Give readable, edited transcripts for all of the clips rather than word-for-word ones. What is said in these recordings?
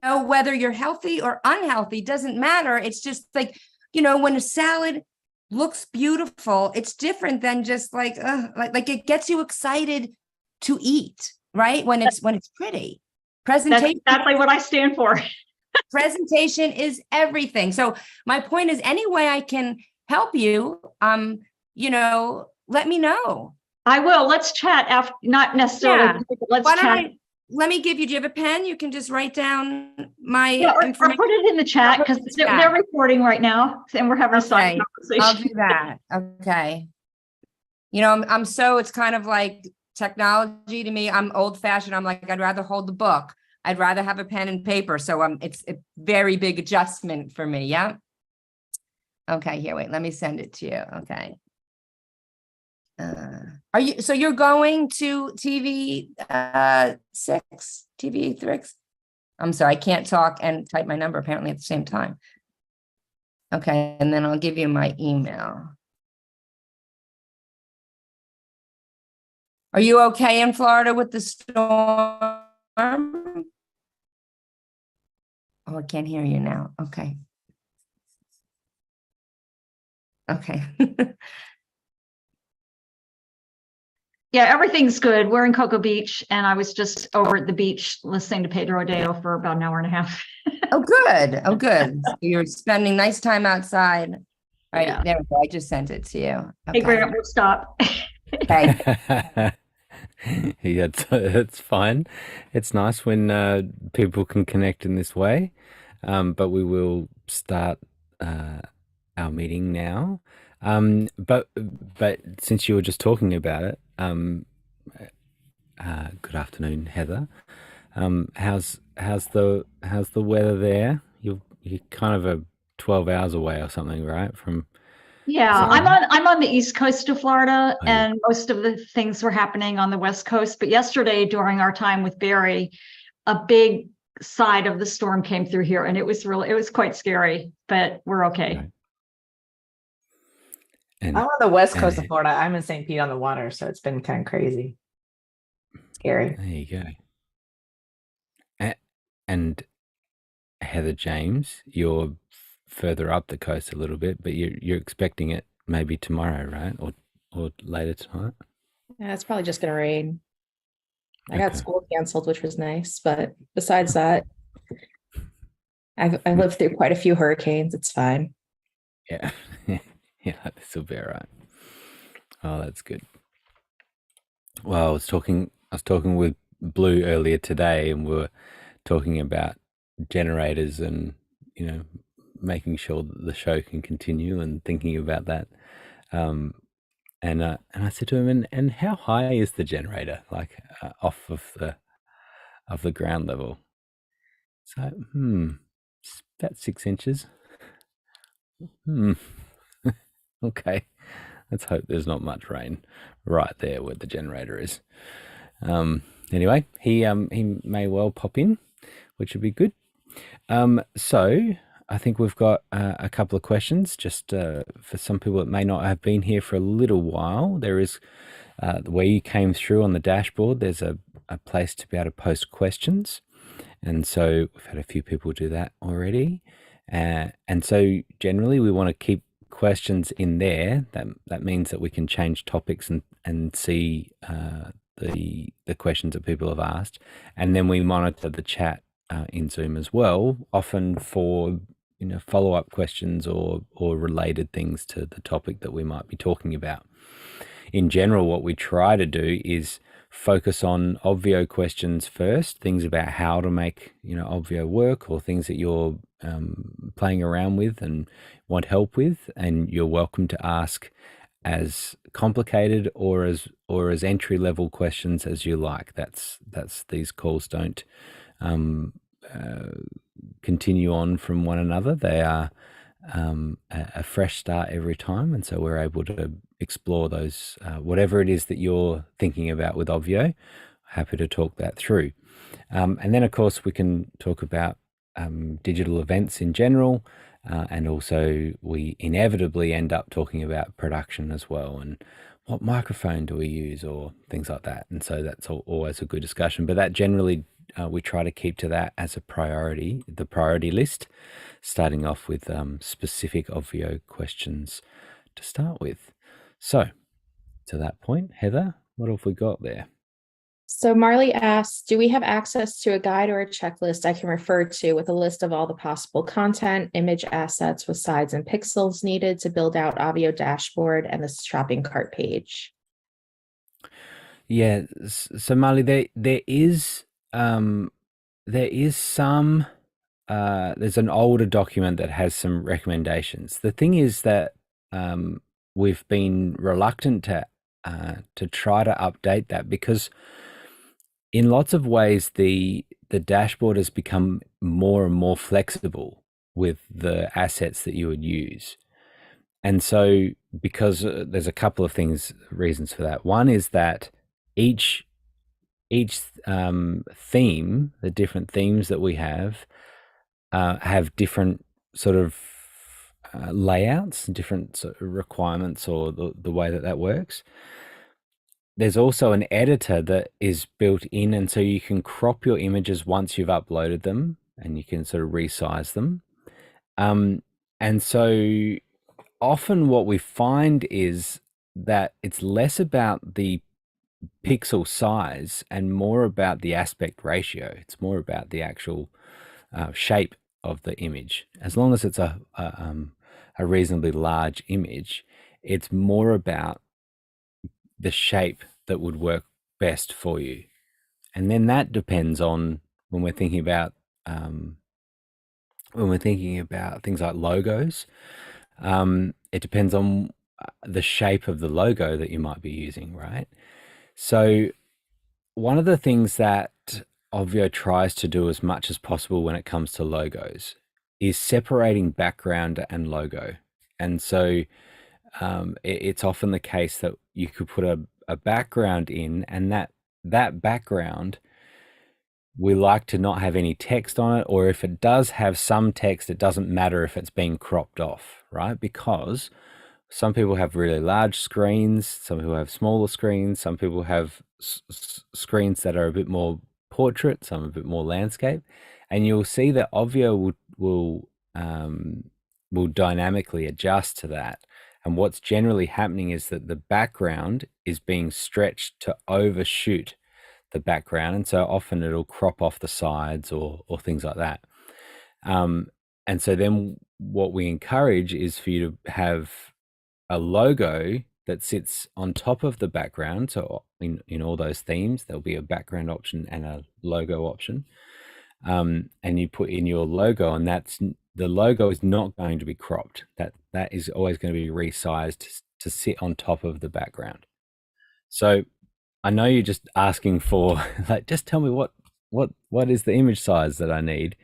whether you're healthy or unhealthy doesn't matter. It's just like, when a salad looks beautiful, it's different than just like it gets you excited to eat, right? When it's pretty. That's Presentation, exactly what I stand for. presentation is everything. So my point is, any way I can help you, let me know. I will. Let's chat after, not necessarily. Yeah. Let's chat. Let me give you, do you have a pen? You can just write down my information. Or put it in the chat, because they're recording right now and we're having a side conversation. I'll do that. Okay. It's kind of like technology to me. I'm old fashioned. I'm like, I'd rather hold the book. I'd rather have a pen and paper. So it's a very big adjustment for me. Yeah. Okay, here, wait, let me send it to you. Okay. You're going to TV 6, TV 3? I'm sorry, I can't talk and type my number apparently at the same time. Okay, and then I'll give you my email. Are you okay in Florida with the storm? Oh, I can't hear you now. Okay. Okay. Yeah, everything's good. We're in Cocoa Beach, and I was just over at the beach listening to Pedro Adeo for about an hour and a half. Oh, good. Oh, good. So you're spending nice time outside. All right, Yeah. there we go. I just sent it to you. Okay. Hey, Grant, we'll stop. Okay. Yeah, it's fine. It's nice when people can connect in this way. But we will start our meeting now. But since you were just talking about it, good afternoon, Heather. How's the weather there? You're kind of 12 hours away or something, right? Yeah, I'm on the east coast of Florida, and most of the things were happening on the west coast. But yesterday, during our time with Barry, a big side of the storm came through here, and it was quite scary, but we're okay. Right. I'm on the west coast of Florida. I'm in St. Pete on the water, so it's been kind of crazy. Scary. There you go. And Heather James, you're further up the coast a little bit, but you're expecting it maybe tomorrow, right? Or later tonight? Yeah, it's probably just gonna rain. I got school canceled, which was nice, but besides that, I lived through quite a few hurricanes. It's fine. Yeah. Yeah, this will be all right. Oh, that's good. Well, I was talking with Blue earlier today, and we were talking about generators and, making sure that the show can continue and thinking about that. And I said to him, and how high is the generator, like off of the ground level? So, it's about 6 inches. Okay, let's hope there's not much rain right there where the generator is. Anyway, he may well pop in, which would be good. So I think we've got a couple of questions just for some people that may not have been here for a little while. There is where you came through on the dashboard, there's a place to be able to post questions. And so we've had a few people do that already. And so generally we want to keep questions in there. That means that we can change topics and see the questions that people have asked. And then we monitor the chat in Zoom as well, often for follow-up questions or related things to the topic that we might be talking about. In general, what we try to do is focus on Obvio questions first, things about how to make Obvio work, or things that you're playing around with and want help with, and you're welcome to ask as complicated or as entry level questions as you like. That's these calls don't continue on from one another. They are a fresh start every time, and so we're able to explore those whatever it is that you're thinking about with Obvio. Happy to talk that through, and then of course we can talk about digital events in general, and also we inevitably end up talking about production as well, and what microphone do we use, or things like that. And so that's always a good discussion, but that generally we try to keep to that as a priority, the priority list, starting off with specific Obvio questions to start with. So to that point, Heather, what have we got there? So Marley asks, do we have access to a guide or a checklist I can refer to with a list of all the possible content, image assets with size and pixels needed to build out Obvio dashboard and the shopping cart page? Yeah, so Marley, there is some there's an older document that has some recommendations. The thing is that we've been reluctant to try to update that because in lots of ways the dashboard has become more and more flexible with the assets that you would use. And so because there's a couple of reasons for that. One is that each theme, the different themes that we have different sort of layouts, different sort of requirements, or the way that works. There's also an editor that is built in, and so you can crop your images once you've uploaded them, and you can sort of resize them. And so often what we find is that it's less about the pixel size and more about the aspect ratio. It's more about the actual shape of the image. As long as it's a reasonably large image, it's more about the shape that would work best for you. And then that depends on when we're thinking about things like logos. It depends on the shape of the logo that you might be using, right? So one of the things that Obvio tries to do as much as possible when it comes to logos is separating background and logo. And so it's often the case that you could put a background in, and that background, we like to not have any text on it, or if it does have some text, it doesn't matter if it's being cropped off, right? Because some people have really large screens, some people have smaller screens, some people have screens that are a bit more portrait, some a bit more landscape, and you'll see that Obvio will dynamically adjust to that. And what's generally happening is that the background is being stretched to overshoot the background, and so often it'll crop off the sides or things like that. And so then what we encourage is for you to have a logo that sits on top of the background. So in all those themes, there'll be a background option and a logo option. And you put in your logo, and the logo is not going to be cropped. That is always going to be resized to sit on top of the background. So I know you're just asking for like, just tell me what is the image size that I need.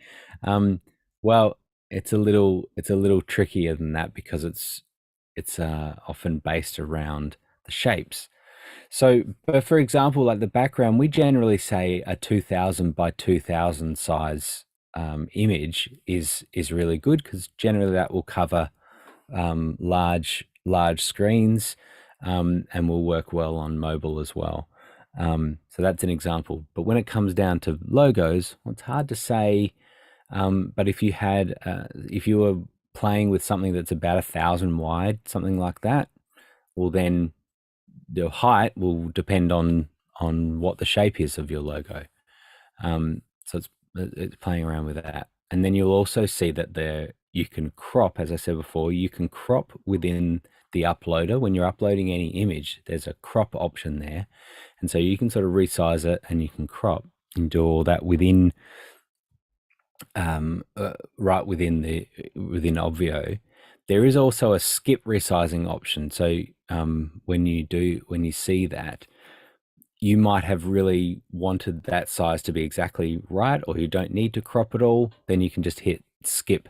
Well, it's a little trickier than that because it's often based around the shapes. So, but for example, like the background, we generally say a 2000 by 2000 size image is really good, because generally that will cover large screens and will work well on mobile as well. So that's an example. But when it comes down to logos, well, it's hard to say. But if you were playing with something that's about 1,000 wide, something like that, well, then the height will depend on what the shape is of your logo. So it's playing around with that. And then you'll also see that you can crop, as I said before, you can crop within the uploader. When you're uploading any image, there's a crop option there. And so you can sort of resize it and you can crop and do all that within right within Obvio. There is also a skip resizing option. So when you see that, you might have really wanted that size to be exactly right, or you don't need to crop at all, then you can just hit skip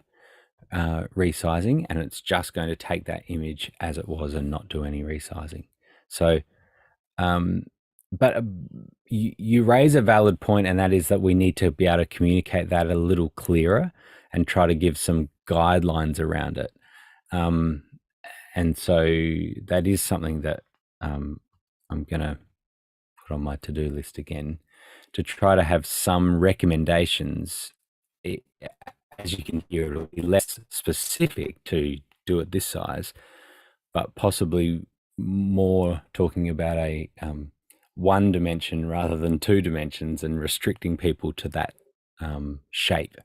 resizing, and it's just going to take that image as it was and not do any resizing. So but you raise a valid point, and that is that we need to be able to communicate that a little clearer and try to give some guidelines around it. And so that is something that I'm going to put on my to-do list again to try to have some recommendations. As you can hear, it'll be less specific to do it this size, but possibly more talking about a one dimension rather than two dimensions, and restricting people to that shape,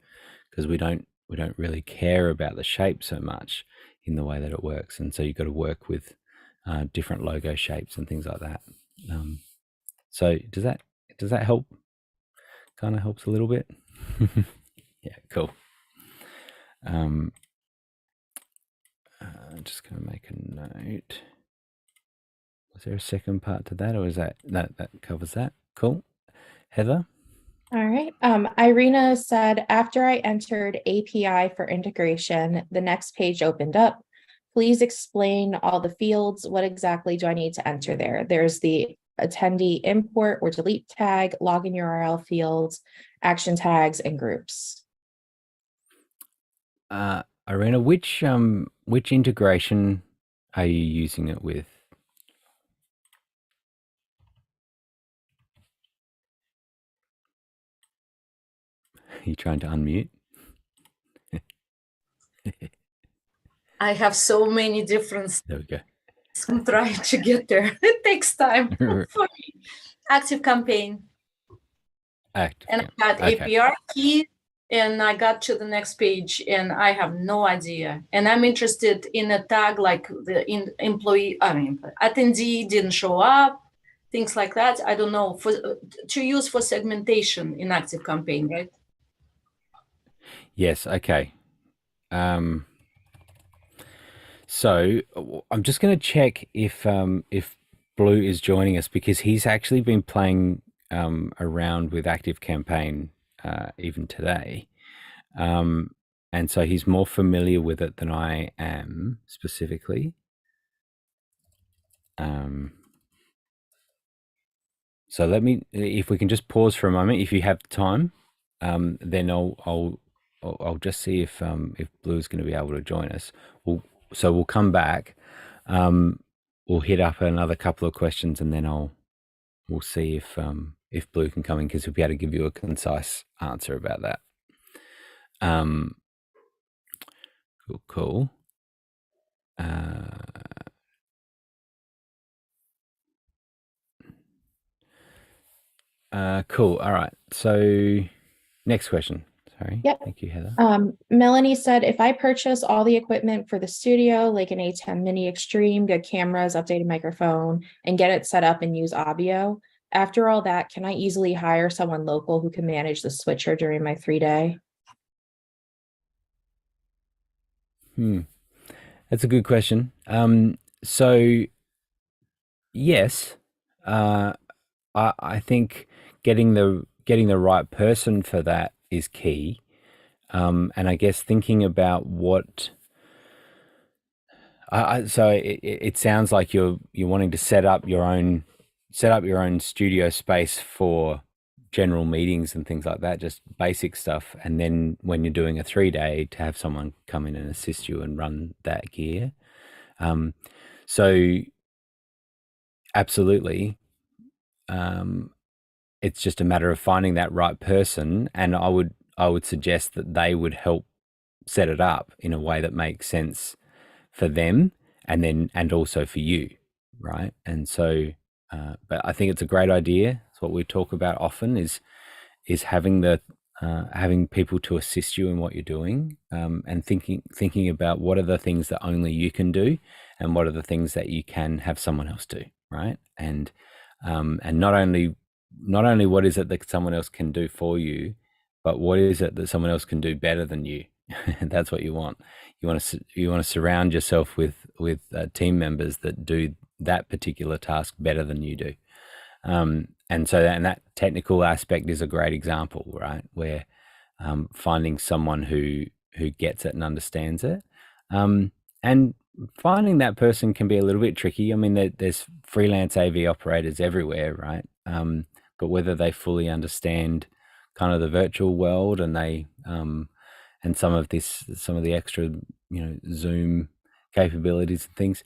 because we don't really care about the shape so much in the way that it works. And so you've got to work with different logo shapes and things like that. So does that help? Kind of helps a little bit. Yeah, cool. I'm just going to make a note. Was there a second part to that, or is that covers that? Cool. Heather? All right. Irina said, after I entered API for integration, the next page opened up. Please explain all the fields. What exactly do I need to enter there? There's the attendee import or delete tag, login URL fields, action tags, and groups. Irina, which integration are you using it with? Are you trying to unmute? I have so many different. There we go. I'm trying to get there. It takes time for me. Active Campaign. And I got APR key, and I got to the next page, and I have no idea. And I'm interested in a tag like the attendee didn't show up, things like that. I don't know, to use for segmentation in Active Campaign, right? Yes. Okay. So I'm just going to check if Blue is joining us, because he's actually been playing around with Active Campaign even today, and so he's more familiar with it than I am specifically. So if we can just pause for a moment, if you have time, then I'll just see if Blue is going to be able to join us. We'll come back. We'll hit up another couple of questions, and then we'll see if Blue can come in, because he'll be able to give you a concise answer about that. Cool. Cool. All right. So next question. Sorry. Yep. Thank you, Heather. Melanie said, if I purchase all the equipment for the studio, like an A10 Mini Extreme, good cameras, updated microphone, and get it set up and use Obvio, after all that, can I easily hire someone local who can manage the switcher during my 3-day? That's a good question. So yes, I think getting the right person for that is key. And I guess thinking about what so it sounds like you're wanting to set up your own studio space for general meetings and things like that, just basic stuff. And then when you're doing a 3-day, to have someone come in and assist you and run that gear. So absolutely. It's just a matter of finding that right person. And I would suggest that they would help set it up in a way that makes sense for them, and also for you, right? And so, but I think it's a great idea. It's what we talk about often, is having having people to assist you in what you're doing, and thinking about what are the things that only you can do, and what are the things that you can have someone else do, right? And not only what is it that someone else can do for you, but what is it that someone else can do better than you? That's what you want. You want to surround yourself with team members that do that particular task better than you do. And so that technical aspect is a great example, right? Where finding someone who gets it and understands it, and finding that person can be a little bit tricky. I mean, there's freelance AV operators everywhere, right? But whether they fully understand kind of the virtual world, and they and some of the extra, Zoom capabilities and things,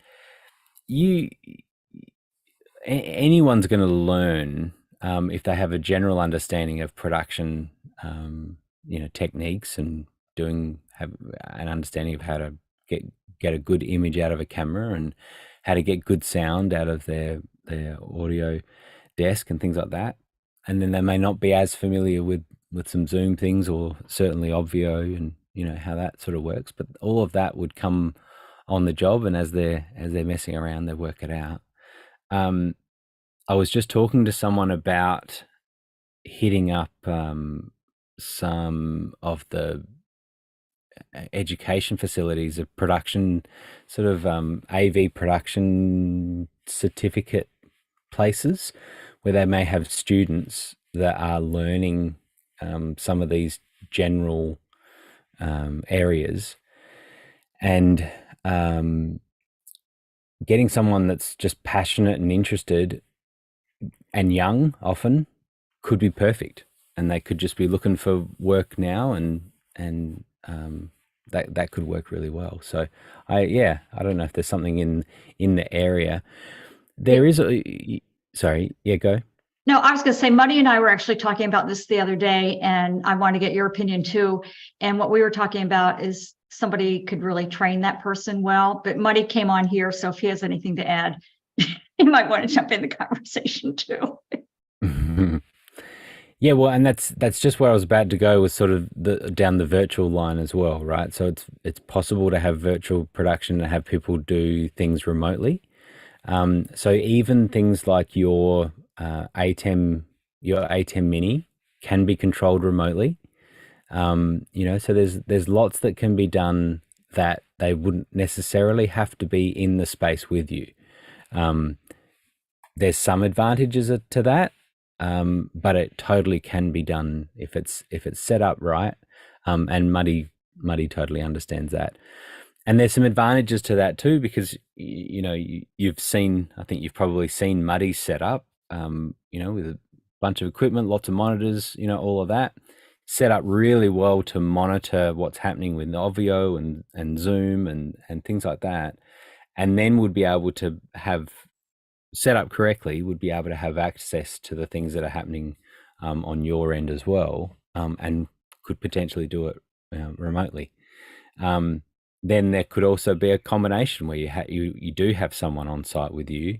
anyone's going to learn if they have a general understanding of production, techniques and have an understanding of how to get a good image out of a camera and how to get good sound out of their audio desk and things like that. And then they may not be as familiar with some Zoom things, or certainly Obvio and how that sort of works. But all of that would come on the job, and as they're messing around, they work it out. I was just talking to someone about hitting up some of the education facilities of production, sort of AV production certificate places, where they may have students that are learning some of these general areas, and getting someone that's just passionate and interested and young often could be perfect, and they could just be looking for work now, and that could work really well. So I don't know if there's something in the area. There is sorry, yeah, go. No, I was going to say, Muddy and I were actually talking about this the other day, and I want to get your opinion too. And what we were talking about is somebody could really train that person well, but Muddy came on here, so if he has anything to add, he might want to jump in the conversation too. Yeah, well, and that's just where I was about to go, with sort of down the virtual line as well, right? So it's possible to have virtual production and have people do things remotely. So even things like your ATEM Mini can be controlled remotely. So there's lots that can be done that they wouldn't necessarily have to be in the space with you. There's some advantages to that, but it totally can be done if it's set up right. And Muddy totally understands that. And there's some advantages to that too, because you've seen, I think you've probably seen Muddy's setup, with a bunch of equipment, lots of monitors, all of that, set up really well to monitor what's happening with Obvio and Zoom and things like that. And then would be able to have, set up correctly, would be able to have access to the things that are happening on your end as well, and could potentially do it remotely. Then there could also be a combination where you do have someone on site with you,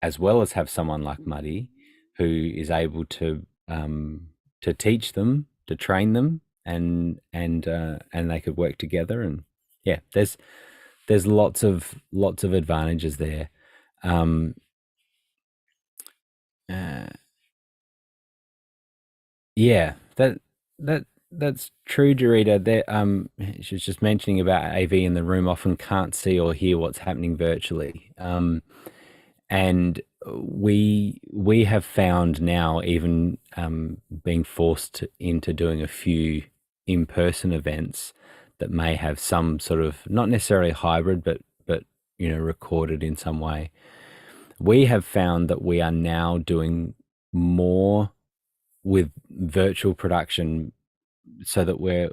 as well as have someone like Muddy, who is able to teach them, to train them, and they could work together. And yeah, there's lots of advantages there. Yeah, that's true, Dorita. There, she was just mentioning about AV in the room often can't see or hear what's happening virtually. And we have found now, even being forced into doing a few in-person events that may have some sort of, not necessarily hybrid, but recorded in some way. We have found that we are now doing more with virtual production, so that we're,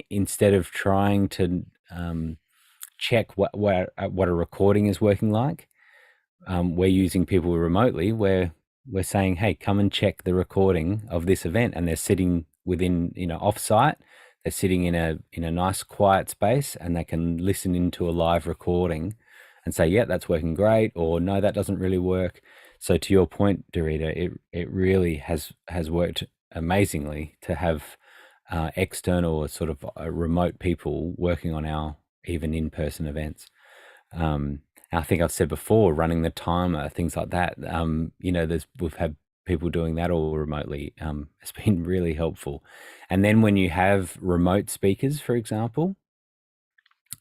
instead of trying to check what a recording is working like, we're using people remotely, where we're saying, hey, come and check the recording of this event, and they're sitting within, off-site, they're sitting in a nice quiet space, and they can listen into a live recording and say, yeah, that's working great, or no, that doesn't really work. So to your point, Dorita, it really has worked amazingly to have external or sort of remote people working on our even in-person events. I think I've said before, running the timer, things like that. We've had people doing that all remotely. It's been really helpful. And then when you have remote speakers, for example,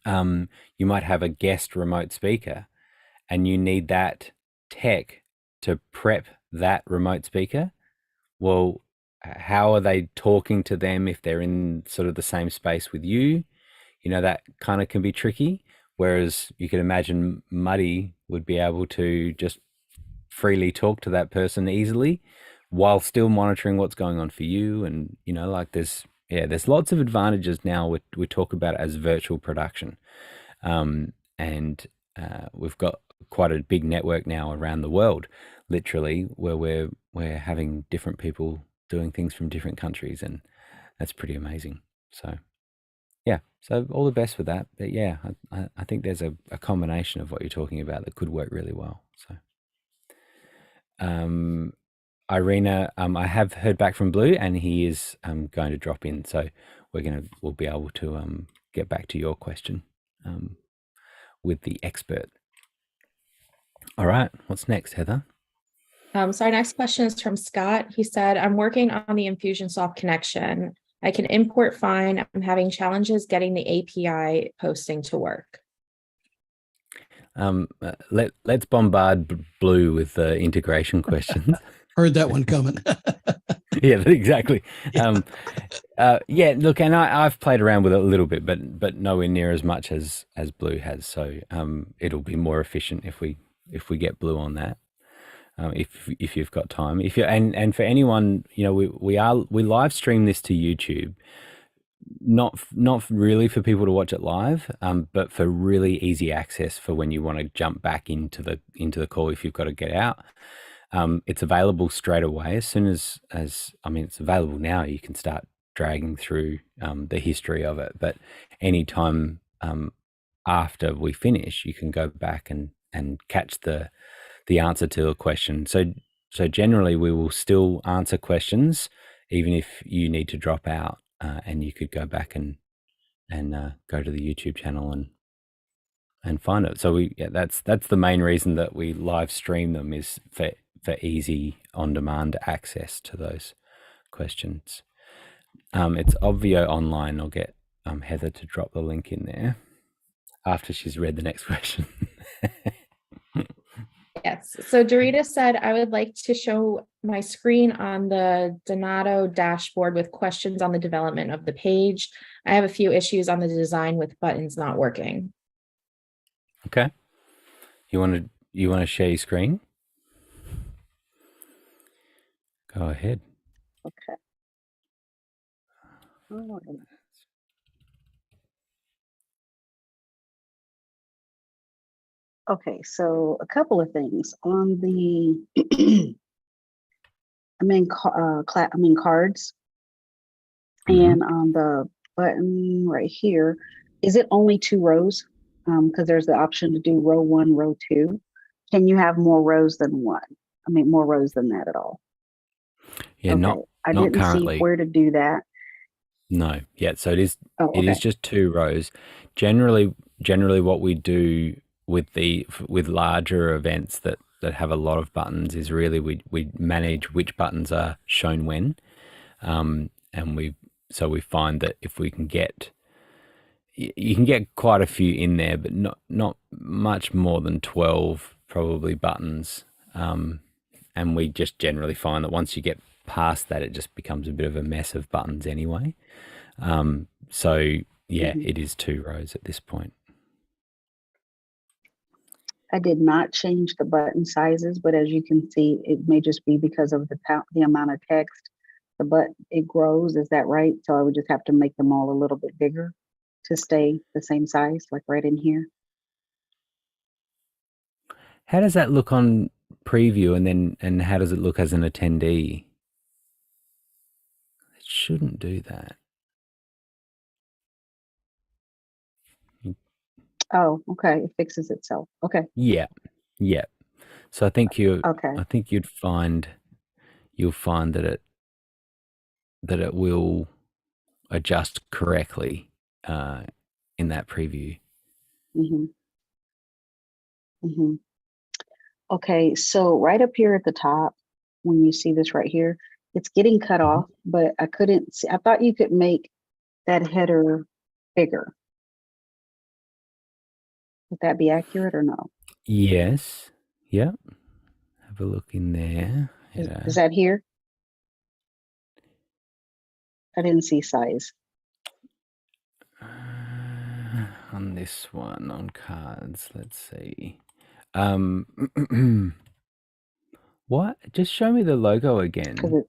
you might have a guest remote speaker, and you need that tech to prep that remote speaker. Well, how are they talking to them if they're in sort of the same space with you? That kind of can be tricky. Whereas you can imagine Muddy would be able to just freely talk to that person easily, while still monitoring what's going on for you. And, there's lots of advantages now. We talk about it as virtual production. And we've got quite a big network now around the world, literally, where we're having different people doing things from different countries, and that's pretty amazing. So yeah, so all the best with that. But yeah, I think there's a combination of what you're talking about that could work really well. So Irina, I have heard back from Blue, and he is going to drop in, so we'll be able to get back to your question with the expert. All right, what's next, Heather? So our next question is from Scott. He said, I'm working on the Infusionsoft connection. I can import fine. I'm having challenges getting the API posting to work. Let's bombard Blue with integration questions. Heard that one coming. Yeah, exactly. Yeah, look, and I've played around with it a little bit, but nowhere near as much as Blue has. So it'll be more efficient if we get Blue on that. If you've got time, and for anyone, we live stream this to YouTube, not really for people to watch it live, but for really easy access for when you want to jump back into the call if you've got to get out. It's available straight away as soon as it's available now. You can start dragging through the history of it, but anytime after we finish, you can go back and catch the answer to a question. So generally we will still answer questions even if you need to drop out, and you could go back and go to the YouTube channel and find it. So that's the main reason that we live stream them, is for easy on-demand access to those questions. It's Obvio Online. I'll get Heather to drop the link in there after she's read the next question. Yes. So Dorita said, I would like to show my screen on the Donato dashboard with questions on the development of the page. I have a few issues on the design with buttons not working. Okay. You want to share your screen? Go ahead. Okay. All right. Okay, so a couple of things on the, cards, and on the button right here, is it only 2 rows? Because there's the option to do row 1, row 2. Can you have more rows than one? More rows than that at all? Yeah, okay. I not didn't currently. see where to do that. No, yeah. So it is. Oh, It is just 2 rows. Generally, what we do with larger events that have a lot of buttons is really we manage which buttons are shown when, and we find that if we can get, you can get quite a few in there, but not much more than 12 probably buttons, and we just generally find that once you get past that, it just becomes a bit of a mess of buttons anyway. So yeah, it is 2 rows at this point. I did not change the button sizes, but as you can see, it may just be because of the amount of text. It grows, is that right? So I would just have to make them all a little bit bigger to stay the same size, like right in here. How does that look on preview, and how does it look as an attendee? It shouldn't do that. Oh, okay. It fixes itself. Okay. Yeah. So I think you'll find that it will adjust correctly in that preview. Okay, so right up here at the top, when you see this right here, it's getting cut off, but I couldn't see. I thought you could make that header bigger. Would that be accurate or no? Yes. Yep. Have a look in there. Is that here? I didn't see size. On this one, on cards, let's see. What? Just show me the logo again. Because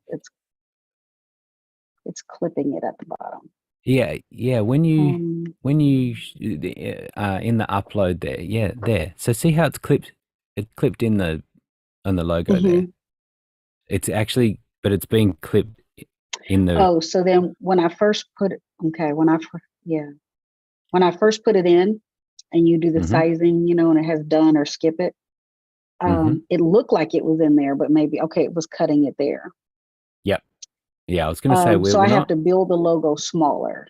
it's clipping it at the bottom. Yeah. When you in the upload there, there. So see how it's clipped? It clipped in the on the logo there. It's actually, but it's being clipped in the. Oh, so then when I first put it, when I first put it in, and you do the sizing, and it has done or skip it. It looked like it was in there, but maybe it was cutting it there. Yep. Yeah, I was going to say so I have to build the logo smaller.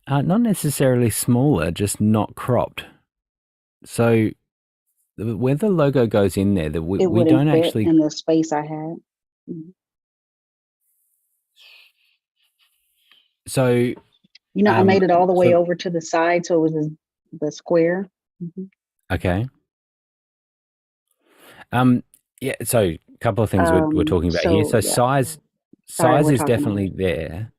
Not necessarily smaller, just not cropped. So where the logo goes in there, we don't fit actually in the space I had. So I made it all the way over to the side, so it was the square. Okay. Yeah. So a couple of things we're talking about here. So size is definitely there.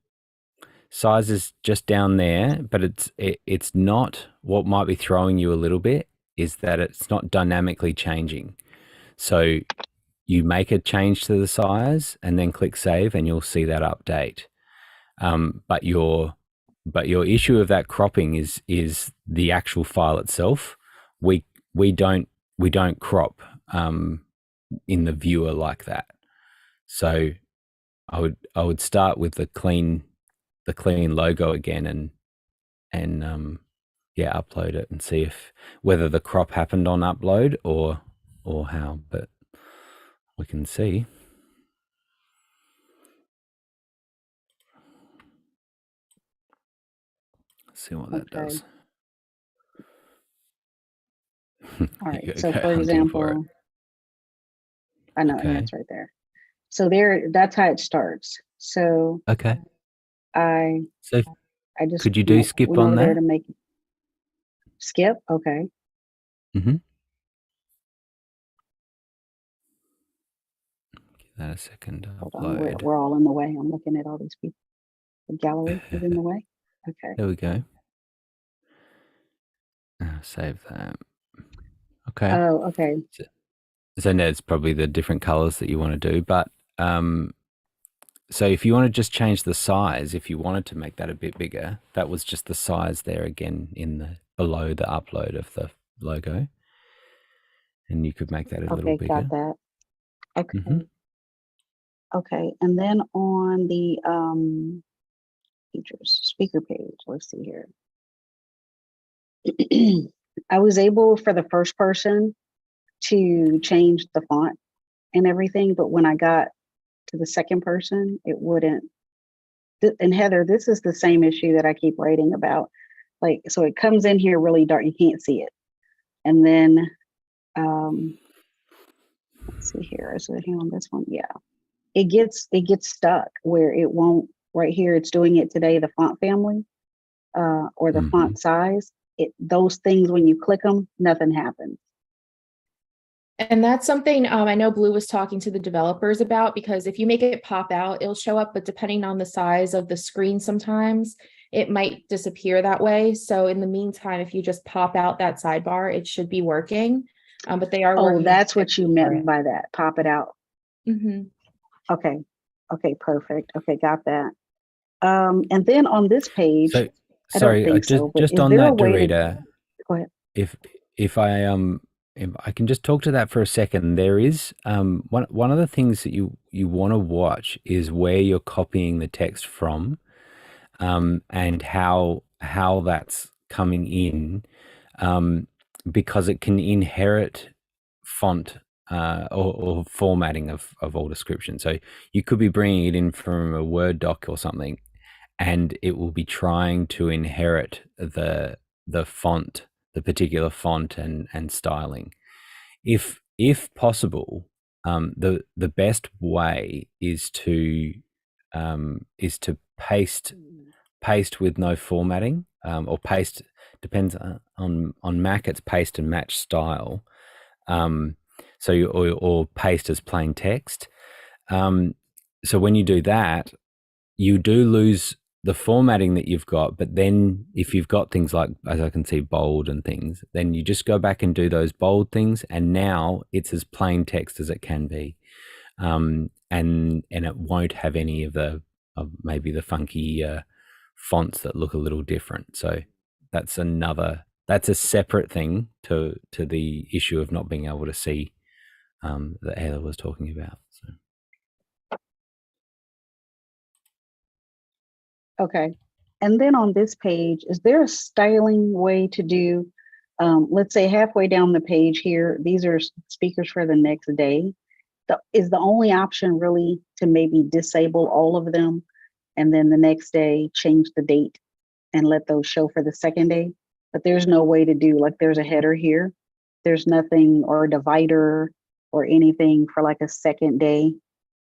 Size is just down there, but it's not. What might be throwing you a little bit is that it's not dynamically changing. So you make a change to the size and then click save, and you'll see that update. But your issue of that cropping is the actual file itself. We don't crop in the viewer like that. So I would start with the clean logo again and upload it and see whether the crop happened on upload or how, but we can see. See what that does. All right. So for example, I know, and it's right there. So that's how it starts. So okay. I just could you do skip on that? There to make skip. Okay. Give that a second. Hold on, we're all in the way. I'm looking at all these people. The gallery is in the way. Okay. There we go. Save that. Okay. Oh, okay. So now it's probably the different colors that you want to do, but so if you want to just change the size, if you wanted to make that a bit bigger, that was just the size there again below the upload of the logo, and you could make that a little bigger. Got that. Okay. Okay, and then on the features speaker page, let's see here. I was able for the first person to change the font and everything, but when I got to the second person, it wouldn't. And Heather, this is the same issue that I keep writing about. So it comes in here really dark, you can't see it. And then, let's see here, is it here on this one? Yeah. It gets stuck where it won't, right here, it's doing it today, the font family, or the font size. Those things, when you click them, nothing happens. And that's something I know Blue was talking to the developers about, because if you make it pop out, it'll show up, but depending on the size of the screen, sometimes it might disappear that way. So in the meantime, if you just pop out that sidebar, it should be working. But they are working. Oh, that's what you meant by that. Pop it out. Okay. Okay, perfect. Okay, got that. And then on this page, sorry, just on that, Dorita, go ahead. If I can just talk to that for a second. There is one of the things that you want to watch is where you're copying the text from, and how that's coming in, because it can inherit font or formatting of all description. So you could be bringing it in from a Word doc or something, and it will be trying to inherit the font, the particular font and styling. If possible, the best way is to paste with no formatting, or paste, depends on Mac, it's paste and match style. So or paste as plain text. So when you do that, you do lose the formatting that you've got, but then if you've got things like, as I can see, bold and things, then you just go back and do those bold things, and now it's as plain text as it can be, and it won't have any of maybe the funky fonts that look a little different. So that's another That's a separate thing to the issue of not being able to see that Heather was talking about. So. Okay. And then on this page, is there a styling way to do, let's say halfway down the page here, these are speakers for the next day. Is the only option really to maybe disable all of them and then the next day change the date and let those show for the second day? But there's no way to do, like there's a header here. There's nothing or a divider or anything for like a second day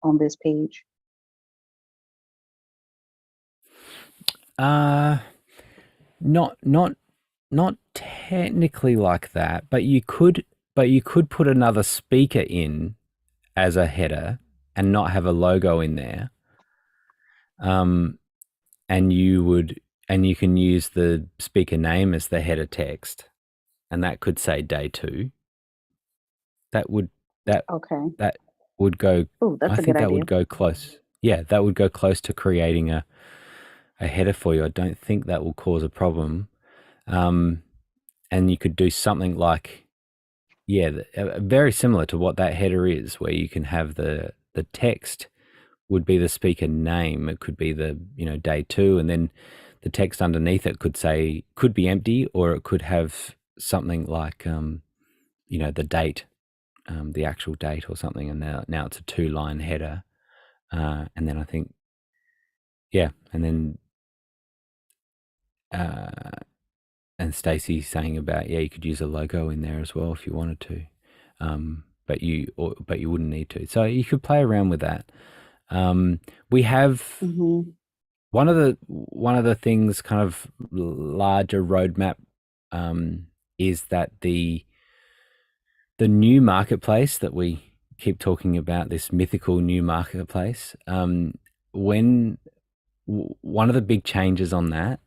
on this page. Not technically like that, but you could put another speaker in as a header and not have a logo in there. And you can use the speaker name as the header text, and that could say day 2. That would go. Oh, that's I a think good that idea. would go close. Yeah, that would go close to creating a header for you. I don't think that will cause a problem. And you could do something like, very similar to what that header is, where you can have the text would be the speaker name. It could be the, day 2, and then the text underneath it could be empty, or it could have something like, the date, the actual date or something. And now it's a 2-line header. And then I think, and then, and Stacey's saying about, you could use a logo in there as well if you wanted to, but you wouldn't need to. So you could play around with that. We have one of the things, kind of larger roadmap, is that the new marketplace that we keep talking about, this mythical new marketplace, when one of the big changes on that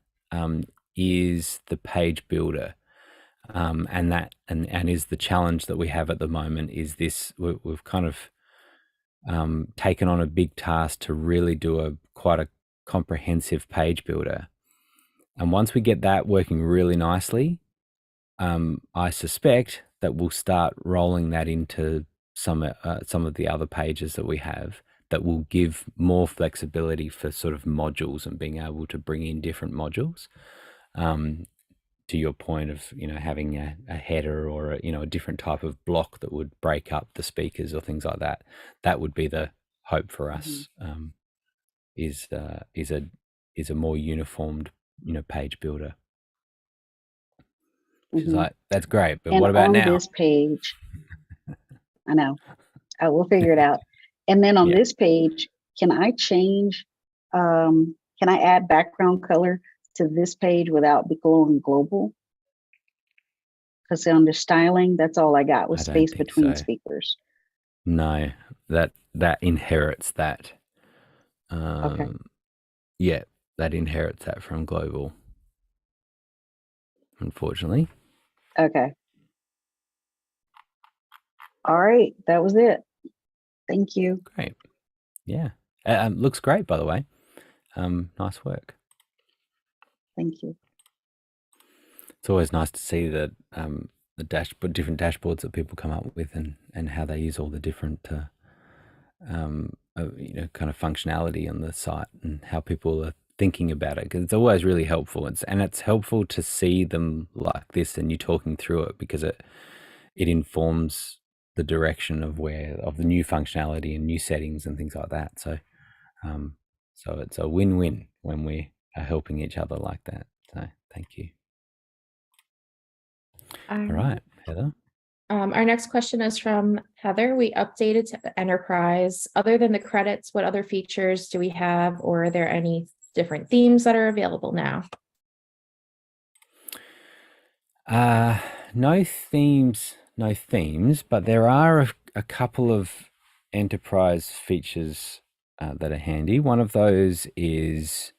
is the page builder, and is the challenge that we have at the moment. Is this we've kind of taken on a big task to really do quite a comprehensive page builder, and once we get that working really nicely, I suspect that we'll start rolling that into some of the other pages that we have, that will give more flexibility for sort of modules and being able to bring in different modules. To your point of, having a header or a different type of block that would break up the speakers or things like that. That would be the hope for us. Is a more uniformed, page builder. She's like, that's great, but and what about on now? This page, I know, I will figure it out. And then on this page, can I change? Can I add background color to this page without going global? Because under styling, that's all I got was space between speakers. No, that inherits that. Okay. Yeah, that inherits that from global, unfortunately. Okay. All right, that was it. Thank you. Great. Yeah. Looks great, by the way. Nice work. Thank you. It's always nice to see that the different dashboards that people come up with, and how they use all the different kind of functionality on the site, and how people are thinking about it, because it's always really helpful. It's helpful to see them like this and you talking through it, because it informs the direction of the new functionality and new settings and things like that. So so it's a win-win when we are helping each other like that. So thank you. All right, Heather. Our next question is from Heather. We updated to enterprise. Other than the credits, what other features do we have, or are there any different themes that are available now? No themes, but there are a couple of enterprise features that are handy. One of those is,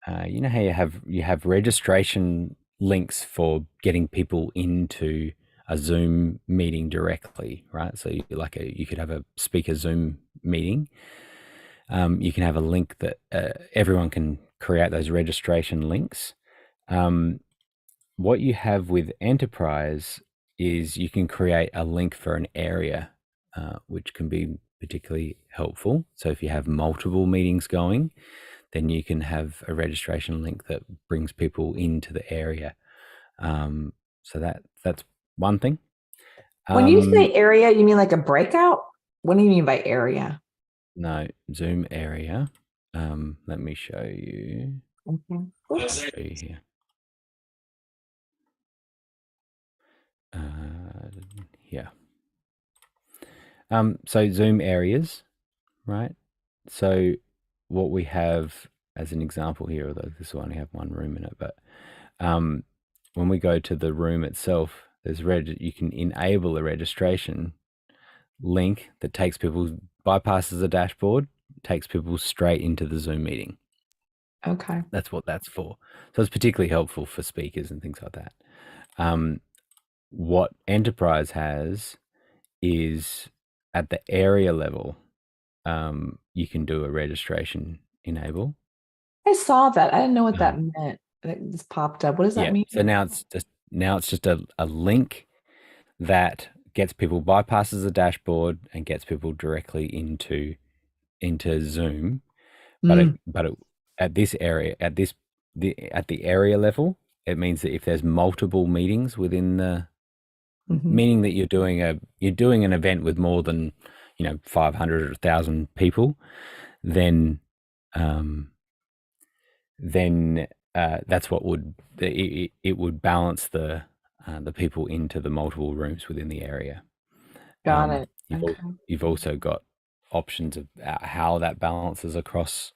how you have registration links for getting people into a Zoom meeting directly, right? So you could have a speaker Zoom meeting. You can have a link that everyone can create those registration links. what you have with enterprise is you can create a link for an area, which can be particularly helpful. So if you have multiple meetings going, then you can have a registration link that brings people into the area. So that's one thing. When you say area, you mean like a breakout? What do you mean by area? No, Zoom area. Let me show you. Okay. I'll show you here. Here. So Zoom areas, right? So what we have as an example here, although this will only have one room in it, but when we go to the room itself, there's you can enable a registration link that takes people, bypasses the dashboard, takes people straight into the Zoom meeting. Okay. That's what that's for. So it's particularly helpful for speakers and things like that. What Enterprise has is at the area level, you can do a registration enable. I saw that. I didn't know what that meant. It just popped up. What does that mean? So now it's just a link that gets people, bypasses the dashboard and gets people directly into Zoom. But at this area, at the area level, it means that if there's multiple meetings within the meaning that you're doing an event with more than 500 or 1,000 people, then that's what would it would balance the people into the multiple rooms within the area. Got it. You've also got options of how that balances across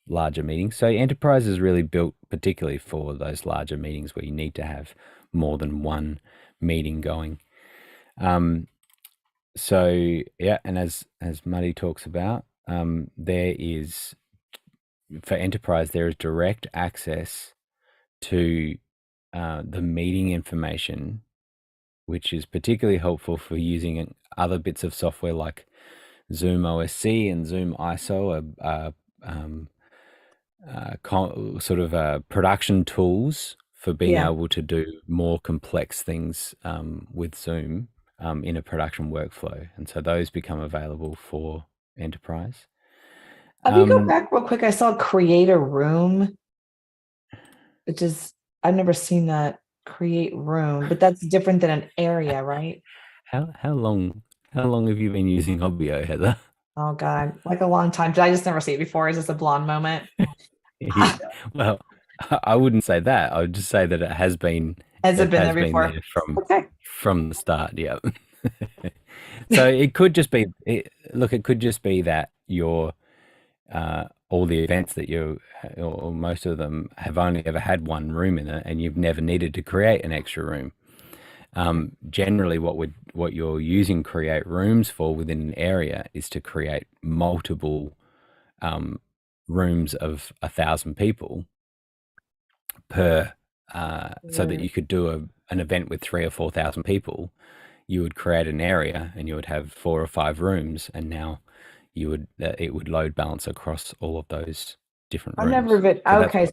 larger meetings. So Enterprise is really built particularly for those larger meetings where you need to have more than one meeting going. So yeah, and as Muddy talks about, there is, for Enterprise, there is direct access to the meeting information, which is particularly helpful for using other bits of software like Zoom OSC and Zoom ISO, sort of production tools for being able to do more complex things with Zoom in a production workflow. And so those become available for Enterprise. If you go back real quick, I saw create a room. Which is, I've never seen that, create room, but that's different than an area, right? How long have you been using Obvio, Heather? Oh God, like a long time. Did I just never see it before? Is this a blonde moment? Well, I wouldn't say that. I would just say that it has been. Has it been there before? From the start, yeah. So it could just be. It could just be that your all the events that or most of them have only ever had one room in it, and you've never needed to create an extra room. Generally, what you're using create rooms for within an area is to create multiple rooms of 1,000 people per, so that you could do an event with 3,000 or 4,000 people. You would create an area and you would have 4 or 5 rooms, and now it would load balance across all of those different rooms. I've never been,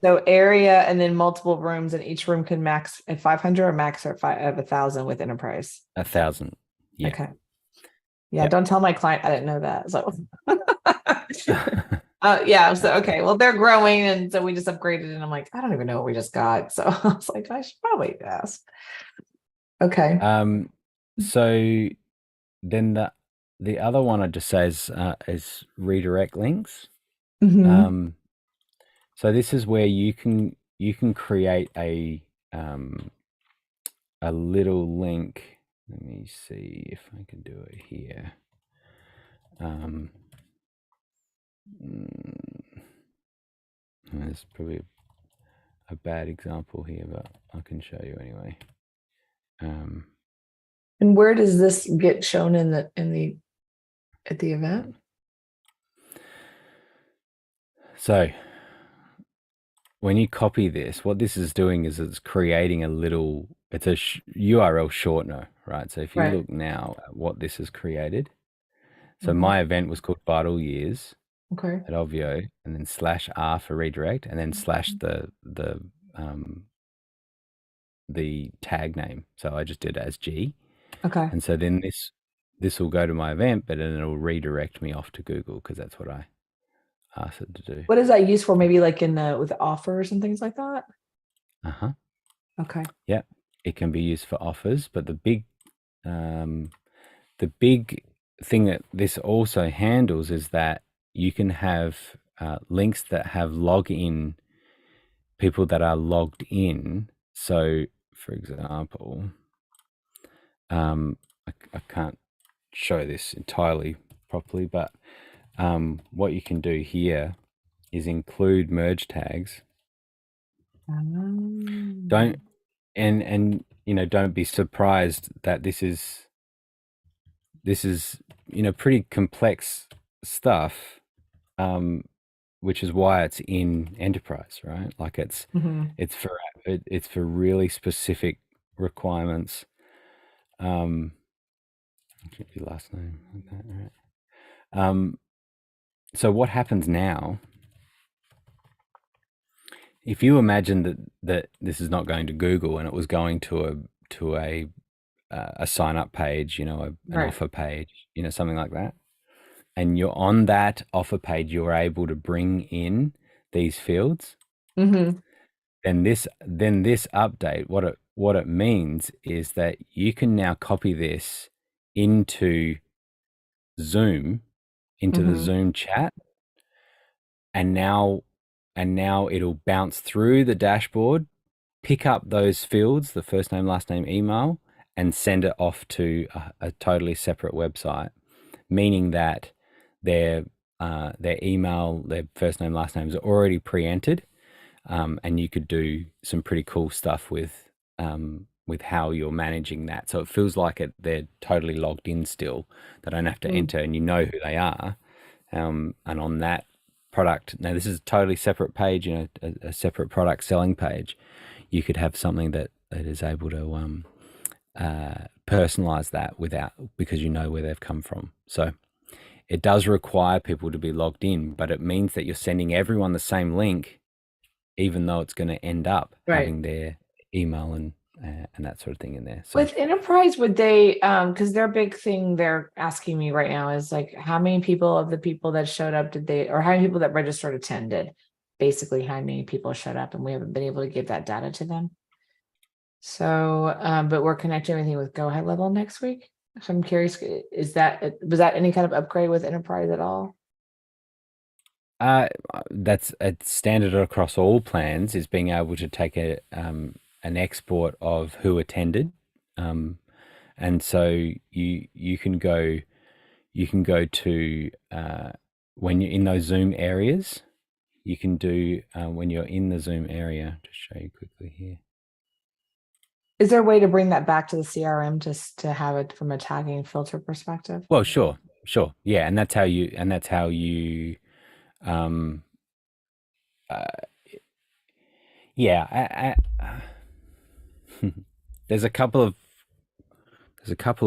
so area and then multiple rooms, and each room could max at 500 or max at 1,000 with Enterprise. 1,000. Yeah. Okay. Yeah. Don't tell my client I didn't know that. So so okay. Well, they're growing, and so we just upgraded, and I'm like, I don't even know what we just got. So I was like, I should probably ask. Okay. So then the other one I just say is redirect links. So this is where you can create a little link. Let me see if I can do it here. There's probably a bad example here, but I can show you anyway. And where does this get shown at the event? So when you copy this, what this is doing is it's creating it's a URL shortener, right? So if you look now at what this has created, so my event was called Vital Years at Obvio, and then /R for redirect, and then / the the tag name. So I just did it as G. Okay. And so then this will go to my event, but then it'll redirect me off to Google because that's what I asked it to do. What is that used for? Maybe like with offers and things like that? Uh-huh. Okay. Yeah. It can be used for offers, but the big thing that this also handles is that you can have links that have login people that are logged in. So, for example, I can't show this entirely properly, but what you can do here is include merge tags. Don't don't be surprised that this is pretty complex stuff, which is why it's in enterprise, right? Like it's for really specific requirements. Get your last name like that, right? So what happens now? If you imagine that this is not going to Google and it was going to a sign up page, an offer page, something like that, and you're on that offer page, you're able to bring in these fields. Mm-hmm. Then this update, what it means is that you can now copy this into Zoom, into the Zoom chat, and now it'll bounce through the dashboard, pick up those fields, the first name, last name, email, and send it off to a totally separate website, meaning that their email, their first name, last names are already pre-entered, and you could do some pretty cool stuff with how you're managing that. So it feels like they're totally logged in still. They don't have to enter, and you know who they are. And on that product, now this is a totally separate page, a separate product selling page. You could have something that is able to personalize that because you know where they've come from. So it does require people to be logged in, but it means that you're sending everyone the same link, even though it's going to end up having their email and that sort of thing in there. So with enterprise, would they, because their big thing they're asking me right now is like, how many people of the people that showed up or how many people that registered attended? Basically, how many people showed up, and we haven't been able to give that data to them. So, but we're connecting everything with Go High Level next week. So I'm curious, was that any kind of upgrade with enterprise at all? That's a standard across all plans, is being able to take an export of who attended, and so you can go to when you're in those Zoom areas, you can do when you're in the Zoom area. To show you quickly here. Is there a way to bring that back to the CRM just to have it from a tagging filter perspective? Well, sure, yeah, and that's how you yeah. There's a couple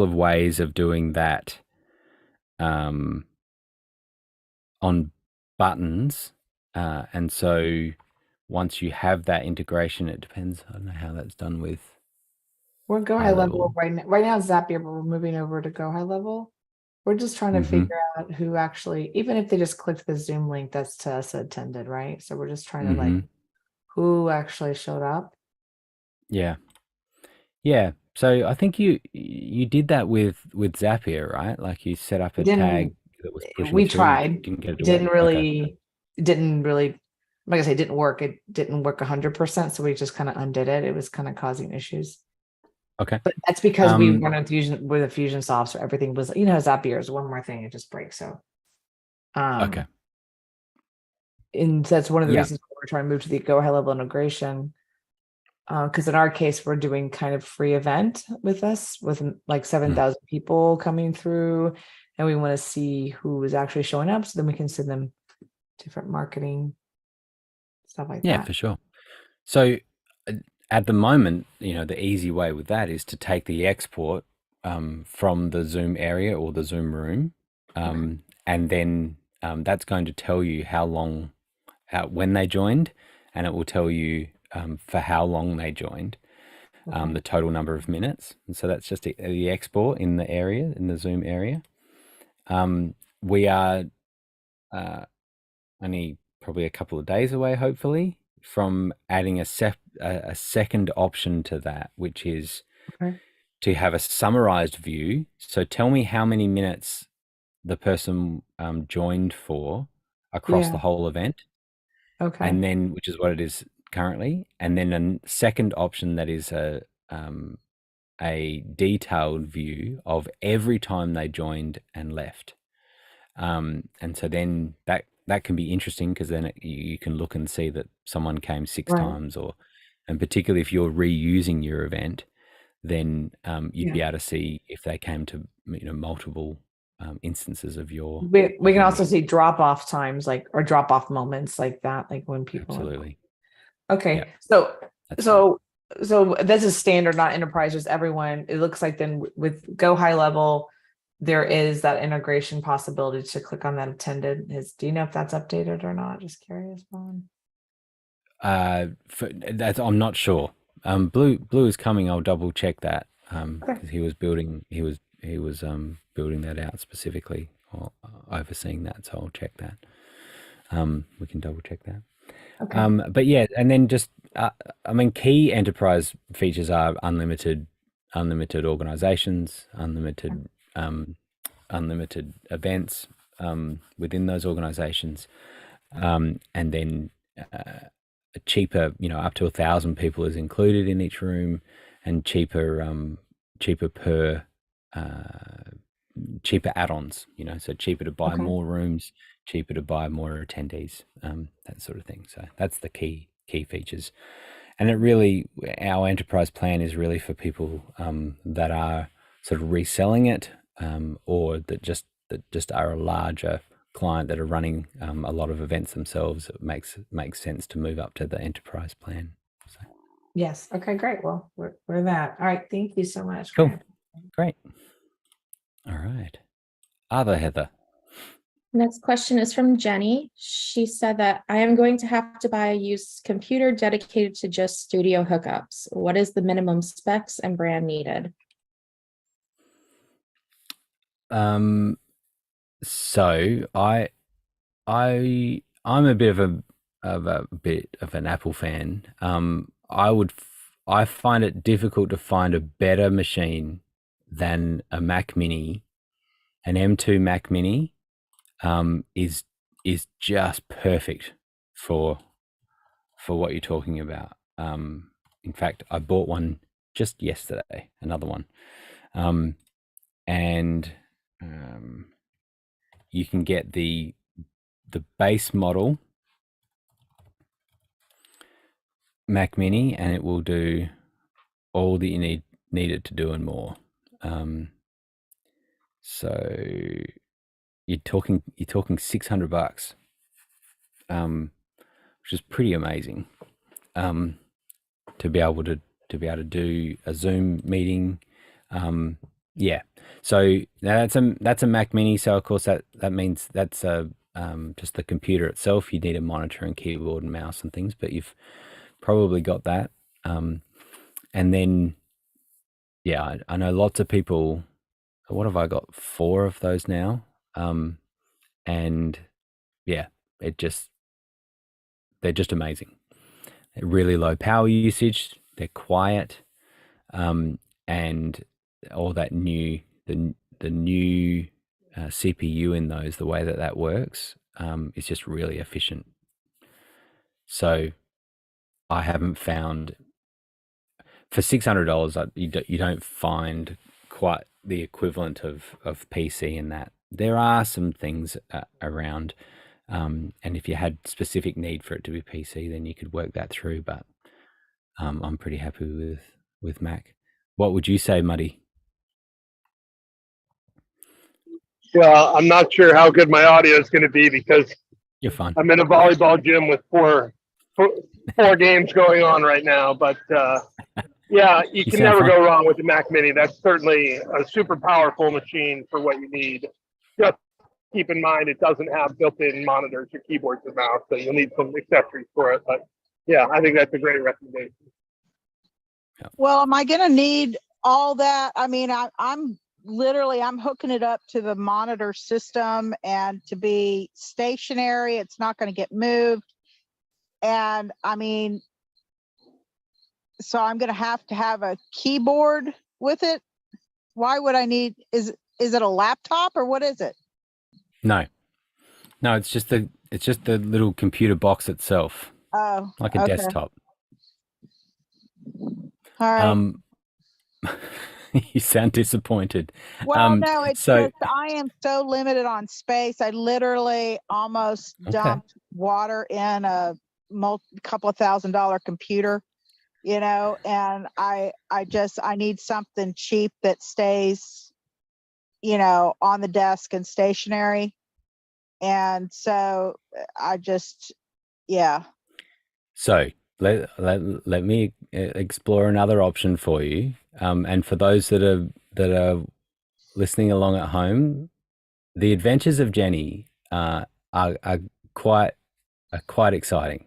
of ways of doing that on buttons, and so once you have that integration, it depends. I don't know how that's done with. We're Go High Level right now. Right now, Zapier, but we're moving over to Go High Level. We're just trying to figure out who actually, even if they just clicked the Zoom link, that's to us attended, right? So we're just trying to like, who actually showed up. Yeah. So I think you did that with Zapier, right? Like you set up a tag that was pushing we through. tried. Didn't really, like I say, didn't work. It didn't work 100%. So we just kind of undid it. It was kind of causing issues. Okay. But that's because we run with a Fusion soft, so everything was, Zapier is one more thing, it just breaks. So okay. And that's one of the reasons why we're trying to move to the Go High Level integration. Because in our case, we're doing kind of free event with us, with like 7,000 people coming through, and we want to see who is actually showing up, so then we can send them different marketing stuff like that. Yeah, for sure. So at the moment, the easy way with that is to take the export from the Zoom area or the Zoom room, and then that's going to tell you how long, when they joined, and it will tell you for how long they joined. the total number of minutes. And so that's just the export in the area, in the Zoom area. We are only probably a couple of days away, hopefully, from adding a second option to that, which is to have a summarized view. So tell me how many minutes the person joined for across the whole event. Okay. And then, which is what it is currently. And then a second option that is a detailed view of every time they joined and left. And so then that can be interesting, because then you can look and see that someone came 6 times, and particularly if you're reusing your event, then you'd be able to see if they came to multiple instances of your. We can also see drop off times, or drop off moments like that, like when people. Absolutely. Okay, so this is standard, not enterprise, just everyone. It looks like then with Go High Level, there is that integration possibility to click on that attended. Do you know if that's updated or not? Just curious, Vaughn. I'm not sure. Blue is coming. I'll double check that, because he was building that out specifically, or overseeing that. So I'll check that. We can double check that. Okay. But yeah, and then just key enterprise features are unlimited organizations, unlimited events within those organizations, and then a cheaper, up to 1,000 people is included in each room, and cheaper add-ons, so cheaper to buy more rooms, cheaper to buy more attendees, that sort of thing. So that's the key features. And our enterprise plan is really for people that are sort of reselling it, or that just are a larger client that are running a lot of events themselves. It makes sense to move up to the enterprise plan. So. Yes. Okay, great. Well, we're that. All right. Thank you so much. Cool. Great. All right. Heather. Next question is from Jenny. She said that I am going to have to buy a used computer dedicated to just studio hookups. What is the minimum specs and brand needed? So I'm a bit of an Apple fan. I find it difficult to find a better machine than a Mac Mini. An M2 Mac Mini is just perfect for what you're talking about. In fact, I bought one just yesterday, another one, and you can get the base model Mac Mini, and it will do all that you need it to do and more. So you're talking $600, which is pretty amazing, to be able to do a Zoom meeting. Yeah. So now that's a Mac Mini. So of course that means that's just the computer itself. You need a monitor and keyboard and mouse and things, but you've probably got that. And then, yeah, I know lots of people. What have I got? 4 of those now. And yeah, they're just amazing. They're really low power usage. They're quiet. And all that new, the new CPU in those, the way that works, is just really efficient. So I haven't found, for $600, you don't find quite the equivalent of PC in that. There are some things around, and if you had specific need for it to be PC, then you could work that through. But I'm pretty happy with Mac. What would you say, Muddy? Well, I'm not sure how good my audio is going to be because you're fine. I'm in a volleyball gym with four games going on right now. But yeah, you can never go wrong with the Mac Mini. That's certainly a super powerful machine for what you need. Just keep in mind it doesn't have built-in monitors or keyboards and mouse, so you'll need some accessories for it. But yeah, I think that's a great recommendation. Well, am I going to need all that? I mean, I'm hooking it up to the monitor system, and to be stationary, it's not going to get moved. And I mean, so I'm going to have a keyboard with it. Why would I need, is it a laptop or what is it? No, it's just the little computer box itself, Oh, like a okay. desktop. All right. You sound disappointed. Well, no, it's so just I am so limited on space. I literally almost dumped water in a couple of $1,000 computer, and I need something cheap that stays, on the desk and stationary. And so I just, yeah. So let me explore another option for you. And for those that are listening along at home, the adventures of Jenny are quite exciting.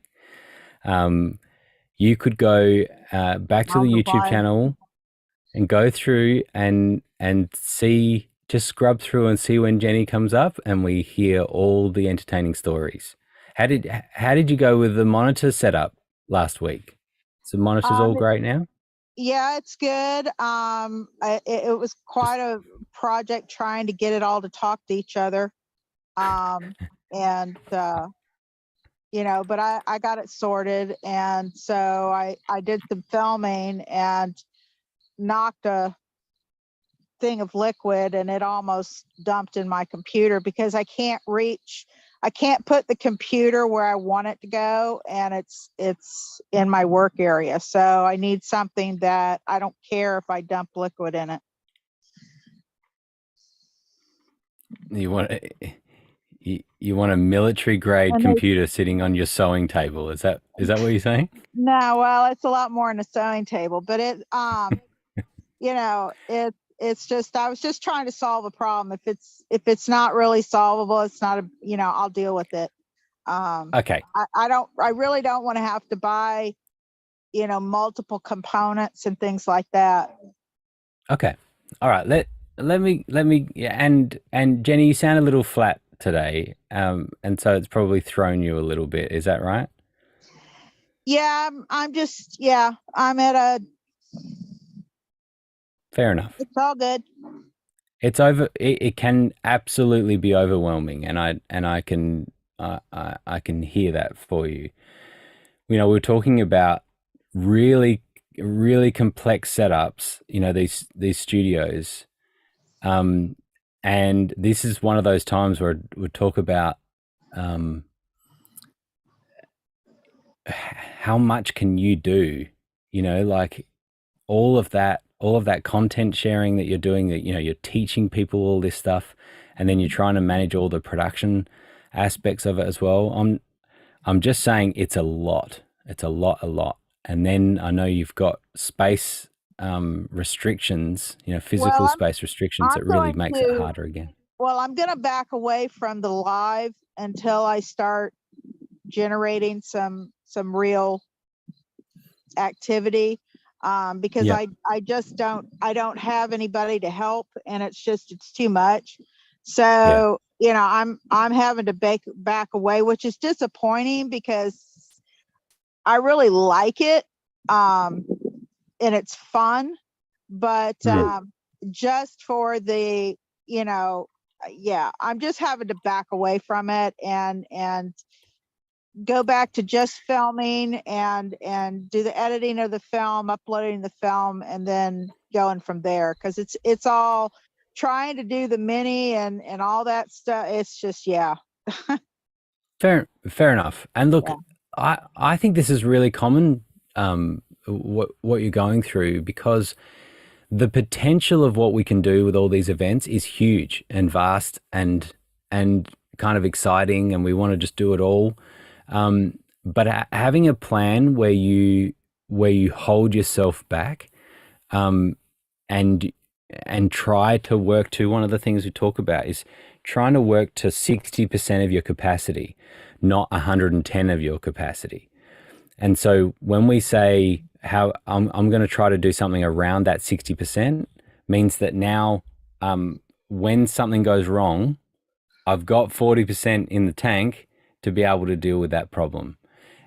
You could go back to the YouTube channel and go through and see, just scrub through and see when Jenny comes up, and we hear all the entertaining stories. How did you go with the monitor setup last week? So the monitor's all great now? Yeah, it's good. It was quite a project trying to get it all to talk to each other. And but I got it sorted, and so I did some filming and knocked a thing of liquid, and it almost dumped in my computer because I can't put the computer where I want it to go, and it's in my work area. So I need something that I don't care if I dump liquid in it. You want a military grade computer sitting on your sewing table. Is that what you're saying? No, well, it's a lot more than a sewing table, but it it's just, I was just trying to solve a problem. If it's not really solvable, it's not I'll deal with it. Okay. I really don't want to have to buy, multiple components and things like that. Okay. All right. Let me, and Jenny, you sound a little flat today. And so it's probably thrown you a little bit. Is that right? Yeah, I'm at a. Fair enough. It's all good. It's it can absolutely be overwhelming, and I can hear that for you. We're talking about really complex setups, these studios. And this is one of those times where we talk about how much can you do, like all of that content sharing that you're doing, that you're teaching people all this stuff, and then you're trying to manage all the production aspects of it as well. I'm just saying it's a lot. It's a lot. And then I know you've got space restrictions, physical space restrictions that really makes it harder again. Well, I'm going to back away from the live until I start generating some real activity. Because I just don't have anybody to help, and it's too much. So, I'm having to back away, which is disappointing because I really like it. And it's fun, but, just for the, I'm just having to back away from it and go back to just filming and do the editing of the film, uploading the film, and then going from there. Cause it's all trying to do the mini and all that stuff. It's just, Fair enough. And look, I think this is really common, what you're going through, because the potential of what we can do with all these events is huge and vast and kind of exciting, and we want to just do it all. But having a plan where you hold yourself back, and try to work to, one of the things we talk about is trying to work to 60% of your capacity, not 110 of your capacity. And so when we say how I'm going to try to do something around that 60% means that now when something goes wrong, I've got 40% in the tank to be able to deal with that problem.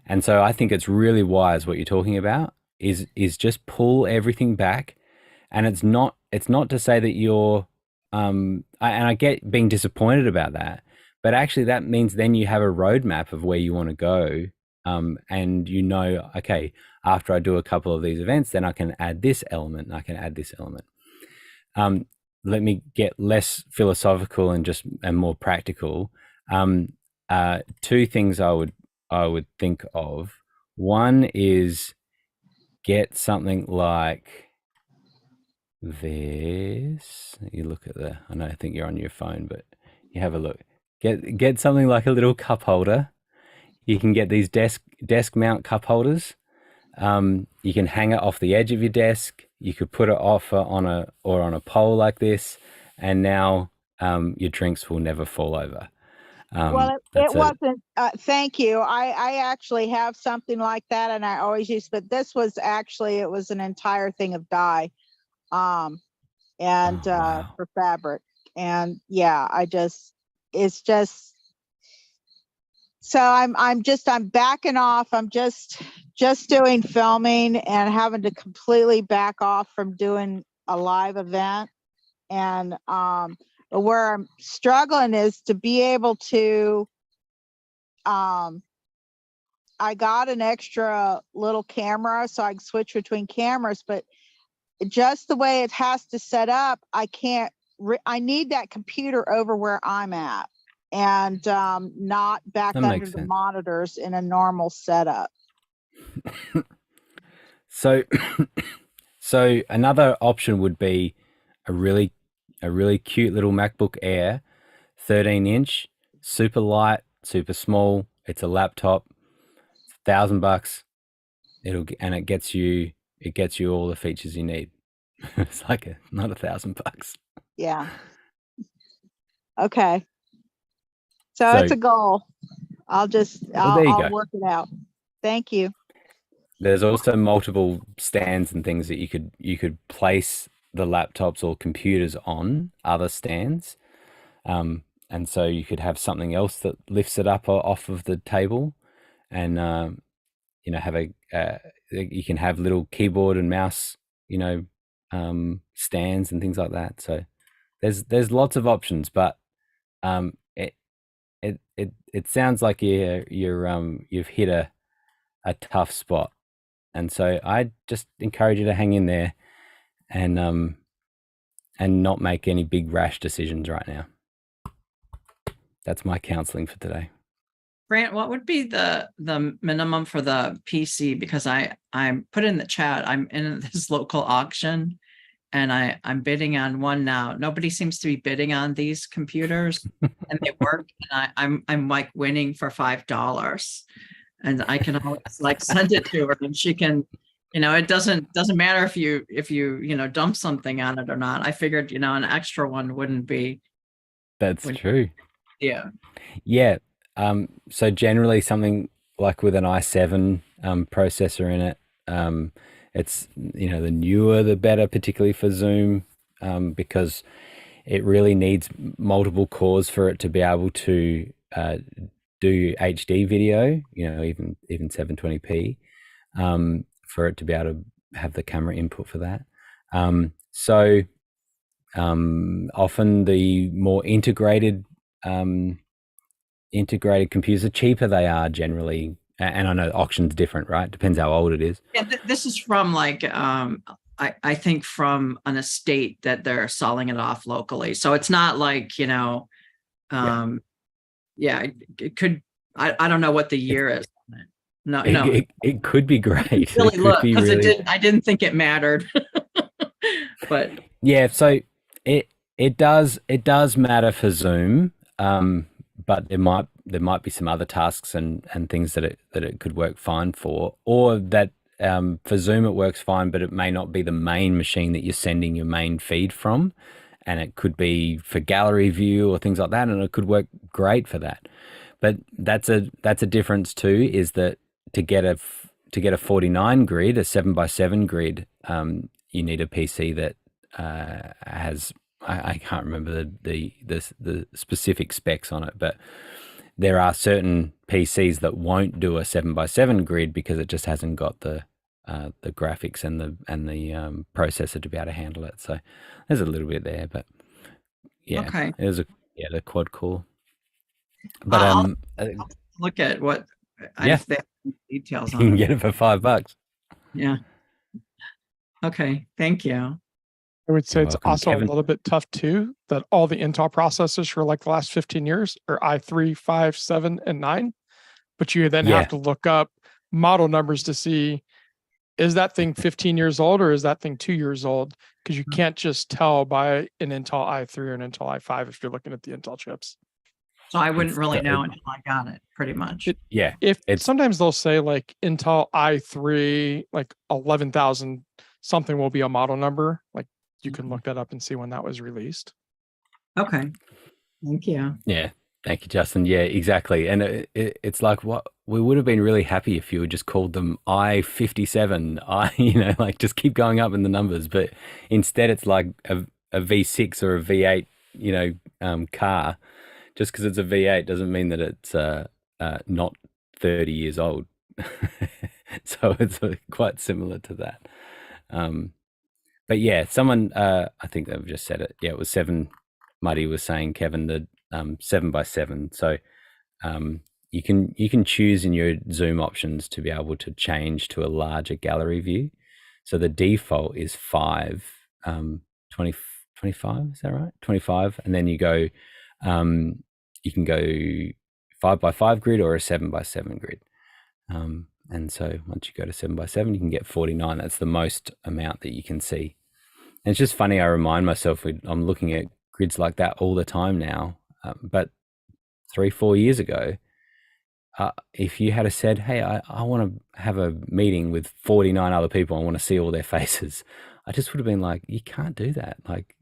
And so I think it's really wise what you're talking about is just pull everything back. And it's not to say that you're and I get being disappointed about that, but actually that means then you have a roadmap of where you want to go. And you know, okay, after I do a couple of these events, then I can add this element and I can add this element. Let me get less philosophical and more practical. Two things I would think of. One is get something like this. You look at I think you're on your phone, but you have a look. Get something like a little cup holder. You can get these desk mount cup holders. You can hang it off the edge of your desk. You could put it off on a pole like this, and now your drinks will never fall over. Well, it wasn't. Thank you. I actually have something like that, and I always use. But this was actually it was an entire thing of dye, wow. For fabric, and yeah, it's just. So I'm backing off. I'm just doing filming and having to completely back off from doing a live event. And where I'm struggling is to be able to I got an extra little camera so I can switch between cameras, but just the way it has to set up, I can't I need that computer over where I'm at. And not back under the monitors in a normal setup. So another option would be a really cute little MacBook Air, 13-inch, super light, super small. It's a laptop. It's $1,000. It gets you all the features you need. It's like not $1,000. Yeah. Okay. So it's a goal. I'll work it out. Thank you. There's also multiple stands and things that you could place the laptops or computers on, other stands. And so you could have something else that lifts it up off of the table, and have you can have little keyboard and mouse, stands and things like that. So there's lots of options, but it sounds like you've hit a tough spot, and so I just encourage you to hang in there and not make any big rash decisions right now. That's my counseling for today. Grant, what would be the minimum for the PC? Because I put in the chat, I'm in this local auction and I'm bidding on one now. Nobody seems to be bidding on these computers and they work. And I'm like winning for $5, and I can always like send it to her and she can, it doesn't matter if you dump something on it or not. I figured, an extra one wouldn't be. That's true. Yeah. Yeah. So generally something like with an i7 processor in it, it's, the newer, the better, particularly for Zoom, because it really needs multiple cores for it to be able to do HD video, even 720p, for it to be able to have the camera input for that. So often the more integrated computers, the cheaper they are generally. And I know auction's different, right? Depends how old it is. Yeah, this is from like, I think from an estate that they're selling it off locally. So it's not like, it could, I don't know what the year is. No, it could be great. Really look, because I didn't think it mattered. But yeah, so it does matter for Zoom. But there might be some other tasks and things that it could work fine for, or that for Zoom it works fine, but it may not be the main machine that you're sending your main feed from, and it could be for gallery view or things like that, and it could work great for that. But that's a difference too, is that to to get a 49 grid, a 7x7 grid, you need a PC that has, I can't remember the specific specs on it, but there are certain PCs that won't do a 7x7 grid because it just hasn't got the graphics and the processor to be able to handle it. So there's a little bit there, but yeah, Okay. it was the quad core. But I'll look at what if they have details you on can it. get it for $5. Yeah. Okay. Thank you. I would say You're it's welcome. also Kevin? a little bit tough too, that all the Intel processors for like the last 15 years are i3, 5, 7, and 9. But you then Yeah. have to look up model numbers to see, is that thing 15 years old or is that thing 2 years old? Because you can't just tell by an Intel i3 or an Intel i5 if you're looking at the Intel chips. So I wouldn't It's really the- know until I got it, pretty much. Yeah, If it's sometimes they'll say like Intel i3, like 11,000 something will be a model number. Like you can look that up and see when that was released. Okay. Thank you. yeah. Thank you, Justin. Yeah, exactly. And it's like what we would have been really happy if you had just called them i57, like just keep going up in the numbers. But instead, it's like a V6 or a V8, car. Just because it's a V8 doesn't mean that it's not 30 years old. So it's quite similar to that. But yeah, someone, I think they've just said it. Yeah, it was 7. Muddy was saying, Kevin, the 7x7. So you can choose in your Zoom options to be able to change to a larger gallery view. So the default is 5, 25, is that right? 25. And then you go, you can go 5x5 grid or a 7x7 grid. And so once you go to 7x7, you can get 49. That's the most amount that you can see. And it's just funny. I remind myself I'm looking at grids like that all the time now. But 3-4 years ago, if you had said, hey, I want to have a meeting with 49 other people, I want to see all their faces, I just would have been like, you can't do that. Like,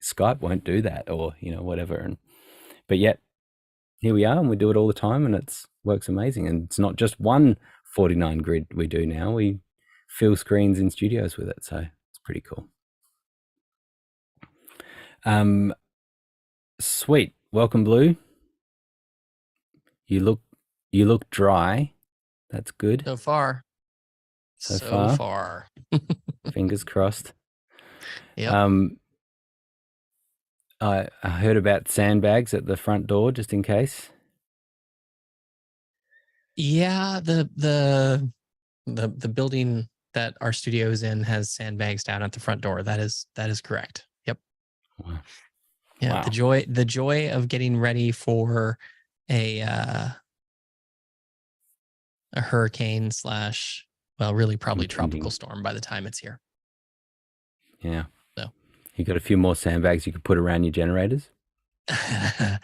Skype won't do that, or, whatever. But yet here we are, and we do it all the time, and it works amazing. And it's not just one 49 grid we do now. We fill screens in studios with it. So it's pretty cool. Sweet. Welcome, Blue. You look dry. That's good. So far. So far. Fingers crossed. Yep. I heard about sandbags at the front door, just in case. Yeah, the building that our studio is in has sandbags down at the front door. That is correct. Yep. Wow. Yeah. Wow. The joy of getting ready for a hurricane / well, really probably tropical storm by the time it's here. Yeah. So you got a few more sandbags you could put around your generators? The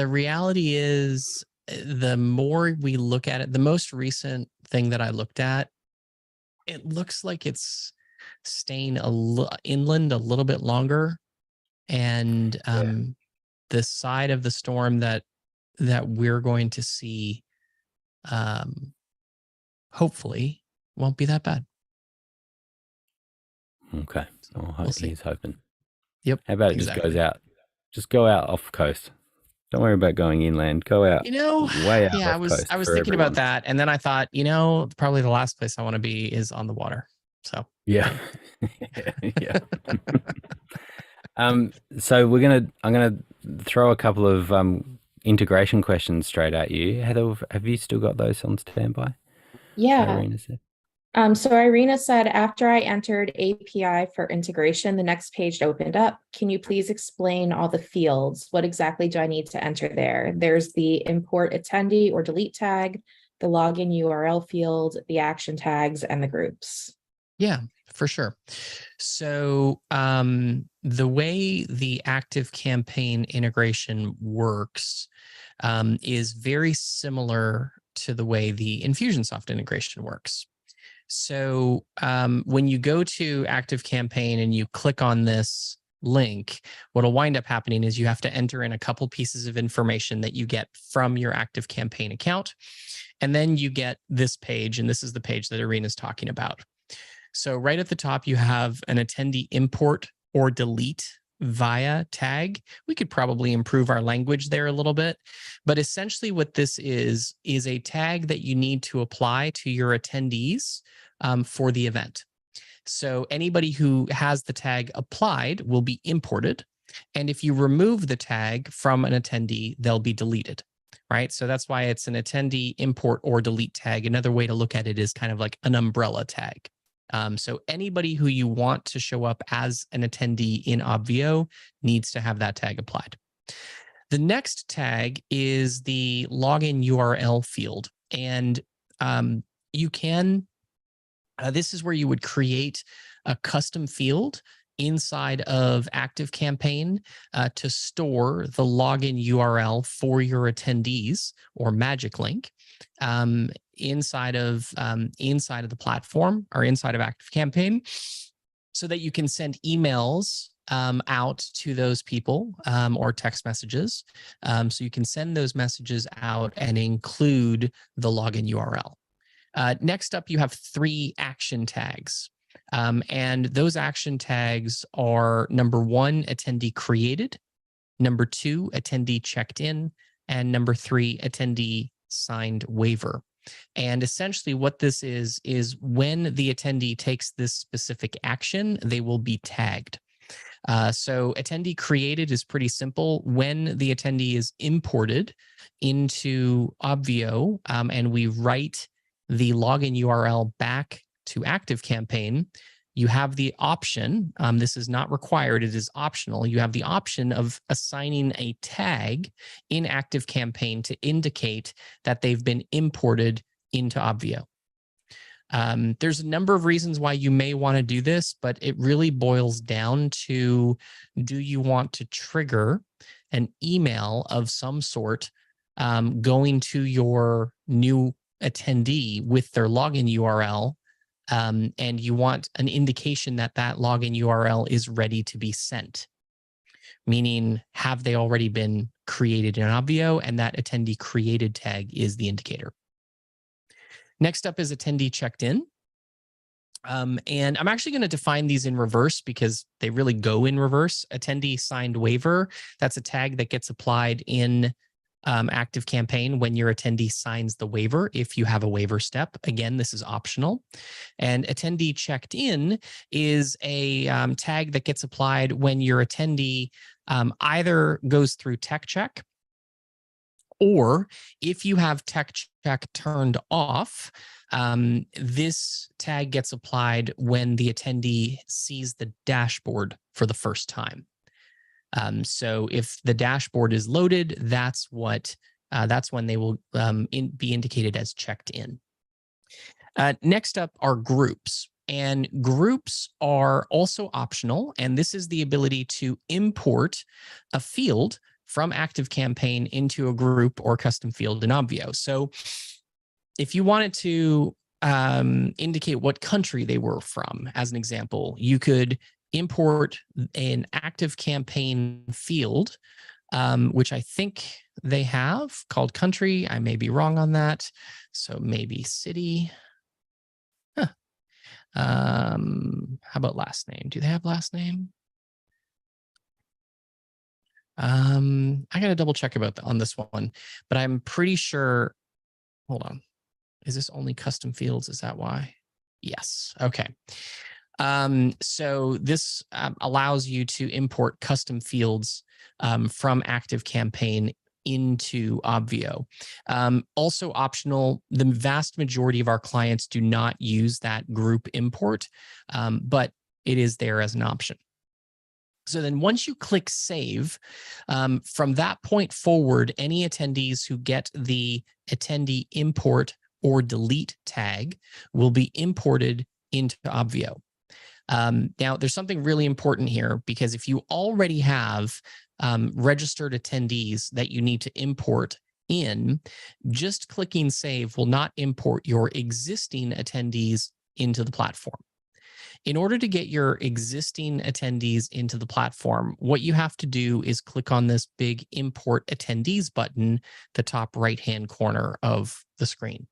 reality is, the more we look at it, the most recent thing that I looked at, it looks like it's staying inland a little bit longer. And the side of the storm that we're going to see, hopefully won't be that bad. Okay. So We'll see. He's hoping. Yep. How about it just goes out? Just go out off coast. Don't worry about going inland. Go out. Way out. Yeah, off coast I was for thinking everyone. about that, and then I thought, probably the last place I want to be is on the water. So yeah. Yeah. So I'm gonna throw a couple of integration questions straight at you. Heather, have you still got those on standby? Yeah. Irina said. So Irina said, after I entered API for integration, the next page opened up. Can you please explain all the fields? What exactly do I need to enter there? There's the import attendee or delete tag, the login URL field, the action tags, and the groups. Yeah, for sure. So the way the ActiveCampaign integration works is very similar to the way the Infusionsoft integration works. So when you go to ActiveCampaign and you click on this link, what'll wind up happening is you have to enter in a couple pieces of information that you get from your ActiveCampaign account. And then you get this page, and this is the page that Irene is talking about. So right at the top, you have an attendee import or delete via tag. We could probably improve our language there a little bit, but essentially what this is a tag that you need to apply to your attendees for the event. So anybody who has the tag applied will be imported. And if you remove the tag from an attendee, they'll be deleted, right? So that's why it's an attendee import or delete tag. Another way to look at it is kind of like an umbrella tag. So anybody who you want to show up as an attendee in Obvio needs to have that tag applied. The next tag is the login URL field. And you can, this is where you would create a custom field inside of ActiveCampaign to store the login URL for your attendees, or magic link, inside of the platform or inside of ActiveCampaign, so that you can send emails out to those people or text messages. So you can send those messages out and include the login URL. Next up, you have 3 action tags. And those action tags are number 1, attendee created, number 2, attendee checked in, and number 3, attendee signed waiver. And essentially what this is when the attendee takes this specific action, they will be tagged. So attendee created is pretty simple. When the attendee is imported into Obvio and we write the login URL back to ActiveCampaign, you have the option, this is not required, it is optional, you have the option of assigning a tag in ActiveCampaign to indicate that they've been imported into Obvio. There's a number of reasons why you may want to do this, but it really boils down to, do you want to trigger an email of some sort going to your new attendee with their login URL, and you want an indication that that login URL is ready to be sent, meaning have they already been created in Obvio, and that attendee created tag is the indicator. Next up is attendee checked in. And I'm actually going to define these in reverse because they really go in reverse. Attendee signed waiver, that's a tag that gets applied in ActiveCampaign when your attendee signs the waiver, if you have a waiver step. Again, this is optional. And attendee checked in is a tag that gets applied when your attendee either goes through tech check, or if you have tech check turned off, this tag gets applied when the attendee sees the dashboard for the first time. So if the dashboard is loaded, that's when they will be indicated as checked in. Next up are groups. And groups are also optional. And this is the ability to import a field from ActiveCampaign into a group or custom field in Obvio. So if you wanted to indicate what country they were from, as an example, you could import an ActiveCampaign field, which I think they have, called country. I may be wrong on that. So maybe city. Huh. How about last name? Do they have last name? I got to double check on this one, but I'm pretty sure. Hold on. Is this only custom fields? Is that why? Yes. Okay. So this allows you to import custom fields from ActiveCampaign into Obvio. Also optional, the vast majority of our clients do not use that group import, but it is there as an option. So then once you click save, from that point forward, any attendees who get the attendee import or delete tag will be imported into Obvio. Now, there's something really important here, because if you already have registered attendees that you need to import in, just clicking save will not import your existing attendees into the platform. In order to get your existing attendees into the platform, what you have to do is click on this big Import Attendees button, the top right-hand corner of the screen.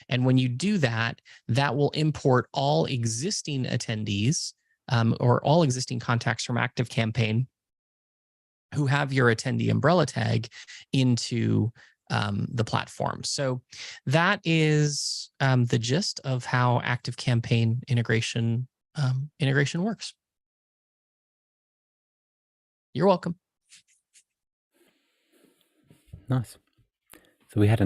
And when you do that, that will import all existing attendees or all existing contacts from ActiveCampaign who have your attendee umbrella tag into the platform. So that is the gist of how ActiveCampaign integration works. You're welcome. Nice. So we had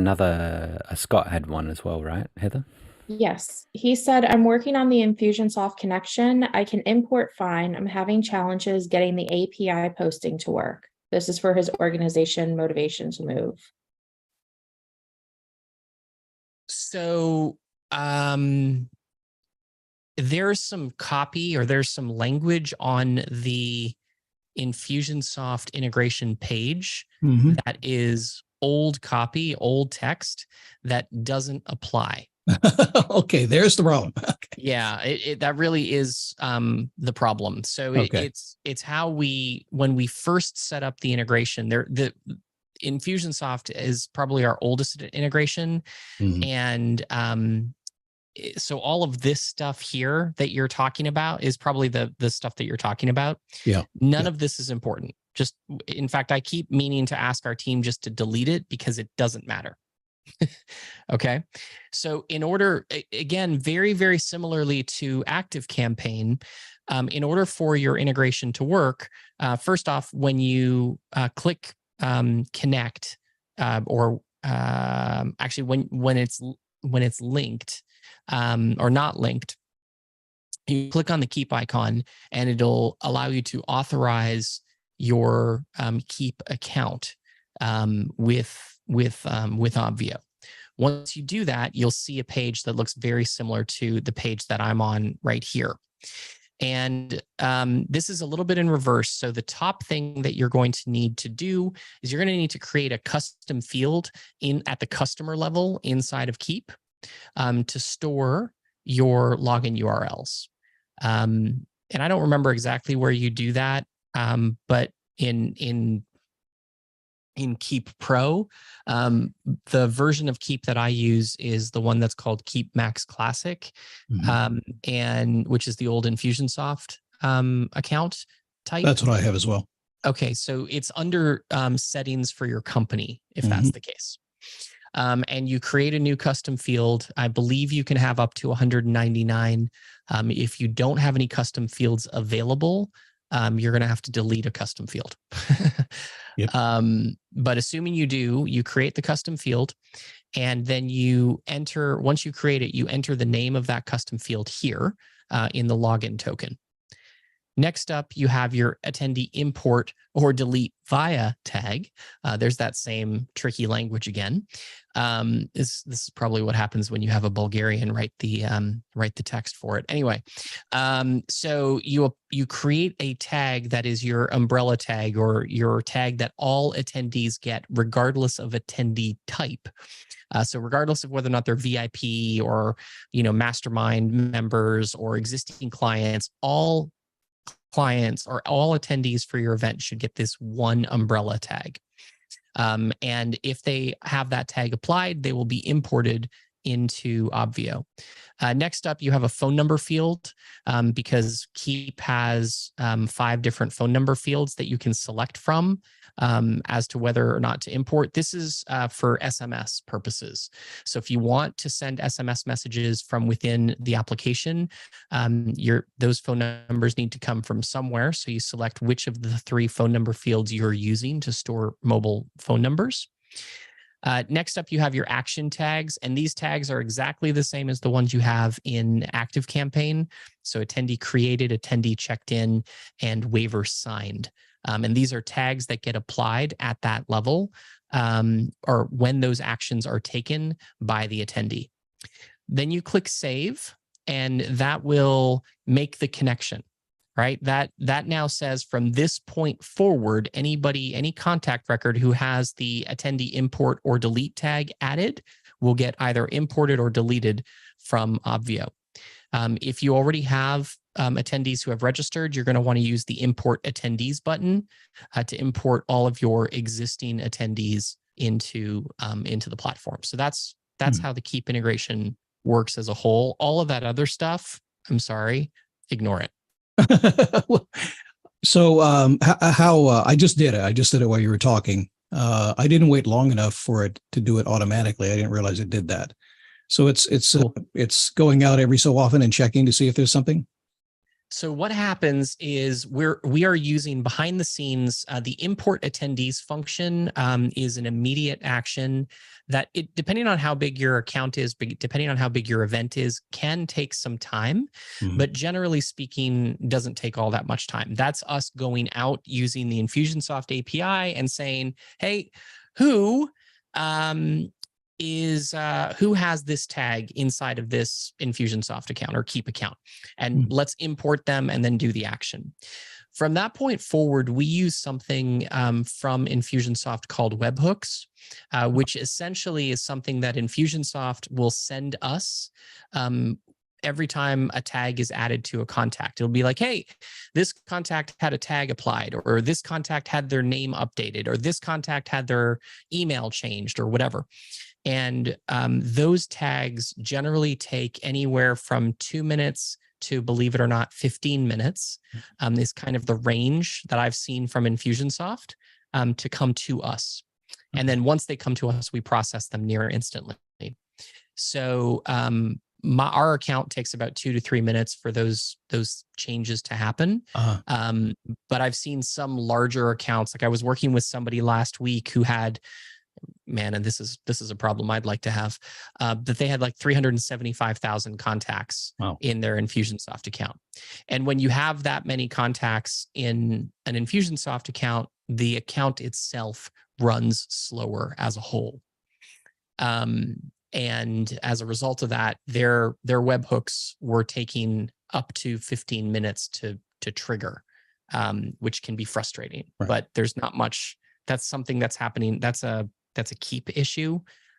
Scott had one as well, right, Heather? Yes. He said, I'm working on the Infusionsoft connection. I can import fine. I'm having challenges getting the API posting to work. This is for his organization, Motivation to Move. So there's some copy or there's some language on the Infusionsoft integration page that is old copy, old text that doesn't apply. Okay, there's the problem. Okay. Yeah, that really is the problem. So it's how when we first set up the integration, the Infusionsoft is probably our oldest integration, and so all of this stuff here that you're talking about is probably the stuff that you're talking about. Yeah. None of this is important. Just, in fact, I keep meaning to ask our team just to delete it because it doesn't matter. Okay. So in order, again, very, very similarly to ActiveCampaign, in order for your integration to work, first off, when you click connect, or actually when it's linked or not linked, you click on the Keep icon and it'll allow you to authorize your Keep account with Obvio. Once you do that, you'll see a page that looks very similar to the page that I'm on right here. And this is a little bit in reverse. So the top thing that you're going to need to do is you're going to need to create a custom field at the customer level inside of Keep to store your login URLs. And I don't remember exactly where you do that, but in Keep Pro, the version of Keep that I use is the one that's called Keep Max Classic, and which is the old Infusionsoft account type. That's what I have as well. Okay, so it's under settings for your company, if that's the case. And you create a new custom field. I believe you can have up to 199. If you don't have any custom fields available, you're going to have to delete a custom field. Yep. But assuming you do, you create the custom field, and then you enter, once you create it, you enter the name of that custom field here in the login token. Next up, you have your attendee import or delete via tag. There's that same tricky language again. This is probably what happens when you have a Bulgarian write the text for it. Anyway, so you create a tag that is your umbrella tag or your tag that all attendees get, regardless of attendee type. So regardless of whether or not they're VIP or mastermind members or existing clients, all clients or all attendees for your event should get this one umbrella tag. And if they have that tag applied, they will be imported into Obvio. Next up, you have a phone number field because Keep has 5 different phone number fields that you can select from as to whether or not to import. This is for SMS purposes. So if you want to send SMS messages from within the application, those phone numbers need to come from somewhere. So you select which of the 3 phone number fields you're using to store mobile phone numbers. Next up, you have your action tags, and these tags are exactly the same as the ones you have in ActiveCampaign. So attendee created, attendee checked in, and waiver signed. And these are tags that get applied at that level or when those actions are taken by the attendee. Then you click save, and that will make the connection. Right? That now says from this point forward, any contact record who has the attendee import or delete tag added will get either imported or deleted from Obvio. If you already have attendees who have registered, you're going to want to use the import attendees button to import all of your existing attendees into the platform. So that's how the Keep integration works as a whole. All of that other stuff, I'm sorry, ignore it. So how I just did it. I just did it while you were talking. I didn't wait long enough for it to do it automatically. I didn't realize it did that. So it's going out every so often and checking to see if there's something. So what happens is we are using behind the scenes the import attendees function is an immediate action that depending on how big your account is, depending on how big your event is, can take some time, but generally speaking, doesn't take all that much time. That's us going out using the Infusionsoft API and saying, hey, who has this tag inside of this Infusionsoft account or Keep account, and let's import them and then do the action. From that point forward, we use something from Infusionsoft called webhooks, which essentially is something that Infusionsoft will send us every time a tag is added to a contact. It'll be like, hey, this contact had a tag applied, or this contact had their name updated, or this contact had their email changed, or whatever. And those tags generally take anywhere from 2 minutes to, believe it or not, 15 minutes is kind of the range that I've seen from Infusionsoft to come to us. And then once they come to us, we process them near instantly. So our account takes about 2 to 3 minutes for those changes to happen. But I've seen some larger accounts. Like I was working with somebody last week who had, man, and this is a problem I'd like to have, that they had like 375,000 contacts in their Infusionsoft account. And when you have that many contacts in an Infusionsoft account, the account itself runs slower as a whole. And as a result of that, their webhooks were taking up to 15 minutes to trigger, which can be frustrating. Right. But there's not much. That's something that's happening. That's a Keep issue.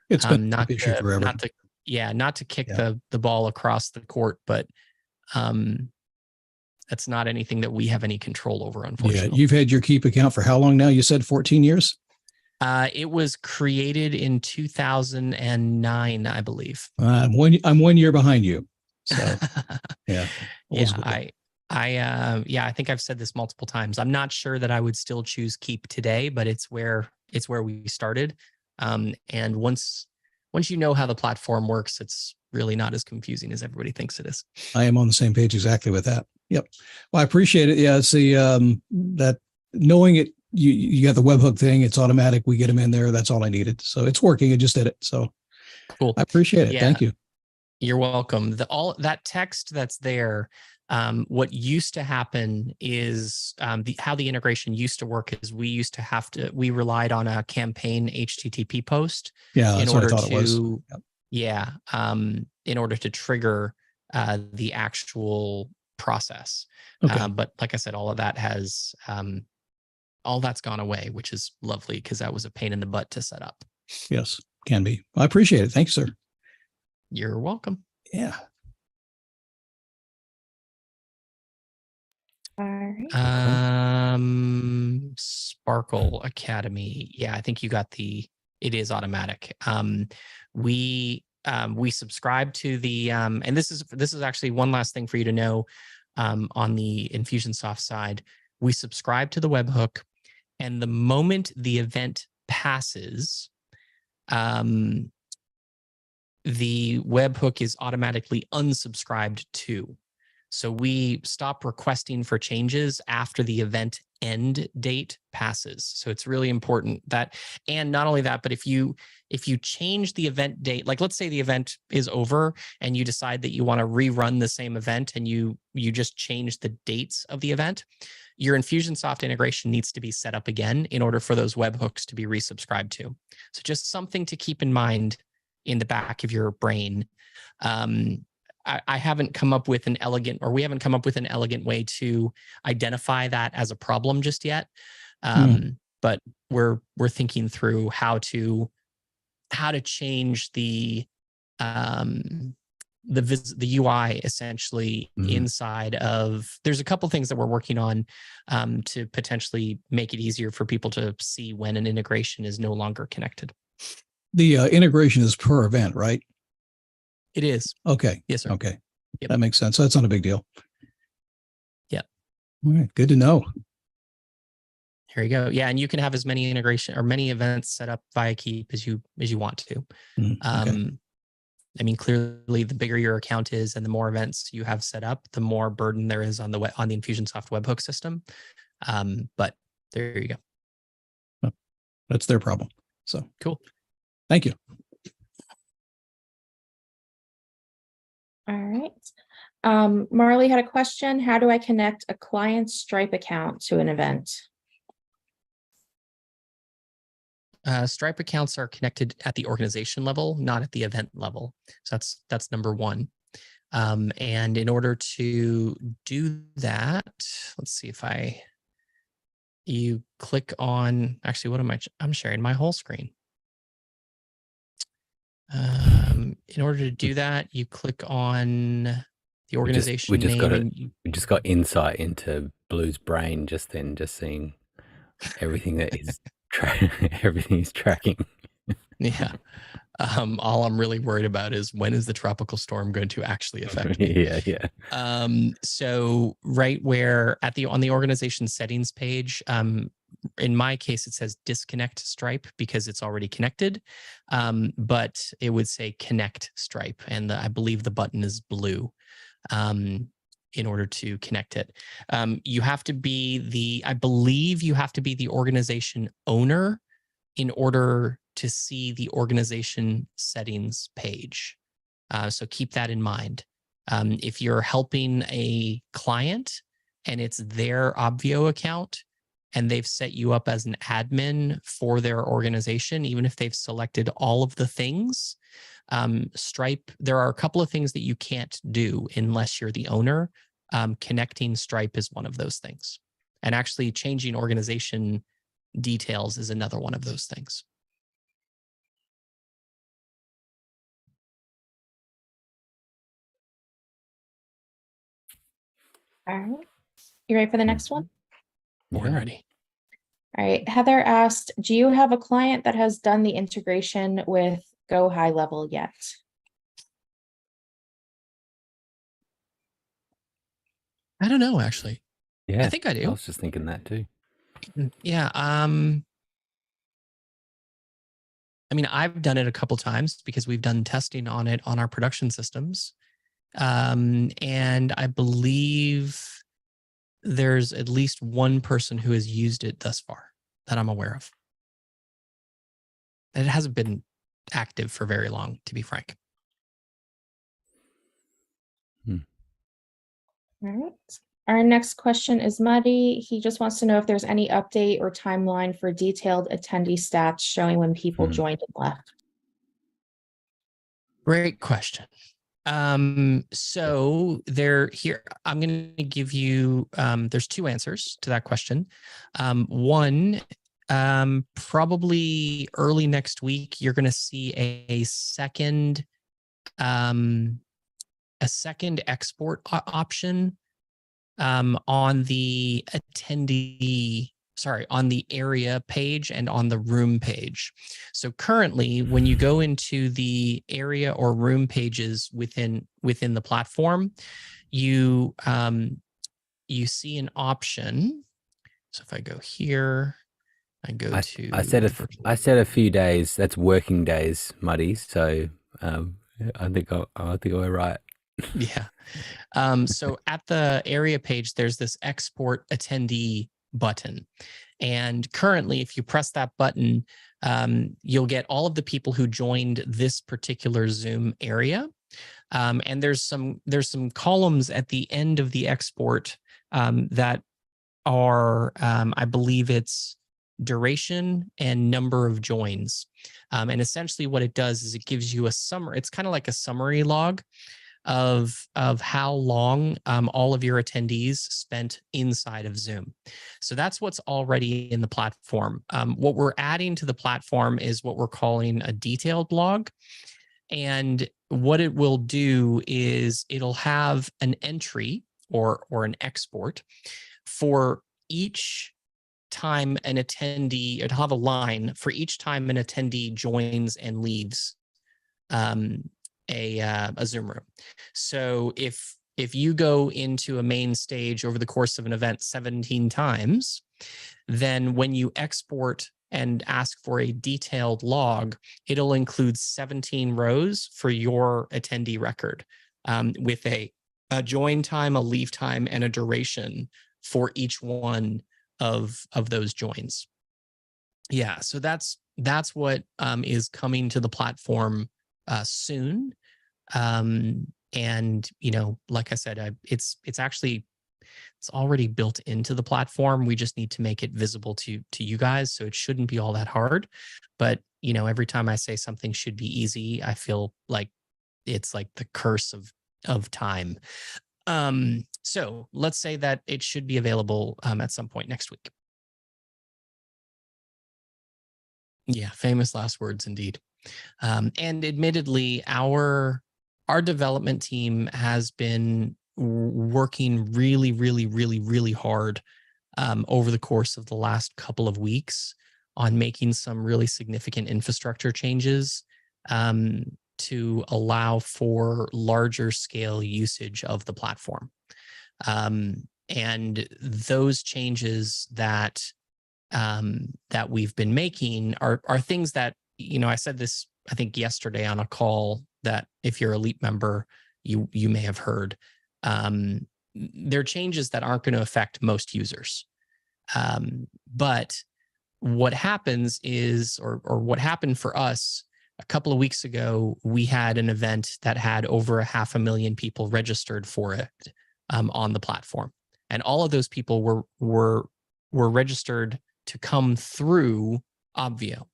It's been not an issue forever. Not to kick the ball across the court, but that's not anything that we have any control over, unfortunately. Yeah, you've had your Keep account for how long now? You said 14 years? It was created in 2009, I believe. I'm 1 year behind you. So yeah. I think I've said this multiple times. I'm not sure that I would still choose Keep today, but it's where we started. And once you know how the platform works, it's really not as confusing as everybody thinks it is. I am on the same page exactly with that. Yep. Well, I appreciate it. Yeah, it's the that knowing it. You got the webhook thing. It's automatic. We get them in there. That's all I needed. So it's working. I just did it. So cool. I appreciate it. Yeah. Thank you. You're welcome. All that text that's there. What used to happen is how the integration used to work is we relied on a campaign HTTP post in order to in order to trigger the actual process. Okay. But like I said, all of that has all that's gone away, which is lovely because that was a pain in the butt to set up. Yes, can be. I appreciate it. Thanks, sir. You're welcome. Yeah. All right. Sparkle Academy. Yeah, I think you got it is automatic. We subscribe to the and this is actually one last thing for you to know on the Infusionsoft side. We subscribe to the webhook, and the moment the event passes, the webhook is automatically unsubscribed to. So we stop requesting for changes after the event end date passes. So it's really important that, and not only that, but if you change the event date, like let's say the event is over and you decide that you want to rerun the same event and you just change the dates of the event, your Infusionsoft integration needs to be set up again in order for those webhooks to be resubscribed to. So just something to keep in mind in the back of your brain. I haven't come up with an elegant, or we haven't come up with an elegant way to identify that as a problem just yet. But we're thinking through how to change the the UI essentially inside of. There's a couple things that we're working on to potentially make it easier for people to see when an integration is no longer connected. The integration is per event, right? It is. Okay. Yes, sir. Okay. Yep. That makes sense. That's not a big deal. Yeah. All right. Good to know. Here you go. Yeah, and you can have as many integration or many events set up via Keep as you want to. Okay. I mean, clearly, the bigger your account is and the more events you have set up, the more burden there is on the Infusionsoft webhook system. But there you go. That's their problem. So cool. Thank you. All right. Marley had a question. How do I connect a client's Stripe account to an event? Stripe accounts are connected at the organization level, not at the event level. So that's number one. And in order to do that, let's see if you click on, actually, what am I'm sharing my whole screen. In order to do that, you click on the organization name. We just got insight into Blue's brain just then, just seeing everything that is everything he's tracking. Yeah. All I'm really worried about is when is the tropical storm going to actually affect me? Yeah. So right where on the organization settings page, in my case, it says disconnect Stripe because it's already connected, but it would say connect Stripe, and I believe the button is blue. In order to connect it, you have to be I believe you have to be the organization owner in order to see the organization settings page. So keep that in mind. If you're helping a client and it's their Obvio account and they've set you up as an admin for their organization, even if they've selected all of the things, Stripe, there are a couple of things that you can't do unless you're the owner. Connecting Stripe is one of those things. And actually changing organization details is another one of those things. All right. You ready for the next one? We're ready. All right. Heather asked, do you have a client that has done the integration with Go High Level yet? I don't know, actually. Yeah. I think I do. I was just thinking that too. Yeah. I mean, I've done it a couple times because we've done testing on it on our production systems. And I believe there's at least one person who has used it thus far that I'm aware of. It hasn't been active for very long, to be frank. All right. Our next question is Muddy. He just wants to know if there's any update or timeline for detailed attendee stats showing when people joined and left. Great question. So here, I'm going to give you, there's two answers to that question. One, probably early next week, you're going to see a second export option on the on the area page and on the room page. So currently, when you go into the area or room pages within the platform, you see an option. So if I go here, I go to. I said a few days. That's working days, Muddy. So I think we're right. Yeah. So at the area page, there's this export attendee button. And currently, if you press that button, you'll get all of the people who joined this particular Zoom area. And there's some columns at the end of the export that are, I believe it's duration and number of joins. And essentially what it does is it gives you a summary. It's kind of like a summary log of how long all of your attendees spent inside of Zoom. So that's what's already in the platform. What we're adding to the platform is what we're calling a detailed log. And what it will do is it'll have an entry or an export for each time an attendee. It'll have a line for each time an attendee joins and leaves a Zoom room. So if you go into a main stage over the course of an event 17 times, then when you export and ask for a detailed log, it'll include 17 rows for your attendee record, with a join time, a leave time, and a duration for each one of those joins. Yeah, so that's what is coming to the platform soon. And like I said, it's already built into the platform. We just need to make it visible to you guys, so it shouldn't be all that hard. But every time I say something should be easy, I feel like it's like the curse of time. So let's say that it should be available at some point next week. Yeah, famous last words indeed. And admittedly, our development team has been working really, really, really, really hard over the course of the last couple of weeks on making some really significant infrastructure changes to allow for larger scale usage of the platform. And those changes that we've been making are things that, I said this, I think yesterday on a call, that if you're a Elite member, you may have heard. They're changes that aren't going to affect most users. But what happens is, or what happened for us a couple of weeks ago, we had an event that had over 500,000 people registered for it on the platform. And all of those people were registered to come through Obvio.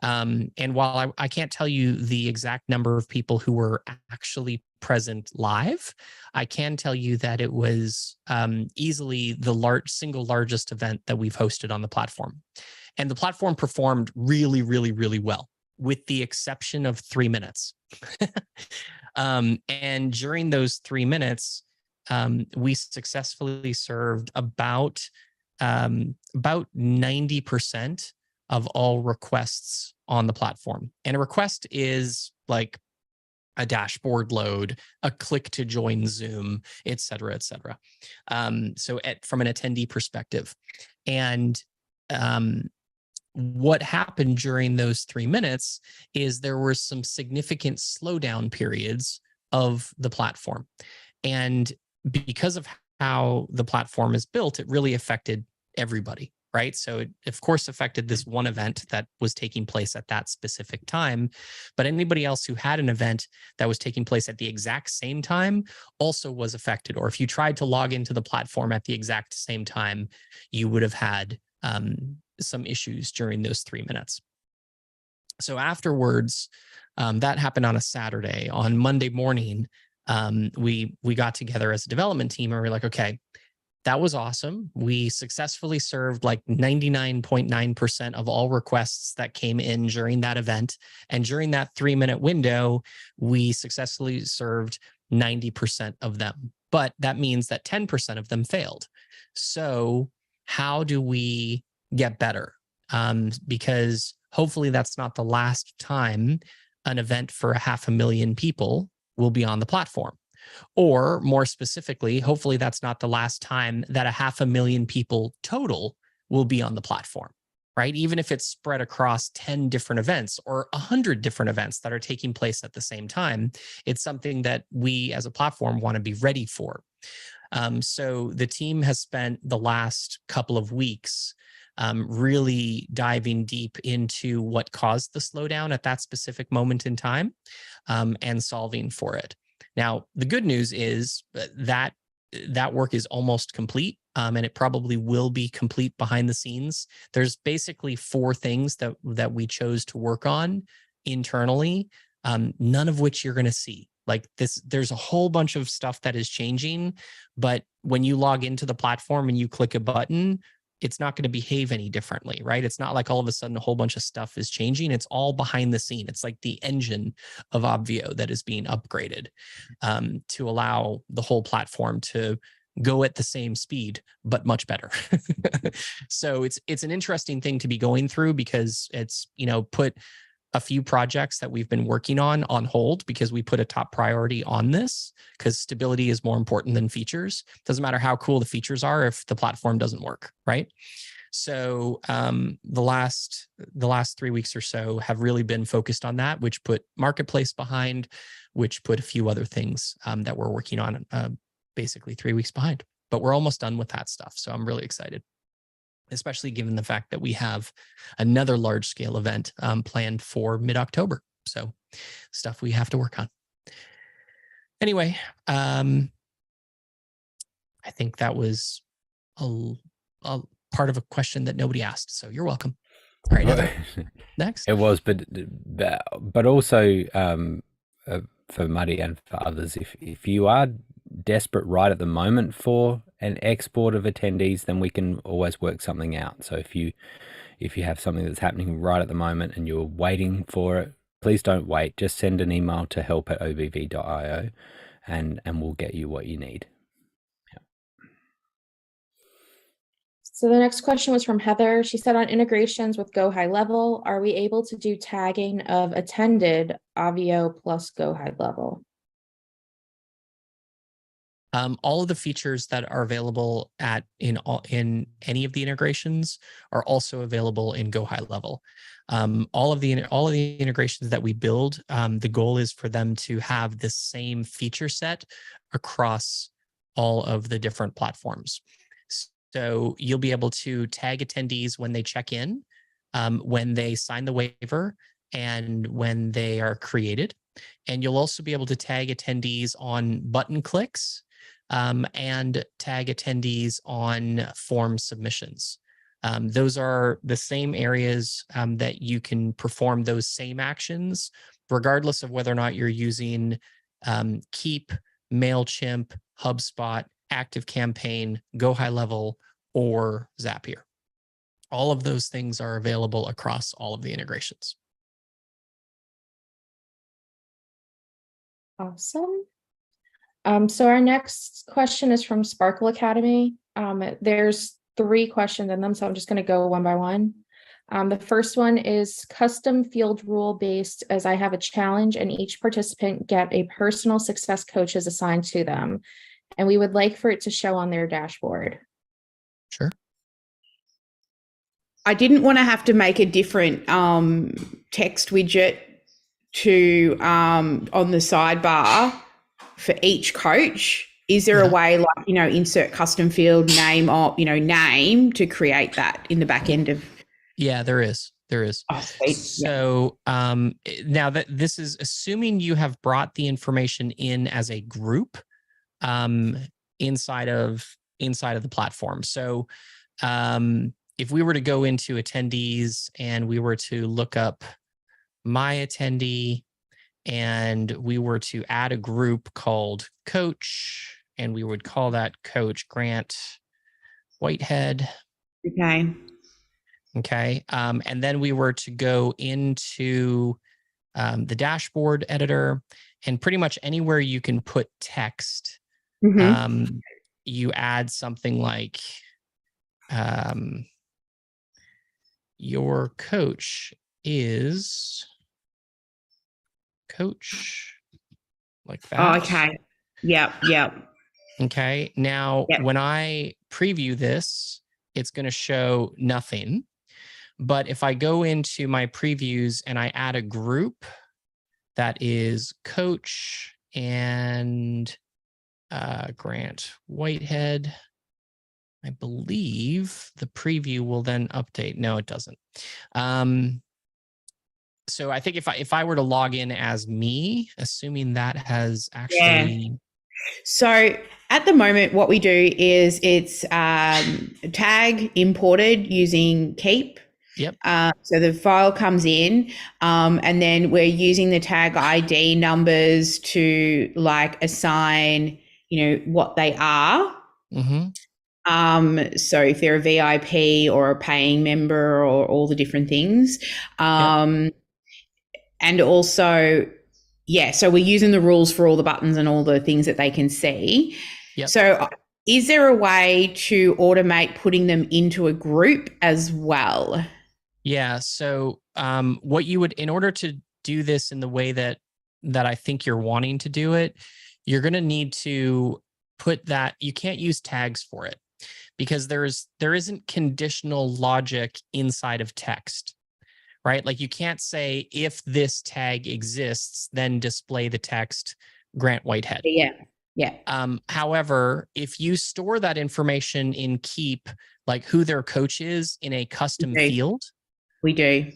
And while I can't tell you the exact number of people who were actually present live, I can tell you that it was easily the single largest event that we've hosted on the platform. And the platform performed really, really, really well, with the exception of 3 minutes. And during those 3 minutes, we successfully served about 90% of all requests on the platform. And a request is like a dashboard load, a click to join Zoom, et cetera, et cetera. So from an attendee perspective. And what happened during those 3 minutes is there were some significant slowdown periods of the platform. And because of how the platform is built, it really affected everybody, right? So it, of course, affected this one event that was taking place at that specific time, but anybody else who had an event that was taking place at the exact same time also was affected. Or if you tried to log into the platform at the exact same time, you would have had some issues during those 3 minutes. So afterwards, that happened on a Saturday. On Monday morning, we got together as a development team and we're like, okay, that was awesome. We successfully served like 99.9% of all requests that came in during that event. And during that 3-minute window, we successfully served 90% of them. But that means that 10% of them failed. So how do we get better? Because hopefully that's not the last time an event for 500,000 people will be on the platform. Or more specifically, hopefully that's not the last time that 500,000 people total will be on the platform, right? Even if it's spread across 10 different events or 100 different events that are taking place at the same time, it's something that we as a platform want to be ready for. So the team has spent the last couple of weeks really diving deep into what caused the slowdown at that specific moment in time and solving for it. Now, the good news is that work is almost complete, and it probably will be complete behind the scenes. There's basically 4 things that we chose to work on internally, none of which you're going to see. Like this, there's a whole bunch of stuff that is changing, but when you log into the platform and you click a button, it's not going to behave any differently, right? It's not like all of a sudden a whole bunch of stuff is changing. It's all behind the scene. It's like the engine of Obvio that is being upgraded to allow the whole platform to go at the same speed, but much better. So it's an interesting thing to be going through, because it's, put a few projects that we've been working on hold, because we put a top priority on this, because stability is more important than features. Doesn't matter how cool the features are if the platform doesn't work, right? So the last 3 weeks or so have really been focused on that, which put Marketplace behind, which put a few other things that we're working on basically 3 weeks behind. But we're almost done with that stuff. So I'm really excited, especially given the fact that we have another large scale event planned for mid-October. So stuff we have to work on. Anyway, I think that was a part of a question that nobody asked. So you're welcome. All right, Heather, next. It was, but also for Muddy and for others, if you are desperate right at the moment for an export of attendees, then we can always work something out. So if you have something that's happening right at the moment and you're waiting for it, please don't wait. Just send an email to help@obv.io and we'll get you what you need. So the next question was from Heather. She said, on integrations with Go High Level, are we able to do tagging of attended Obvio plus Go High Level? All of the features that are available in any of the integrations are also available in Go High Level. All of the integrations that we build, the goal is for them to have the same feature set across all of the different platforms. So you'll be able to tag attendees when they check in, when they sign the waiver, and when they are created. And you'll also be able to tag attendees on button clicks and tag attendees on form submissions. Those are the same areas that you can perform those same actions, regardless of whether or not you're using Keep, MailChimp, HubSpot, ActiveCampaign, Go High Level, or Zapier. All of those things are available across all of the integrations. Awesome. So our next question is from Sparkle Academy. There's 3 questions in them, so I'm just going to go one by one. The first one is custom field rule based, as I have a challenge and each participant get a personal success coach is assigned to them, and we would like for it to show on their dashboard. Sure. I didn't want to have to make a different text widget to on the sidebar for each coach. Is there a way, like, insert custom field name or, name to create that in the back end of? Yeah, there is. Oh, sweet. So now that this is assuming you have brought the information in as a group inside of the platform. So if we were to go into attendees and we were to look up my attendee and we were to add a group called Coach, and we would call that Coach Grant Whitehead. Okay. And then we were to go into the dashboard editor, and pretty much anywhere you can put text, you add something like your coach is Coach, like that. Oh, okay. Yep. Okay. Now, when I preview this, it's going to show nothing. But if I go into my previews and I add a group that is Coach and Grant Whitehead, I believe the preview will then update. No, it doesn't. So I think if I were to log in as me, assuming that has actually. Yeah. So at the moment, what we do is it's tag imported using Keep. Yep. So the file comes in, and then we're using the tag ID numbers to assign, what they are. So if they're a VIP or a paying member or all the different things. And also, so we're using the rules for all the buttons and all the things that they can see. Yep. So is there a way to automate putting them into a group as well? Yeah. So what you would, in order to do this in the way that I think you're wanting to do it, you're going to need to put that, you can't use tags for it because there isn't conditional logic inside of text, right? Like you can't say if this tag exists, then display the text Grant Whitehead. Yeah. However, if you store that information in Keep, like who their coach is in a custom field, we do.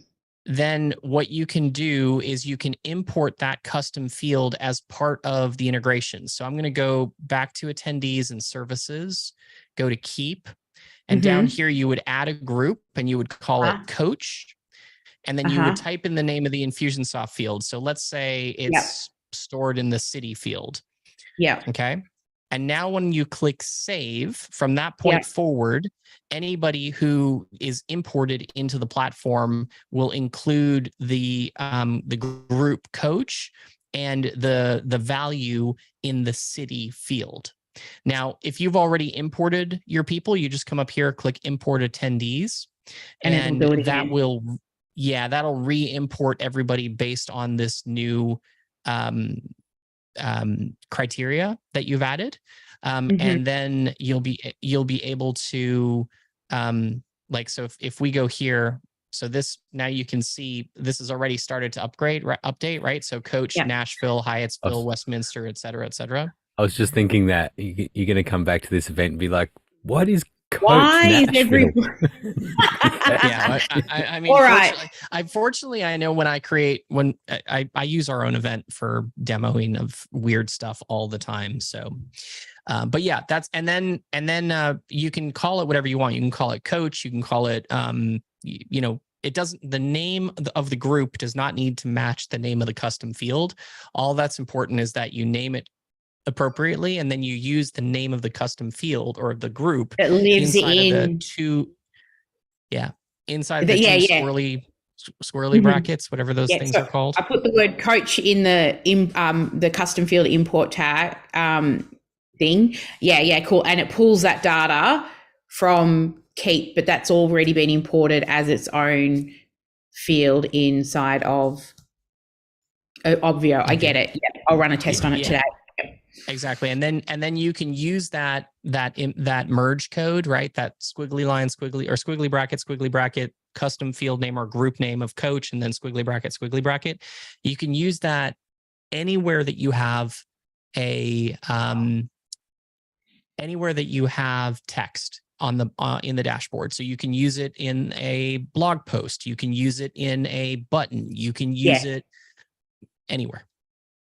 Then what you can do is you can import that custom field as part of the integration. So I'm going to go back to attendees and services, go to Keep, and down here you would add a group and you would call it coach. And then you would type in the name of the Infusionsoft field. So let's say it's stored in the city field. Yeah. Okay. And now when you click save, from that point forward, anybody who is imported into the platform will include the group coach and the value in the city field. Now, if you've already imported your people, you just come up here, click import attendees, and that will, that'll re-import everybody based on this new criteria that you've added. And then you'll be able to, so if we go here, so this, now you can see this has already started to update, right? So coach, Nashville, Hyattsville, Westminster, et cetera, et cetera. I was just thinking that you're going to come back to this event and be like, what is coach Why Nashville? is I mean, all right. Fortunately, I know when I use our own event for demoing of weird stuff all the time. So, but yeah, that's, and then you can call it whatever you want. You can call it coach. You can call it, it doesn't, the name of the group does not need to match the name of the custom field. All that's important is that you name it appropriately, and then you use the name of the custom field or the group that lives inside the two squirrely brackets, whatever those things are called. I put the word coach in the custom field import tag thing. Cool. And it pulls that data from Keep, but that's already been imported as its own field inside of Obvio. I get it. Yeah, I'll run a test on it today. Exactly. And then you can use that merge code, right? That squiggly line, squiggly bracket, custom field name or group name of coach, and then squiggly bracket. You can use that anywhere that you have text on the in the dashboard. So you can use it in a blog post, you can use it in a button, you can use it anywhere.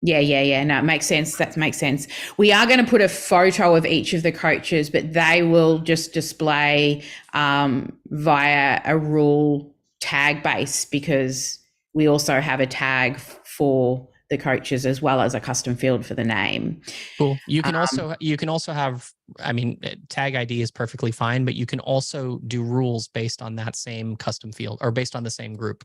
Yeah. No, it makes sense. That makes sense. We are going to put a photo of each of the coaches, but they will just display via a rule tag base, because we also have a tag for the coaches as well as a custom field for the name. Cool. You can also have, I mean, tag ID is perfectly fine, but you can also do rules based on that same custom field or based on the same group,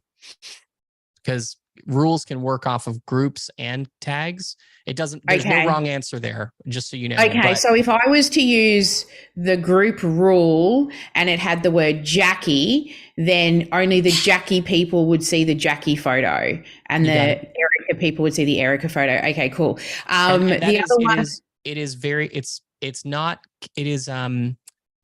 because rules can work off of groups and tags. There's no wrong answer there, just so you know. Okay, so if I was to use the group rule and it had the word Jackie, then only the Jackie people would see the Jackie photo and the Erica people would see the Erica photo. Okay, cool. The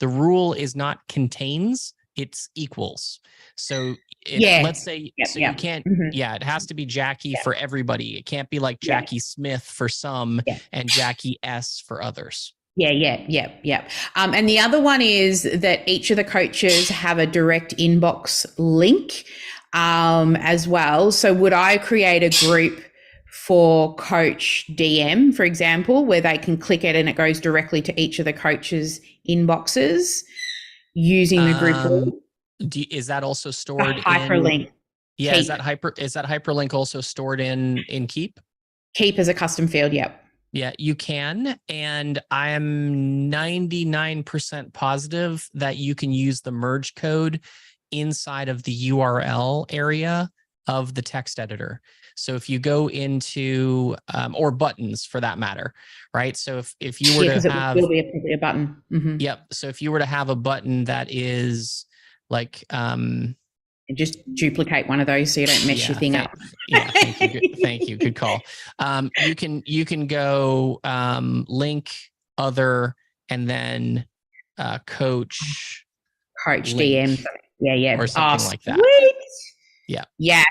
rule is not contains, it's equals. So let's say, you can't, it has to be Jackie for everybody. It can't be like Jackie Smith for some and Jackie S for others. Yeah. And the other one is that each of the coaches have a direct inbox link as well. So would I create a group for coach DM, for example, where they can click it and it goes directly to each of the coaches' inboxes using the group rule? Is that also stored hyperlink? Is that hyperlink also stored in Keep? Keep as a custom field, yep. Yeah, you can. And I am 99% positive that you can use the merge code inside of the URL area of the text editor. So if you go into, or buttons for that matter, right? So if you were to have, it will be probably a button. Mhm. Yep. So if you were to have a button that is like, And just duplicate one of those so you don't mess your thing up. Yeah, thank you. Thank you. Good call. You can go link other and then coach Coach link, DM. Yeah. or something like that. Sweet. Yeah. Yes.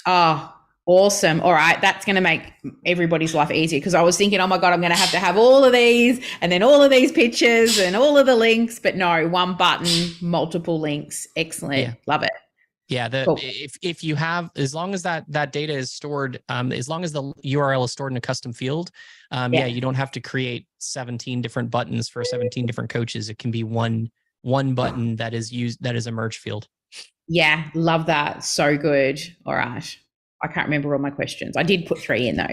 Oh, awesome. All right. That's going to make everybody's life easier, because I was thinking, oh my God, I'm going to have all of these and then all of these pictures and all of the links. But no, one button, multiple links. Excellent. Yeah. Love it. Yeah, Cool. if you have, as long as that data is stored, as long as the URL is stored in a custom field, yeah, you don't have to create 17 different buttons for 17 different coaches. It can be one button that is a merge field. Yeah, love that. So good. All right. I can't remember all my questions. I did put 3 in though.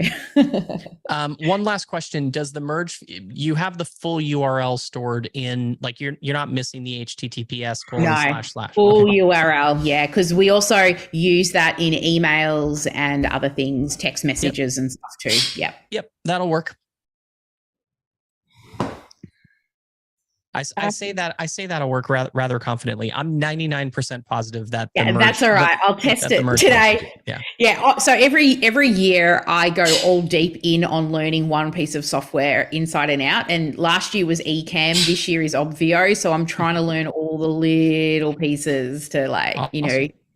One last question. Does the merge, you have the full URL stored in, like you're not missing the HTTPS : / full URL. Yeah. Cause we also use that in emails and other things, text messages and stuff too. Yep. Yep. That'll work. I say that'll work rather confidently. I'm 99% positive that. Yeah, that's all right. I'll test it today. Yeah. So every year I go all deep in on learning one piece of software inside and out. And last year was Ecamm. This year is Obvio. So I'm trying to learn all the little pieces to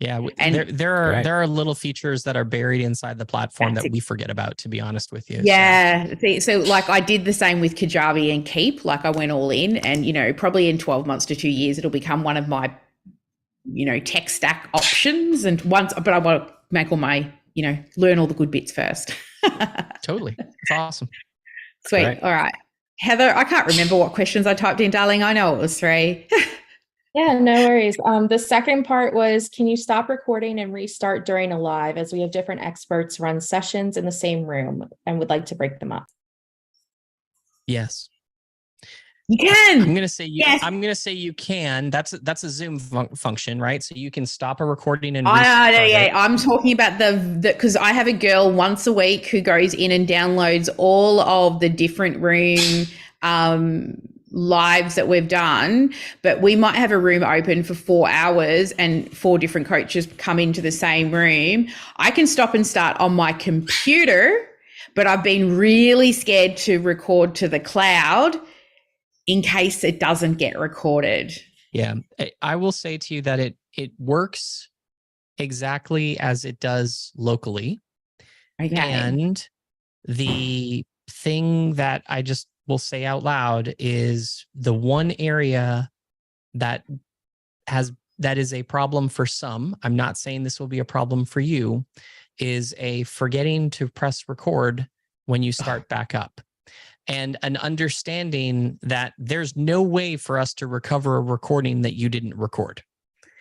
Yeah, and there are little features that are buried inside the platform that we forget about, to be honest with you. Yeah. So like I did the same with Kajabi and Keep. Like I went all in, and probably in 12 months to 2 years, it'll become one of my, tech stack options. But I want to make all my, learn all the good bits first. Totally. It's awesome. Sweet. Great. All right. Heather, I can't remember what questions I typed in, darling. I know it was 3. Yeah, no worries. The second part was, can you stop recording and restart during a live, as we have different experts run sessions in the same room and would like to break them up? Yes. You can. I'm gonna say you can. That's a Zoom function, right? So you can stop a recording and restart it. I'm talking about because I have a girl once a week who goes in and downloads all of the different room lives that we've done, but we might have a room open for 4 hours and 4 different coaches come into the same room. I can stop and start on my computer, but I've been really scared to record to the cloud in case it doesn't get recorded. Yeah, I will say to you that it works exactly as it does locally. Okay. And the thing that I just will say out loud is the one area that is a problem for some, I'm not saying this will be a problem for you, is a forgetting to press record when you start back up. And an understanding that there's no way for us to recover a recording that you didn't record.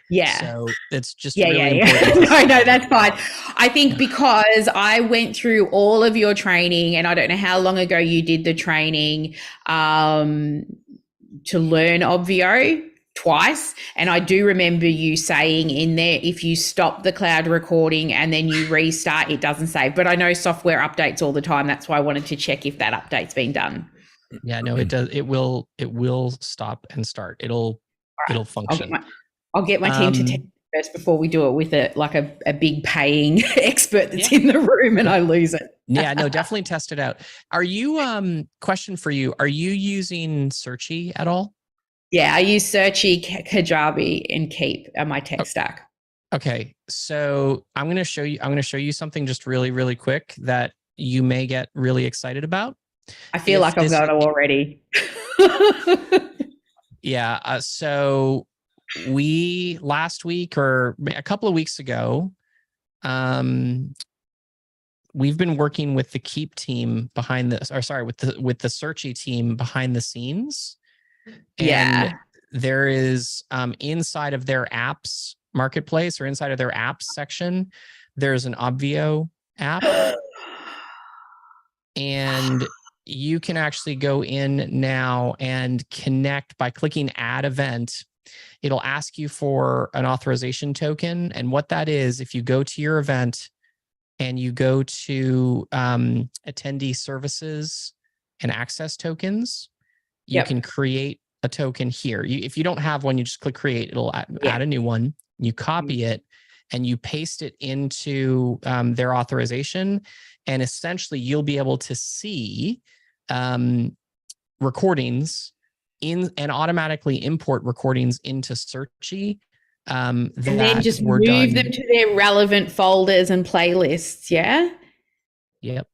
Yeah. So it's just really important. No, that's fine. I think because I went through all of your training, and I don't know how long ago you did the training to learn Obvio twice. And I do remember you saying in there, if you stop the cloud recording and then you restart, it doesn't save. But I know software updates all the time. That's why I wanted to check if that update's been done. Yeah, no, it does. It will stop and start. It'll function. I'll get my team to test first before we do it with a big paying expert that's in the room and I lose it. Yeah, no, definitely test it out. Are you, question for you, are you using Searchy at all? Yeah, I use Searchy, Kajabi, and Keep on my tech stack. Okay, so I'm going to show you something just really, really quick that you may get really excited about. I feel like I've got it already. Yeah, so we last week or a couple of weeks ago, we've been working with the Keep team behind this, or sorry, with the Searchy team behind the scenes. Yeah. And there is inside of their apps marketplace, or inside of their apps section, there's an Obvio app. And you can actually go in now and connect by clicking add event. It'll ask you for an authorization token. And what that is, if you go to your event and you go to attendee services and access tokens, you can create a token here. If you don't have one, you just click create. It'll add a new one. You copy it and you paste it into their authorization. And essentially, you'll be able to see recordings and automatically import recordings into Searchy. And then just move them to their relevant folders and playlists. Yeah. Yep.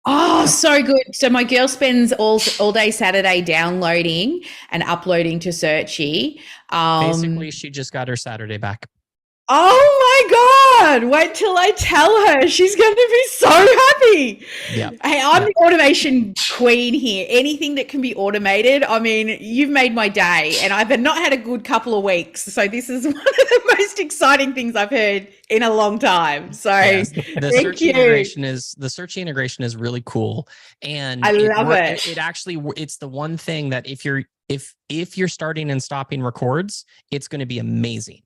Oh, so good. So my girl spends all day Saturday downloading and uploading to Searchy. Basically, she just got her Saturday back. Oh my God. Wait till I tell her. She's going to be so happy. Yeah. Hey, I'm the automation queen here. Anything that can be automated. I mean, you've made my day, and I've not had a good couple of weeks. So this is one of the most exciting things I've heard in a long time. So the Searchy integration is really cool. And I love it. It actually, it's the one thing that if you're starting and stopping records, it's going to be amazing.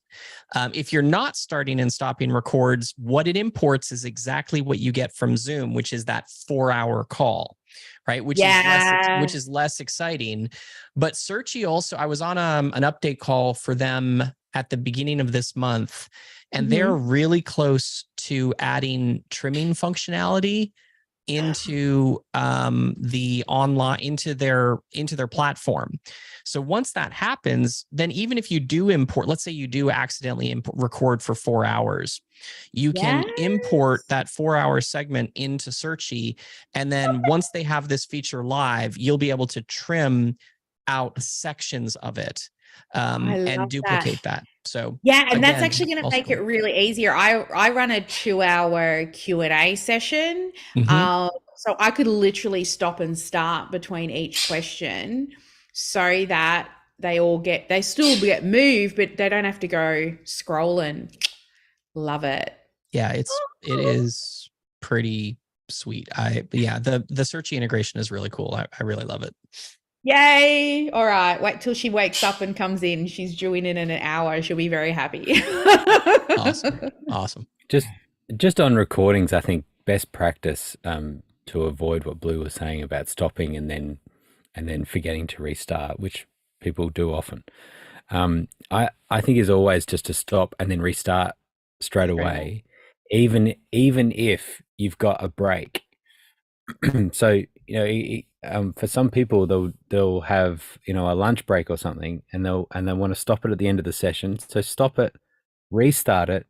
If you're not starting and stopping records, what it imports is exactly what you get from Zoom, which is that 4-hour call, right? Which is less exciting. But Searchy also, I was on an update call for them at the beginning of this month, and they're really close to adding trimming functionality into the online, into their platform. So once that happens, then even if you do import, let's say you do accidentally record for 4 hours, you can import that 4-hour segment into Searchy. And then once they have this feature live, you'll be able to trim out sections of it and duplicate that. So and that's actually going to make it really easier. I run a 2-hour Q&A session. So I could literally stop and start between each question so that they still get moved, but they don't have to go scrolling. Love it. Yeah, it is pretty sweet. The Searchy integration is really cool. I really love it. Yay. All right. Wait till she wakes up and comes in. She's due in an hour. She'll be very happy. Awesome. Just on recordings, I think best practice to avoid what Blue was saying about stopping and then forgetting to restart, which people do often. I think is always just to stop and then restart straight away, even if you've got a break. So, for some people they'll have, a lunch break or something, and they want to stop it at the end of the session. So stop it, restart it,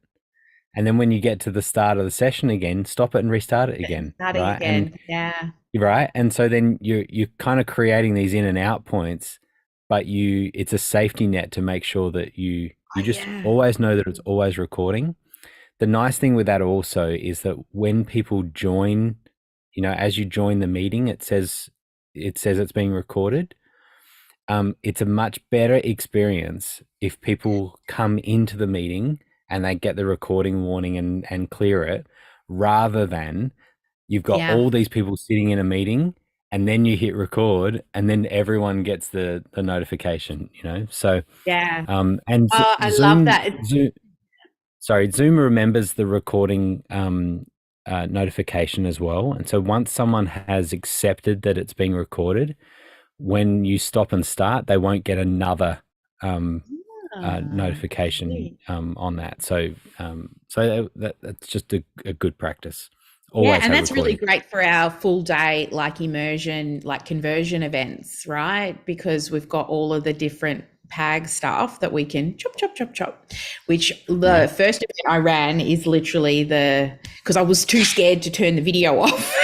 and then when you get to the start of the session again, stop it and restart it again. Right. And so then you're kind of creating these in and out points, but it's a safety net to make sure that you just always know that it's always recording. The nice thing with that also is that when people join, as you join the meeting, it says it's being recorded. It's a much better experience if people come into the meeting and they get the recording warning and clear it, rather than you've got all these people sitting in a meeting and then you hit record and then everyone gets the notification, So and I love that. Zoom remembers the recording notification as well. And so once someone has accepted that it's being recorded, when you stop and start, they won't get another notification on that. So that's just a good practice. Always and that's really great for our full day, like immersion, like conversion events, right? Because we've got all of the different PAG stuff that we can chop, which the first event I ran is literally because I was too scared to turn the video off.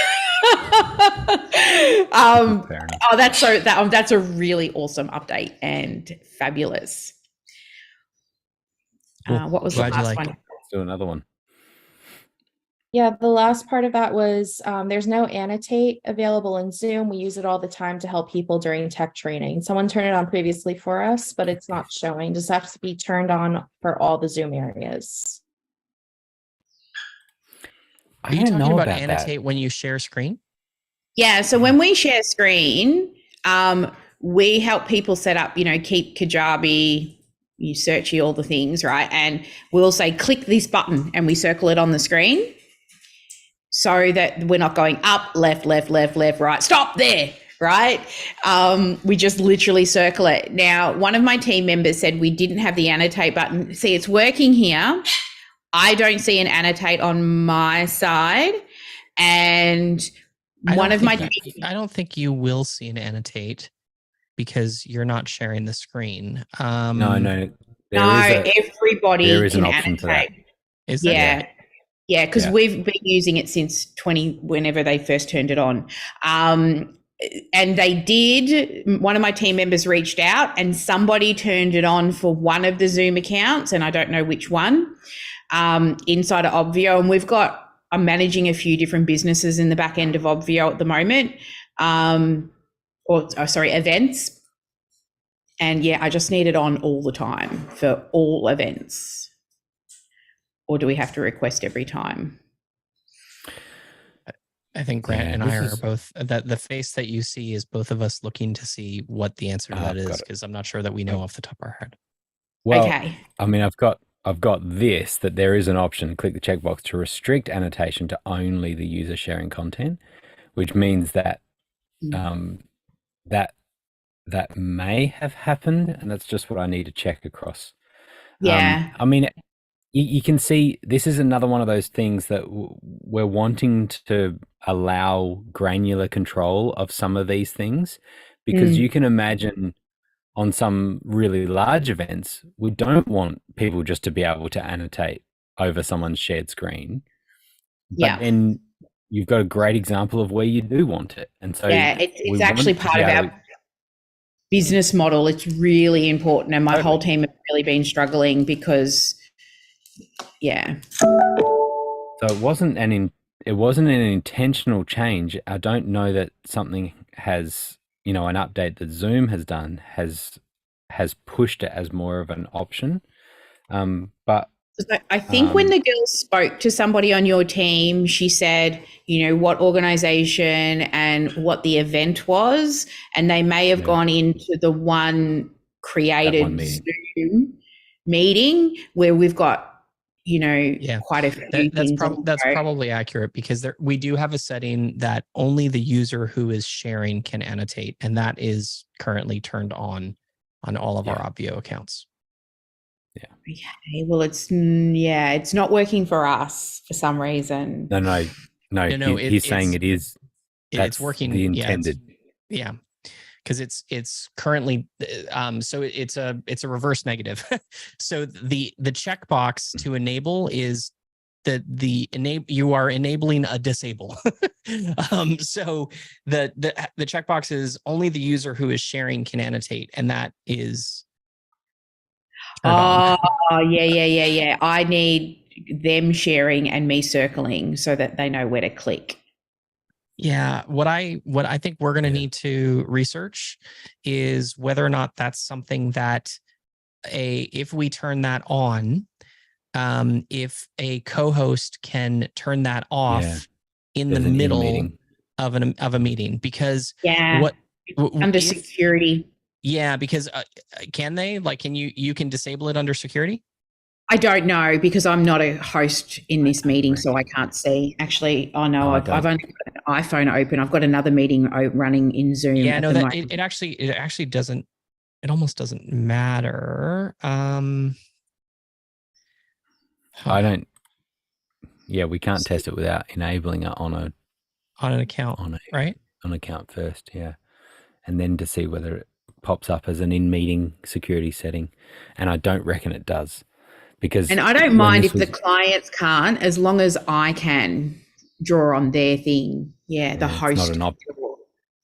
That's a really awesome update and fabulous. Cool. What was the last one? Let's do another one. Yeah, the last part of that was there's no annotate available in Zoom. We use it all the time to help people during tech training. Someone turned it on previously for us, but it's not showing. Just have to be turned on for all the Zoom areas. Are you talking about annotate when you share screen? Yeah. So when we share screen, we help people set up, keep Kajabi, you searchy, all the things, right? And we'll say, click this button, and we circle it on the screen so that we're not going up, left, left, left, left, right, stop there, right? We just literally circle it. Now, one of my team members said we didn't have the annotate button. See, it's working here. I don't see an annotate on my side. And I don't think you will see an annotate because you're not sharing the screen. No. Everybody there is can an option for that. annotate. Is there? Yeah, because we've been using it since whenever they first turned it on. And they did, one of my team members reached out and somebody turned it on for one of the Zoom accounts, and I don't know which one, inside of Obvio. And I'm managing a few different businesses in the back end of Obvio at the moment, events. And I just need it on all the time for all events. Or do we have to request every time? I think Grant and I are both, that the face that you see is both of us looking to see what the answer to that is, because I'm not sure that we know off the top of our head. Well, okay. I mean, I've got this, that there is an option, click the checkbox to restrict annotation to only the user sharing content, which means that that may have happened, and that's just what I need to check across. Yeah. I mean, you can see this is another one of those things that we're wanting to allow granular control of some of these things, because you can imagine on some really large events, we don't want people just to be able to annotate over someone's shared screen. But then you've got a great example of where you do want it. And so it's actually part of our business model. It's really important. And my whole team have really been struggling because So it wasn't an intentional change. I don't know that something has, an update that Zoom has done has pushed it as more of an option. But I think when the girl spoke to somebody on your team, she said, what organization and what the event was, and they may have gone into the one created Zoom meeting where we've got quite a few that's probably accurate, because we do have a setting that only the user who is sharing can annotate, and that is currently turned on all of our Obvio accounts. Okay, well, it's not working for us for some reason. No. He's saying it is. It's working. The intended. Because it's currently so it's a reverse negative. So the checkbox to enable is that you are enabling a disable. So the checkbox is only the user who is sharing can annotate, and that is turned on. Yeah. I need them sharing and me circling so that they know where to click. Yeah, what I think we're going to need to research is whether or not that's something that if we turn that on, if a co-host can turn that off in the middle of a meeting, because under security. Yeah, because can they, can you can disable it under security? I don't know, because I'm not a host in this meeting, so I can't see. Actually, I've only got an iPhone open. I've got another meeting running in Zoom. Yeah, no, it actually doesn't. It almost doesn't matter. I don't. Yeah, we can't test it without enabling it on an account, right? On account first, and then to see whether it pops up as an in-meeting security setting, and I don't reckon it does. And I don't mind if the clients can't, as long as I can draw on their thing. The host. It's not an option.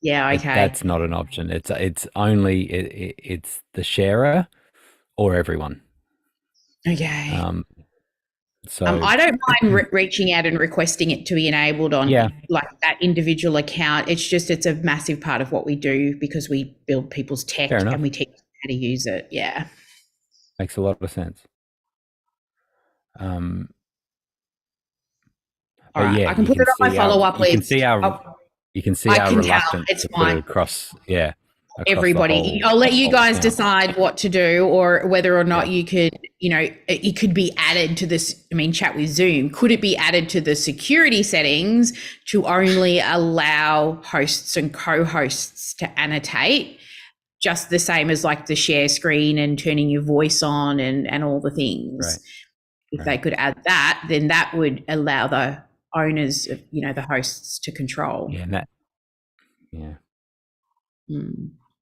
Yeah, okay. That's not an option. It's only it's the sharer or everyone. Okay. So I don't mind reaching out and requesting it to be enabled on that individual account. It's a massive part of what we do, because we build people's tech and we teach them how to use it. Yeah. Makes a lot of sense. All right, I can put it on my follow-up list. You You can see I our can tell, reluctance it's to put it fine. across. Yeah. Across the Everybody, whole- I'll let you whole guys account. decide what to do, or whether or not Yeah. you could, it could be added to this. I mean, chat with Zoom. Could it be added to the security settings to only allow hosts and co-hosts to annotate, just the same as like the share screen and turning your voice on and all the things? Right. If they could add that, then that would allow the owners of, the hosts to control. Yeah. Yeah.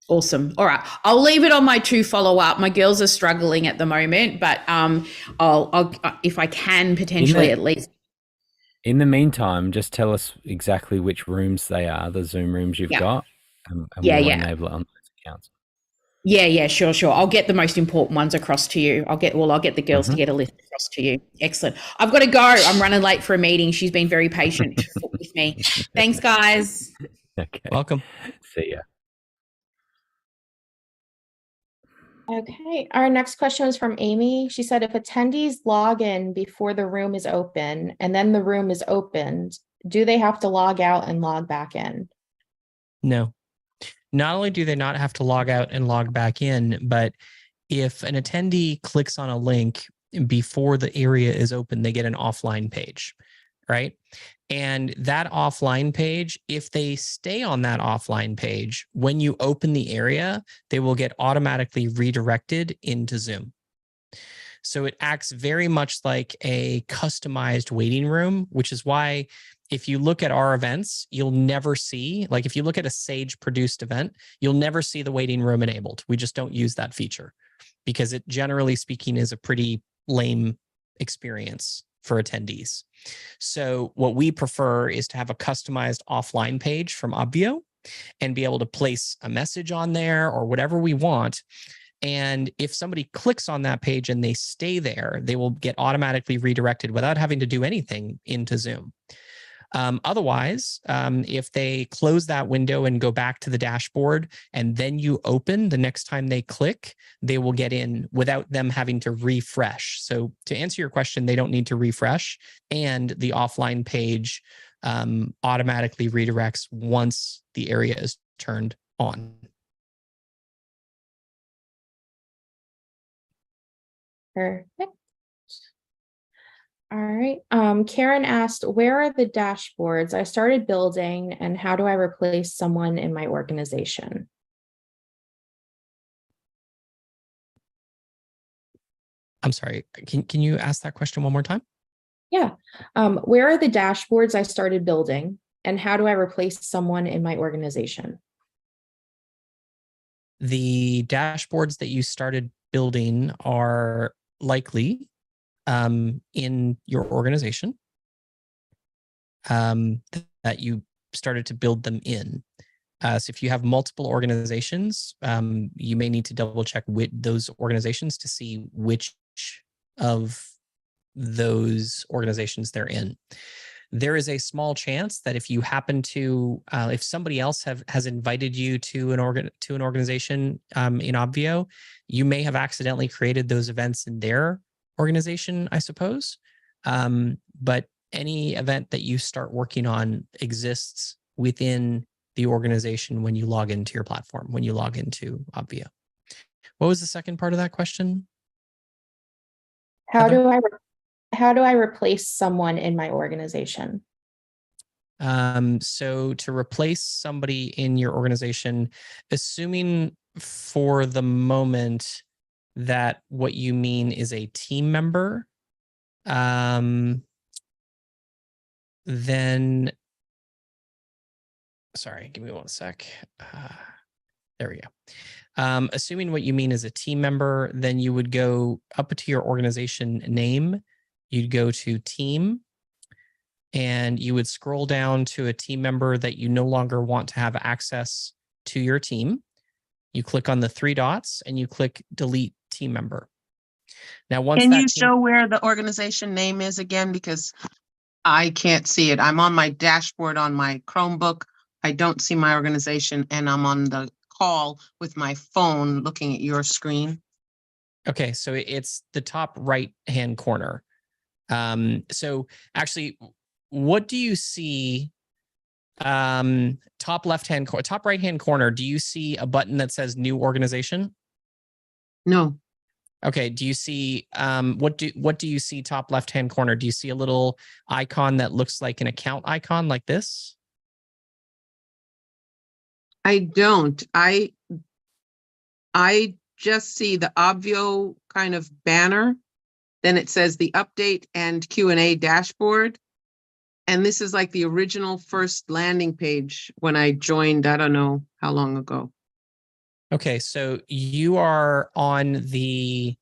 Awesome. All right. I'll leave it on my 2 follow-up. My girls are struggling at the moment, but I'll if I can potentially at least. In the meantime, just tell us exactly which rooms they are, the Zoom rooms you've got, and we'll enable it on those accounts. Yeah, sure. I'll get the most important ones across to you. I'll get the girls to get a list across to you. Excellent. I've got to go. I'm running late for a meeting. She's been very patient with me. Thanks, guys. Okay. Welcome. See ya. Okay, our next question is from Amy. She said, if attendees log in before the room is open and then the room is opened, do they have to log out and log back in? No. Not only do they not have to log out and log back in, but if an attendee clicks on a link before the area is open, they get an offline page, right? And that offline page, if they stay on that offline page, when you open the area, they will get automatically redirected into Zoom. So it acts very much like a customized waiting room, which is why if you look at our events, you'll never see, like if you look at a Sage produced event, you'll never see the waiting room enabled. We just don't use that feature because it, generally speaking, is a pretty lame experience for attendees. So what we prefer is to have a customized offline page from Obvio and be able to place a message on there or whatever we want. And if somebody clicks on that page and they stay there, they will get automatically redirected without having to do anything into Zoom. Otherwise, if they close that window and go back to the dashboard and then you open the next time they click, they will get in without them having to refresh. So to answer your question, they don't need to refresh, and the offline page automatically redirects once the area is turned on. Perfect. All right. Karen asked, where are the dashboards I started building and how do I replace someone in my organization? I'm sorry, can you ask that question one more time? Yeah. Where are the dashboards I started building and how do I replace someone in my organization? The dashboards that you started building are likely in your organization that you started to build them in. So if you have multiple organizations, you may need to double check with those organizations to see which of those organizations they're in. There is a small chance that if you happen to, if somebody else has invited you to an organization in Obvio, you may have accidentally created those events in their organization, I suppose. But any event that you start working on exists within the organization when you log into your platform, when you log into Obvio. What was the second part of that question? How do I replace someone in my organization? So to replace somebody in your organization, assuming for the moment that what you mean is a team member, then, sorry, give me one sec. There we go. Assuming what you mean is a team member, then you would go up to your organization name, you'd go to team, and you would scroll down to a team member that you no longer want to have access to your team. You click on the 3 dots and you click delete team member. Now, once can you show where the organization name is again? Because I can't see it. I'm on my dashboard on my Chromebook. I don't see my organization, and I'm on the call with my phone looking at your screen. Okay, so it's the top right-hand corner. So actually, what do you see? top right hand corner, do you see a button that says new organization? No. Okay. Do you see what do you see top left hand corner? Do you see a little icon that looks like an account icon like this? I don't. I just see the Obvio kind of banner. Then it says the update and Q&A dashboard. And this is like the original first landing page when I joined, I don't know how long ago. Okay, so you are on the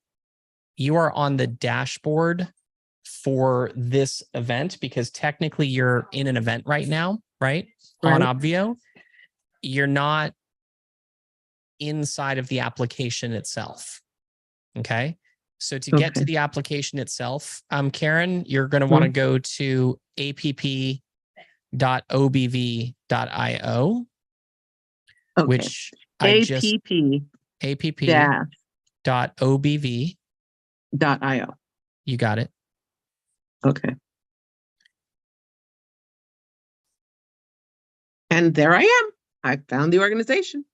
dashboard for this event because technically you're in an event right now, right? On Obvio. You're not inside of the application itself. Okay. So to get to the application itself, Karen, you're going to want to go to app.obv.io, which app.obv.io. You got it. Okay. And there I am. I found the organization.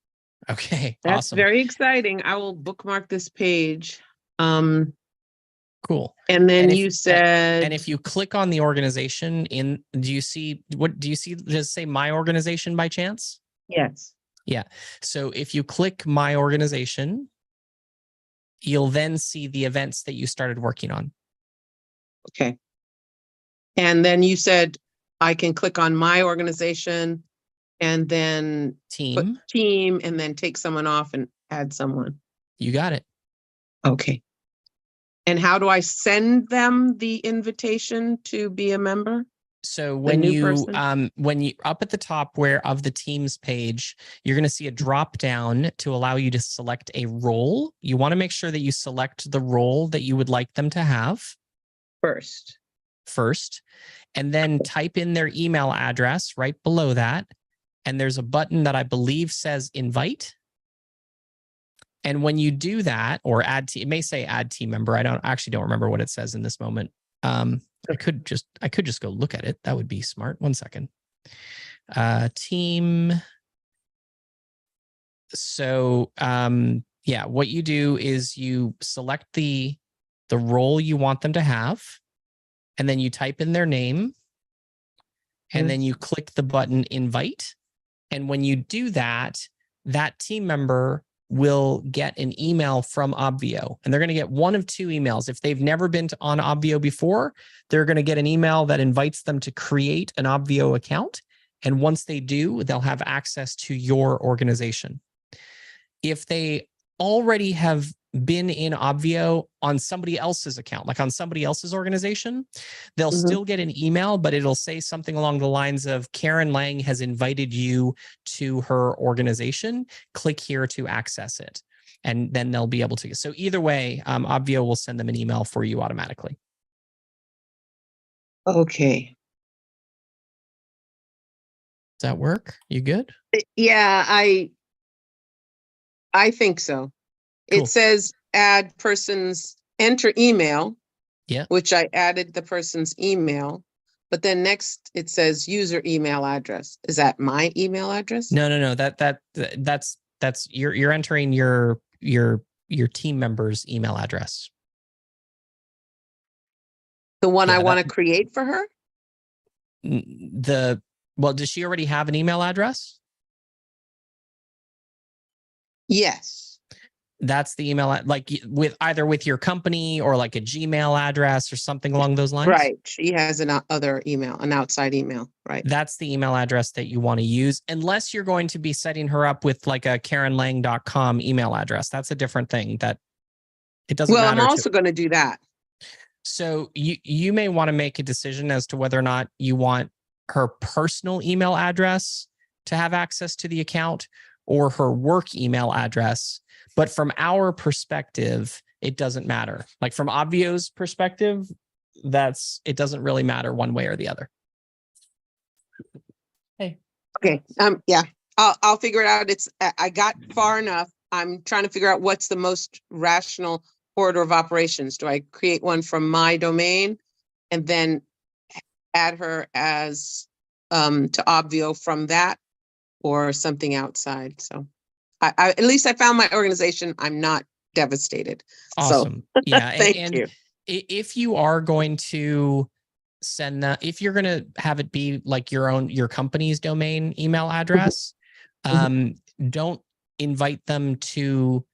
Okay. That's awesome. very exciting. I will bookmark this page. Cool. And then you said, and if you click on the organization does it say my organization by chance? Yes. Yeah. So if you click my organization, you'll then see the events that you started working on. Okay. And then you said, I can click on my organization and then put team and then take someone off and add someone. You got it. Okay. And how do I send them the invitation to be a member? So when you up at the top where of the teams page, you're going to see a drop down to allow you to select a role. You want to make sure that you select the role that you would like them to have first, and then type in their email address right below that. And there's a button that I believe says invite. And when you do that, or it may say add team member. I don't remember what it says in this moment. I could just go look at it. That would be smart. 1 second. Team. So yeah, what you do is you select the role you want them to have, and then you type in their name, and then you click the button invite. And when you do that, that team member will get an email from Obvio, and they're going to get one of two emails. If they've never been on Obvio before, they're going to get an email that invites them to create an Obvio account. And once they do, they'll have access to your organization. If they already have been in Obvio on somebody else's account, like on somebody else's organization, they'll still get an email, but it'll say something along the lines of Karen Lang has invited you to her organization. Click here to access it. And then they'll be able to. So either way, Obvio will send them an email for you automatically. Okay. Does that work? You good? Yeah, I think so. Cool. It says add person's enter email. Yeah. Which I added the person's email, but then next it says user email address. Is that my email address? No. That's you're entering your team member's email address. The one I want to create for her? Well, does she already have an email address? Yes. That's the email, like either with your company or like a Gmail address or something along those lines. Right. She has an other email, an outside email. Right. That's the email address that you want to use, unless you're going to be setting her up with like a KarenLang.com email address. That's a different thing. That it doesn't matter. Well, I'm also going to do that. So you may want to make a decision as to whether or not you want her personal email address to have access to the account or her work email address. But from our perspective, it doesn't matter. Like from Obvio's perspective, it doesn't really matter one way or the other. Hey. Okay. Yeah, I'll figure it out. I got far enough. I'm trying to figure out what's the most rational order of operations. Do I create one from my domain and then add her as to Obvio from that or something outside. So I at least I found my organization. I'm not devastated. Awesome. So, Yeah. thank And you. if you are going to send that, if you're going to have it be like your company's domain email address, don't invite them to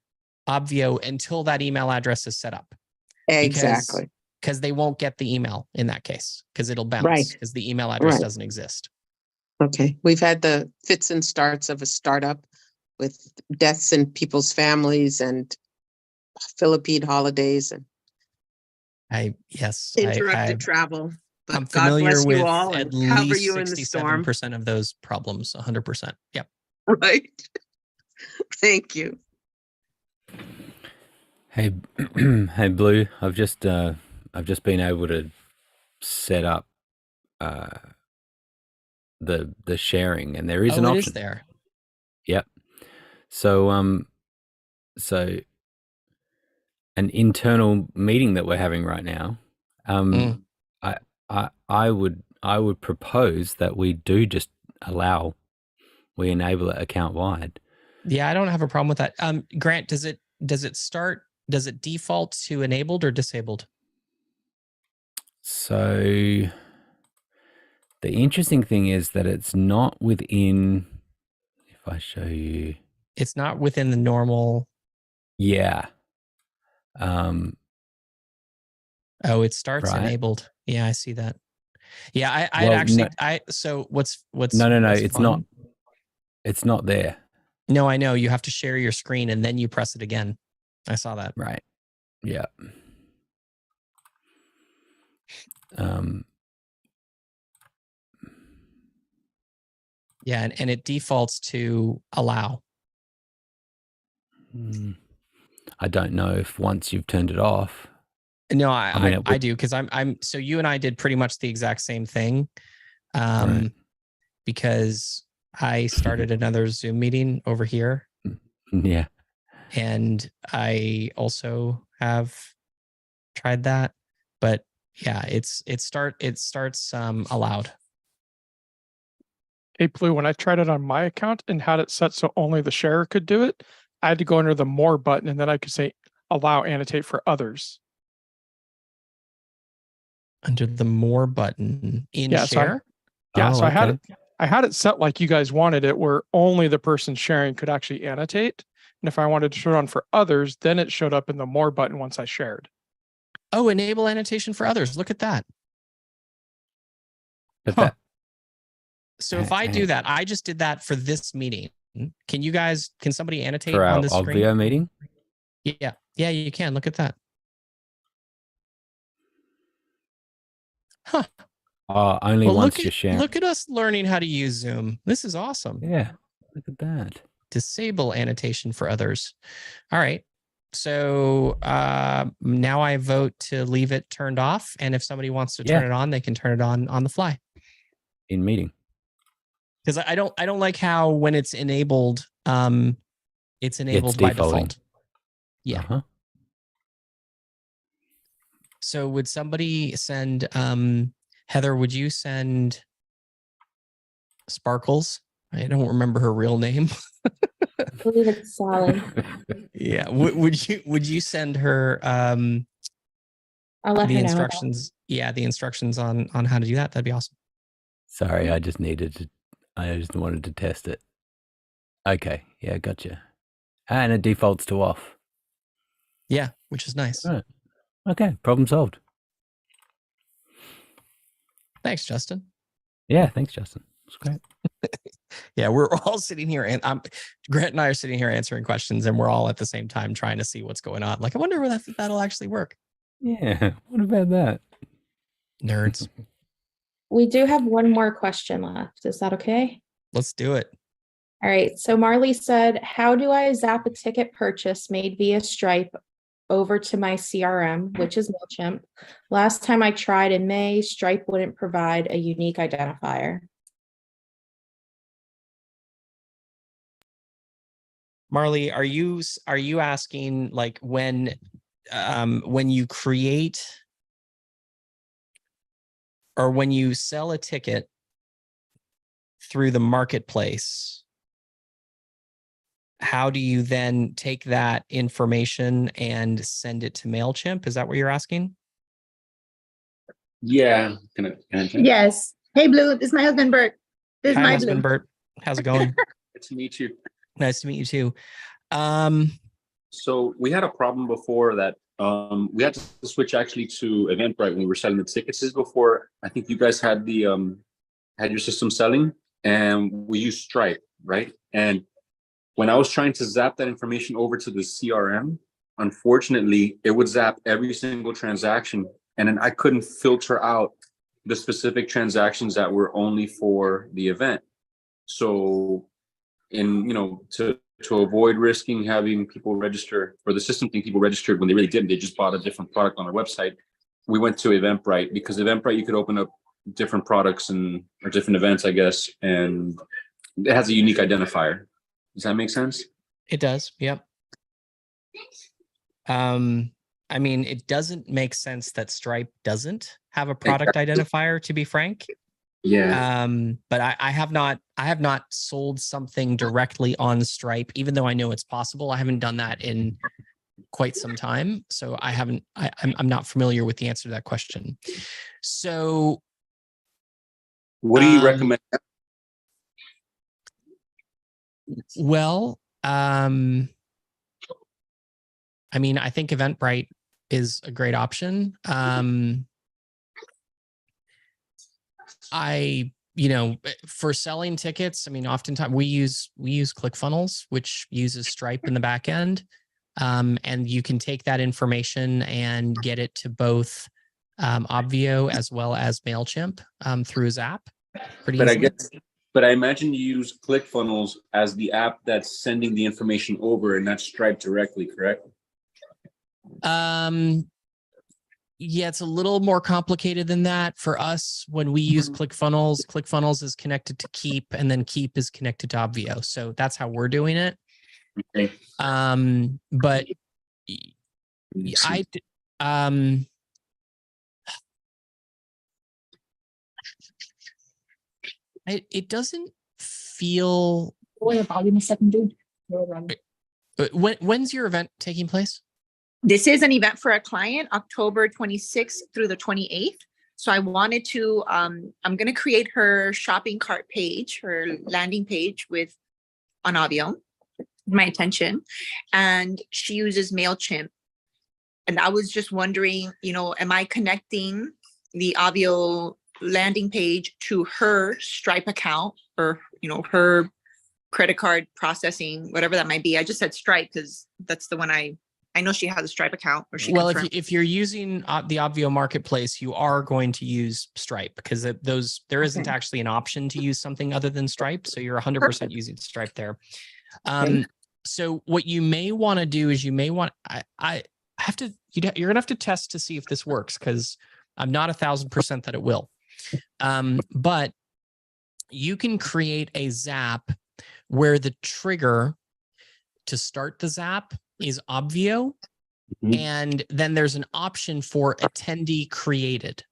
Obvio until that email address is set up. Exactly. Because they won't get the email in that case, because it'll bounce Right. because the email address Right. doesn't exist. Okay. We've had the fits and starts of a startup with deaths in people's families and Philippine holidays and interrupted travel. But I'm God familiar bless you with all at and cover least you in the storm. 67% of those problems. 100%. Yep. Right. Thank you. Hey, hey, Blue. I've just been able to set up the sharing, and there is an option. It is there. Yep. So so an internal meeting that we're having right now. I would propose that we do just we enable it account wide. Yeah, I don't have a problem with that. Grant, does it default to enabled or disabled? So the interesting thing is that it's not within, if I show you, it's not within the normal. Yeah. Oh, it starts right. enabled. Yeah, I see that. Yeah, so what's no, what's it's fun? not. It's not there. No, I know. You have to share your screen and then you press it again. I saw that. Right. Yeah. Yeah, and it defaults to allow. I don't know if once you've turned it off. No, I do, because I'm so you and I did pretty much the exact same thing. Right. Because I started another Zoom meeting over here. Yeah. And I also have tried that, but yeah, it starts allowed. Hey, Blue, when I tried it on my account and had it set so only the sharer could do it, I had to go under the more button and then I could say allow annotate for others. Under the more button in share? So I had it set like you guys wanted it, where only the person sharing could actually annotate. And if I wanted to turn it on for others, then it showed up in the more button once I shared. Oh, enable annotation for others. Look at that. So if I do that, I just did that for this meeting. Can somebody annotate for on our this Obvio screen? meeting? Yeah. Yeah, you can. Look at that. Huh. Only once you're sharing. Look at us learning how to use Zoom. This is awesome. Yeah. Look at that. Disable annotation for others. All right. So now I vote to leave it turned off. And if somebody wants to turn it on, they can turn it on the fly. In meeting. Because I don't like how when it's enabled, it's enabled by default. Yeah. So would somebody send Heather, would you send Sparkles? I don't remember her real name. I believe it's Sally. Yeah. Would you send her I'll let the her instructions? Yeah, the instructions on how to do that. That'd be awesome. Sorry, I just wanted to test it. Okay. Yeah, gotcha. And it defaults to off. Yeah, which is nice. Right. Okay, problem solved. Thanks, Justin. Yeah, thanks, Justin. It's great. Yeah, we're all sitting here, and Grant and I are sitting here answering questions, and we're all at the same time trying to see what's going on. Like, I wonder where that'll actually work. Yeah, what about that? Nerds. We do have one more question left. Is that okay? Let's do it. All right. So Marley said, how do I zap a ticket purchase made via Stripe over to my CRM, which is MailChimp? Last time I tried in May, Stripe wouldn't provide a unique identifier. Marley, are you asking like when you create or when you sell a ticket, through the marketplace, how do you then take that information and send it to MailChimp? Is that what you're asking? Yeah. Can I Yes. Hey, Blue. This is my husband, Bert. This is Hi, my husband Blue. Bert. How's it going? Good to meet you. Nice to meet you too. So we had a problem before that we had to switch actually to Eventbrite when we were selling the tickets. This is before I think you guys had the had your system selling, and we used Stripe, right? And when I was trying to zap that information over to the CRM, unfortunately, it would zap every single transaction, and then I couldn't filter out the specific transactions that were only for the event. So, to avoid risking having people register, or the system think people registered when they really didn't, they just bought a different product on our website, we went to Eventbrite, because Eventbrite, you could open up different products or different events, I guess, and it has a unique identifier. Does that make sense? It does. Yep. I mean, it doesn't make sense that Stripe doesn't have a product identifier, to be frank. Yeah. But I have not sold something directly on Stripe, even though I know it's possible. I haven't done that in quite some time. So I'm not familiar with the answer to that question. So what do you recommend? Well, I mean, I think Eventbrite is a great option. For selling tickets, I mean, oftentimes we use ClickFunnels, which uses Stripe in the back end. And you can take that information and get it to both Obvio as well as MailChimp through Zap. Pretty easily. But I imagine you use ClickFunnels as the app that's sending the information over, and not Stripe directly, correct? Yeah, it's a little more complicated than that. For us, when we use ClickFunnels, ClickFunnels is connected to Keep, and then Keep is connected to Obvio. So that's how we're doing it. Okay. But it doesn't feel. When's your event taking place? This is an event for a client, October 26th through the 28th. So I wanted to, I'm going to create her shopping cart page, her landing page on Obvio, my attention. And she uses MailChimp. And I was just wondering, am I connecting the Obvio landing page to her Stripe account, or, her credit card processing, whatever that might be? I just said Stripe because that's the one I know she has a Stripe account. Or if you're using the Obvio marketplace, you are going to use Stripe, because there isn't actually an option to use something other than Stripe. So you're 100% using Stripe there. So what you may want to do is you're going to have to test to see if this works, because I'm not 1,000% that it will. But you can create a Zap where the trigger to start the Zap is Obvio, and then there's an option for attendee created.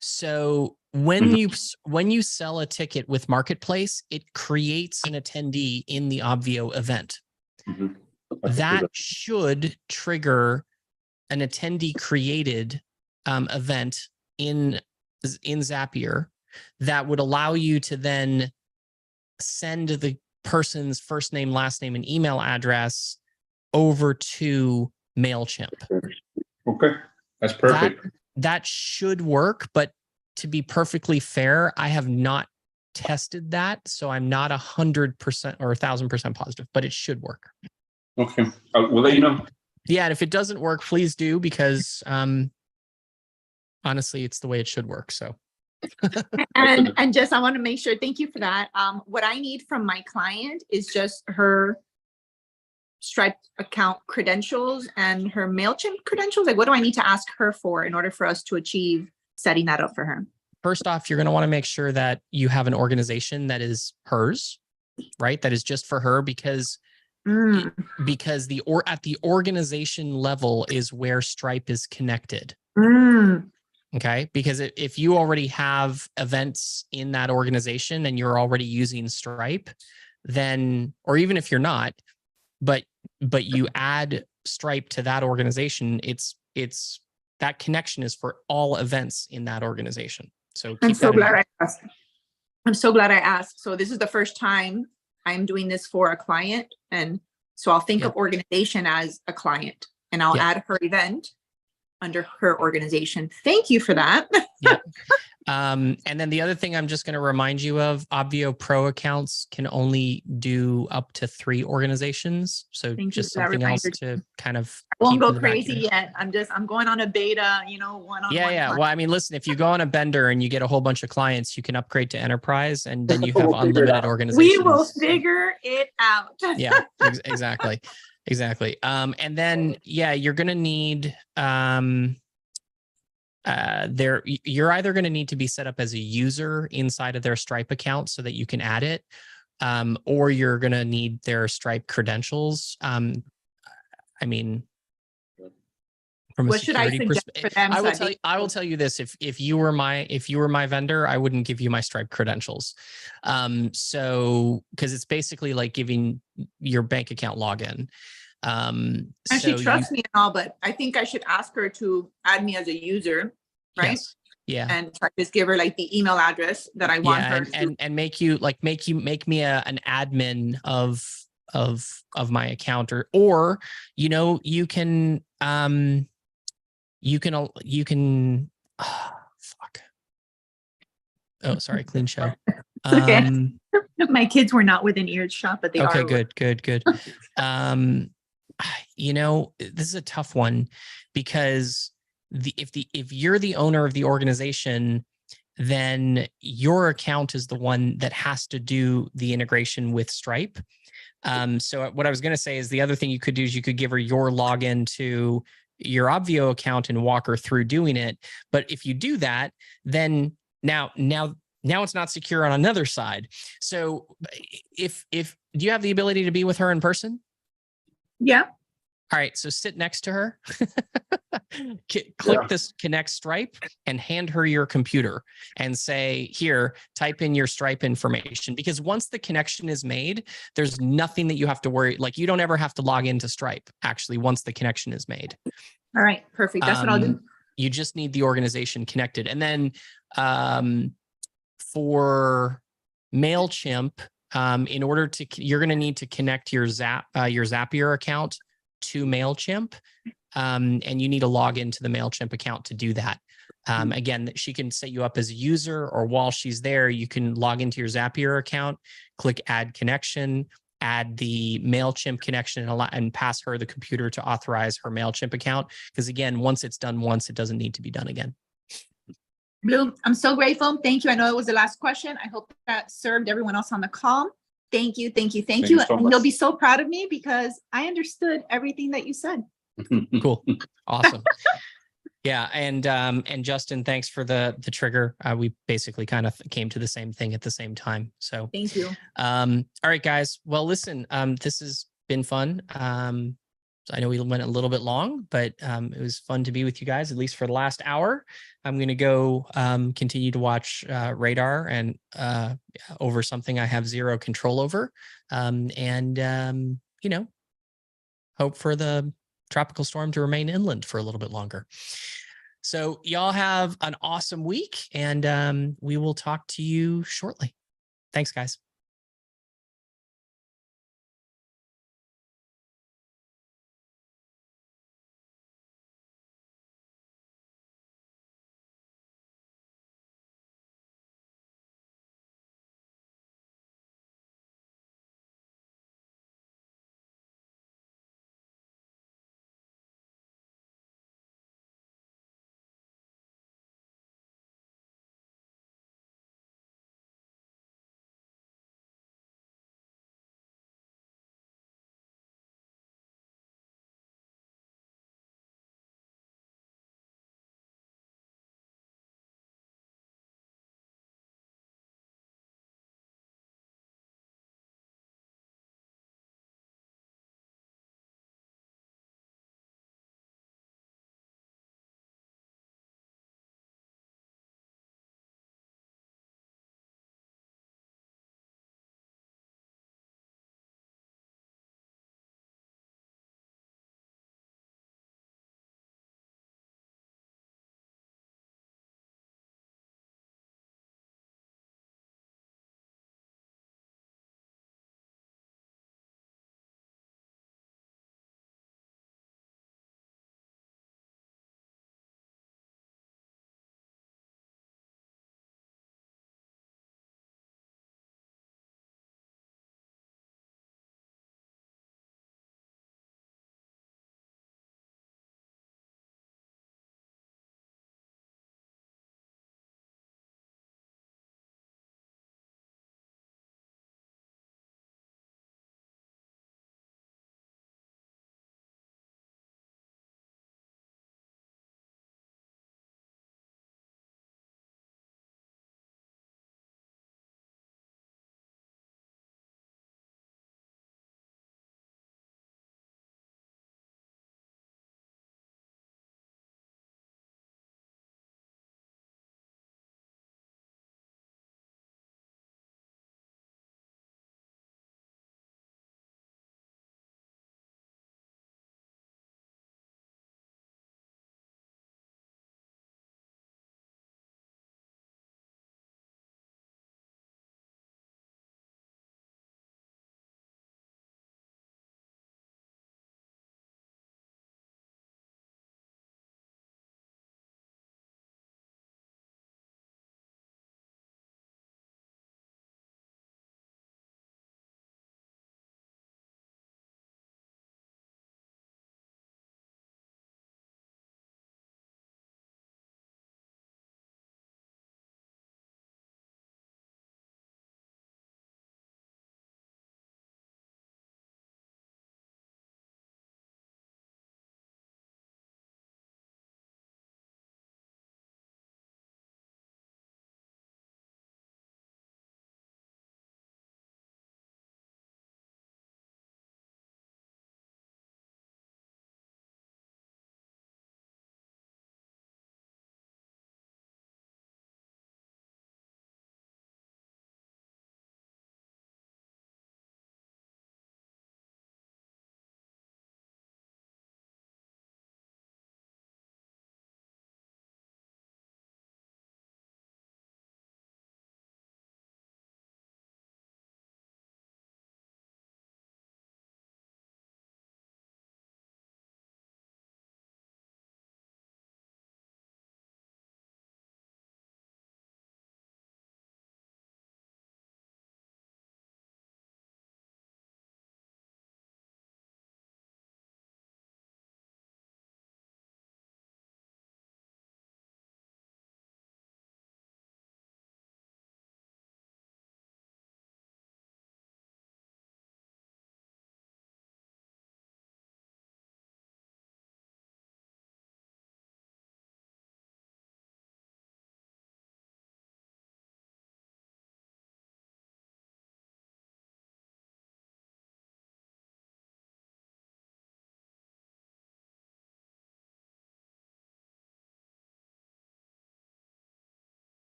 So when you sell a ticket with Marketplace, it creates an attendee in the Obvio event. That should trigger an attendee created event in Zapier that would allow you to then send the person's first name, last name, and email address over to MailChimp. Okay, that's perfect. That should work, but to be perfectly fair, I have not tested that, so I'm not 100% or 1,000% positive, but it should work. Okay, we'll let you know. Yeah, and if it doesn't work, please do, because honestly, it's the way it should work. So. and Jess, I want to make sure, thank you for that. What I need from my client is just her Stripe account credentials and her MailChimp credentials. Like, what do I need to ask her for in order for us to achieve setting that up for her? First off, you're going to want to make sure that you have an organization that is hers, right? That is just for her, because at the organization level is where Stripe is connected. Okay. Because if you already have events in that organization and you're already using Stripe, then, or even if you're not, but you add Stripe to that organization, it's that connection is for all events in that organization. So I'm so glad I asked. I'm so glad I asked. So this is the first time I'm doing this for a client. And so I'll think of organization as a client, and I'll add her event under her organization. Thank you for that. Yeah. And then the other thing I'm just going to remind you of, Obvio Pro accounts can only do up to 3 organizations. So just something else to kind of I won't keep go in the back of crazy your- yet. I'm going on a beta, one-on-one. Yeah. Well, I mean, listen, if you go on a bender and you get a whole bunch of clients, you can upgrade to enterprise, and then you have unlimited organizations. We will figure it out. Yeah, exactly. Exactly. And then, you're going to need, you're either going to need to be set up as a user inside of their Stripe account so that you can add it, or you're going to need their Stripe credentials. I mean, from a What should I security suggest for them? I will tell you this: if you were my vendor, I wouldn't give you my Stripe credentials. So because it's basically like giving your bank account login. And she trusts me and all, but I think I should ask her to add me as a user, right? Yes. Yeah. And try to just give her like the email address that I want her to. And make me an admin of my account, or you can fuck. Oh, sorry, clean show. Okay. My kids were not within earshot, but they are. Okay, good. This is a tough one, because if you're the owner of the organization, then your account is the one that has to do the integration with Stripe. So what I was going to say is, the other thing you could do is you could give her your login to your Obvio account and walk her through doing it. But if you do that, then now it's not secure on another side. So if do you have the ability to be with her in person? Yeah. All right. So sit next to her, click this connect Stripe, and hand her your computer and say, here, type in your Stripe information. Because once the connection is made, there's nothing that you have to worry. Like, you don't ever have to log into Stripe, actually, once the connection is made. All right. Perfect. That's what I'll do. You just need the organization connected. And then for MailChimp, you're going to need to connect your Zapier account to MailChimp, and you need to log into the MailChimp account to do that. Again, she can set you up as a user, or while she's there, you can log into your Zapier account, click add connection, add the MailChimp connection, and pass her the computer to authorize her MailChimp account. Because again, once it's done once, it doesn't need to be done again. Blue, I'm so grateful. Thank you. I know it was the last question. I hope that served everyone else on the call. Thank you. Thank you so and you'll be so proud of me, because I understood everything that you said. Cool. Awesome. Yeah. And Justin, thanks for the trigger. We basically kind of came to the same thing at the same time. So thank you. All right, guys. Well, listen, this has been fun. I know we went a little bit long, but it was fun to be with you guys, at least for the last hour. I'm going to go continue to watch radar and over something I have zero control over, and hope for the tropical storm to remain inland for a little bit longer. So y'all have an awesome week, and we will talk to you shortly. Thanks, guys.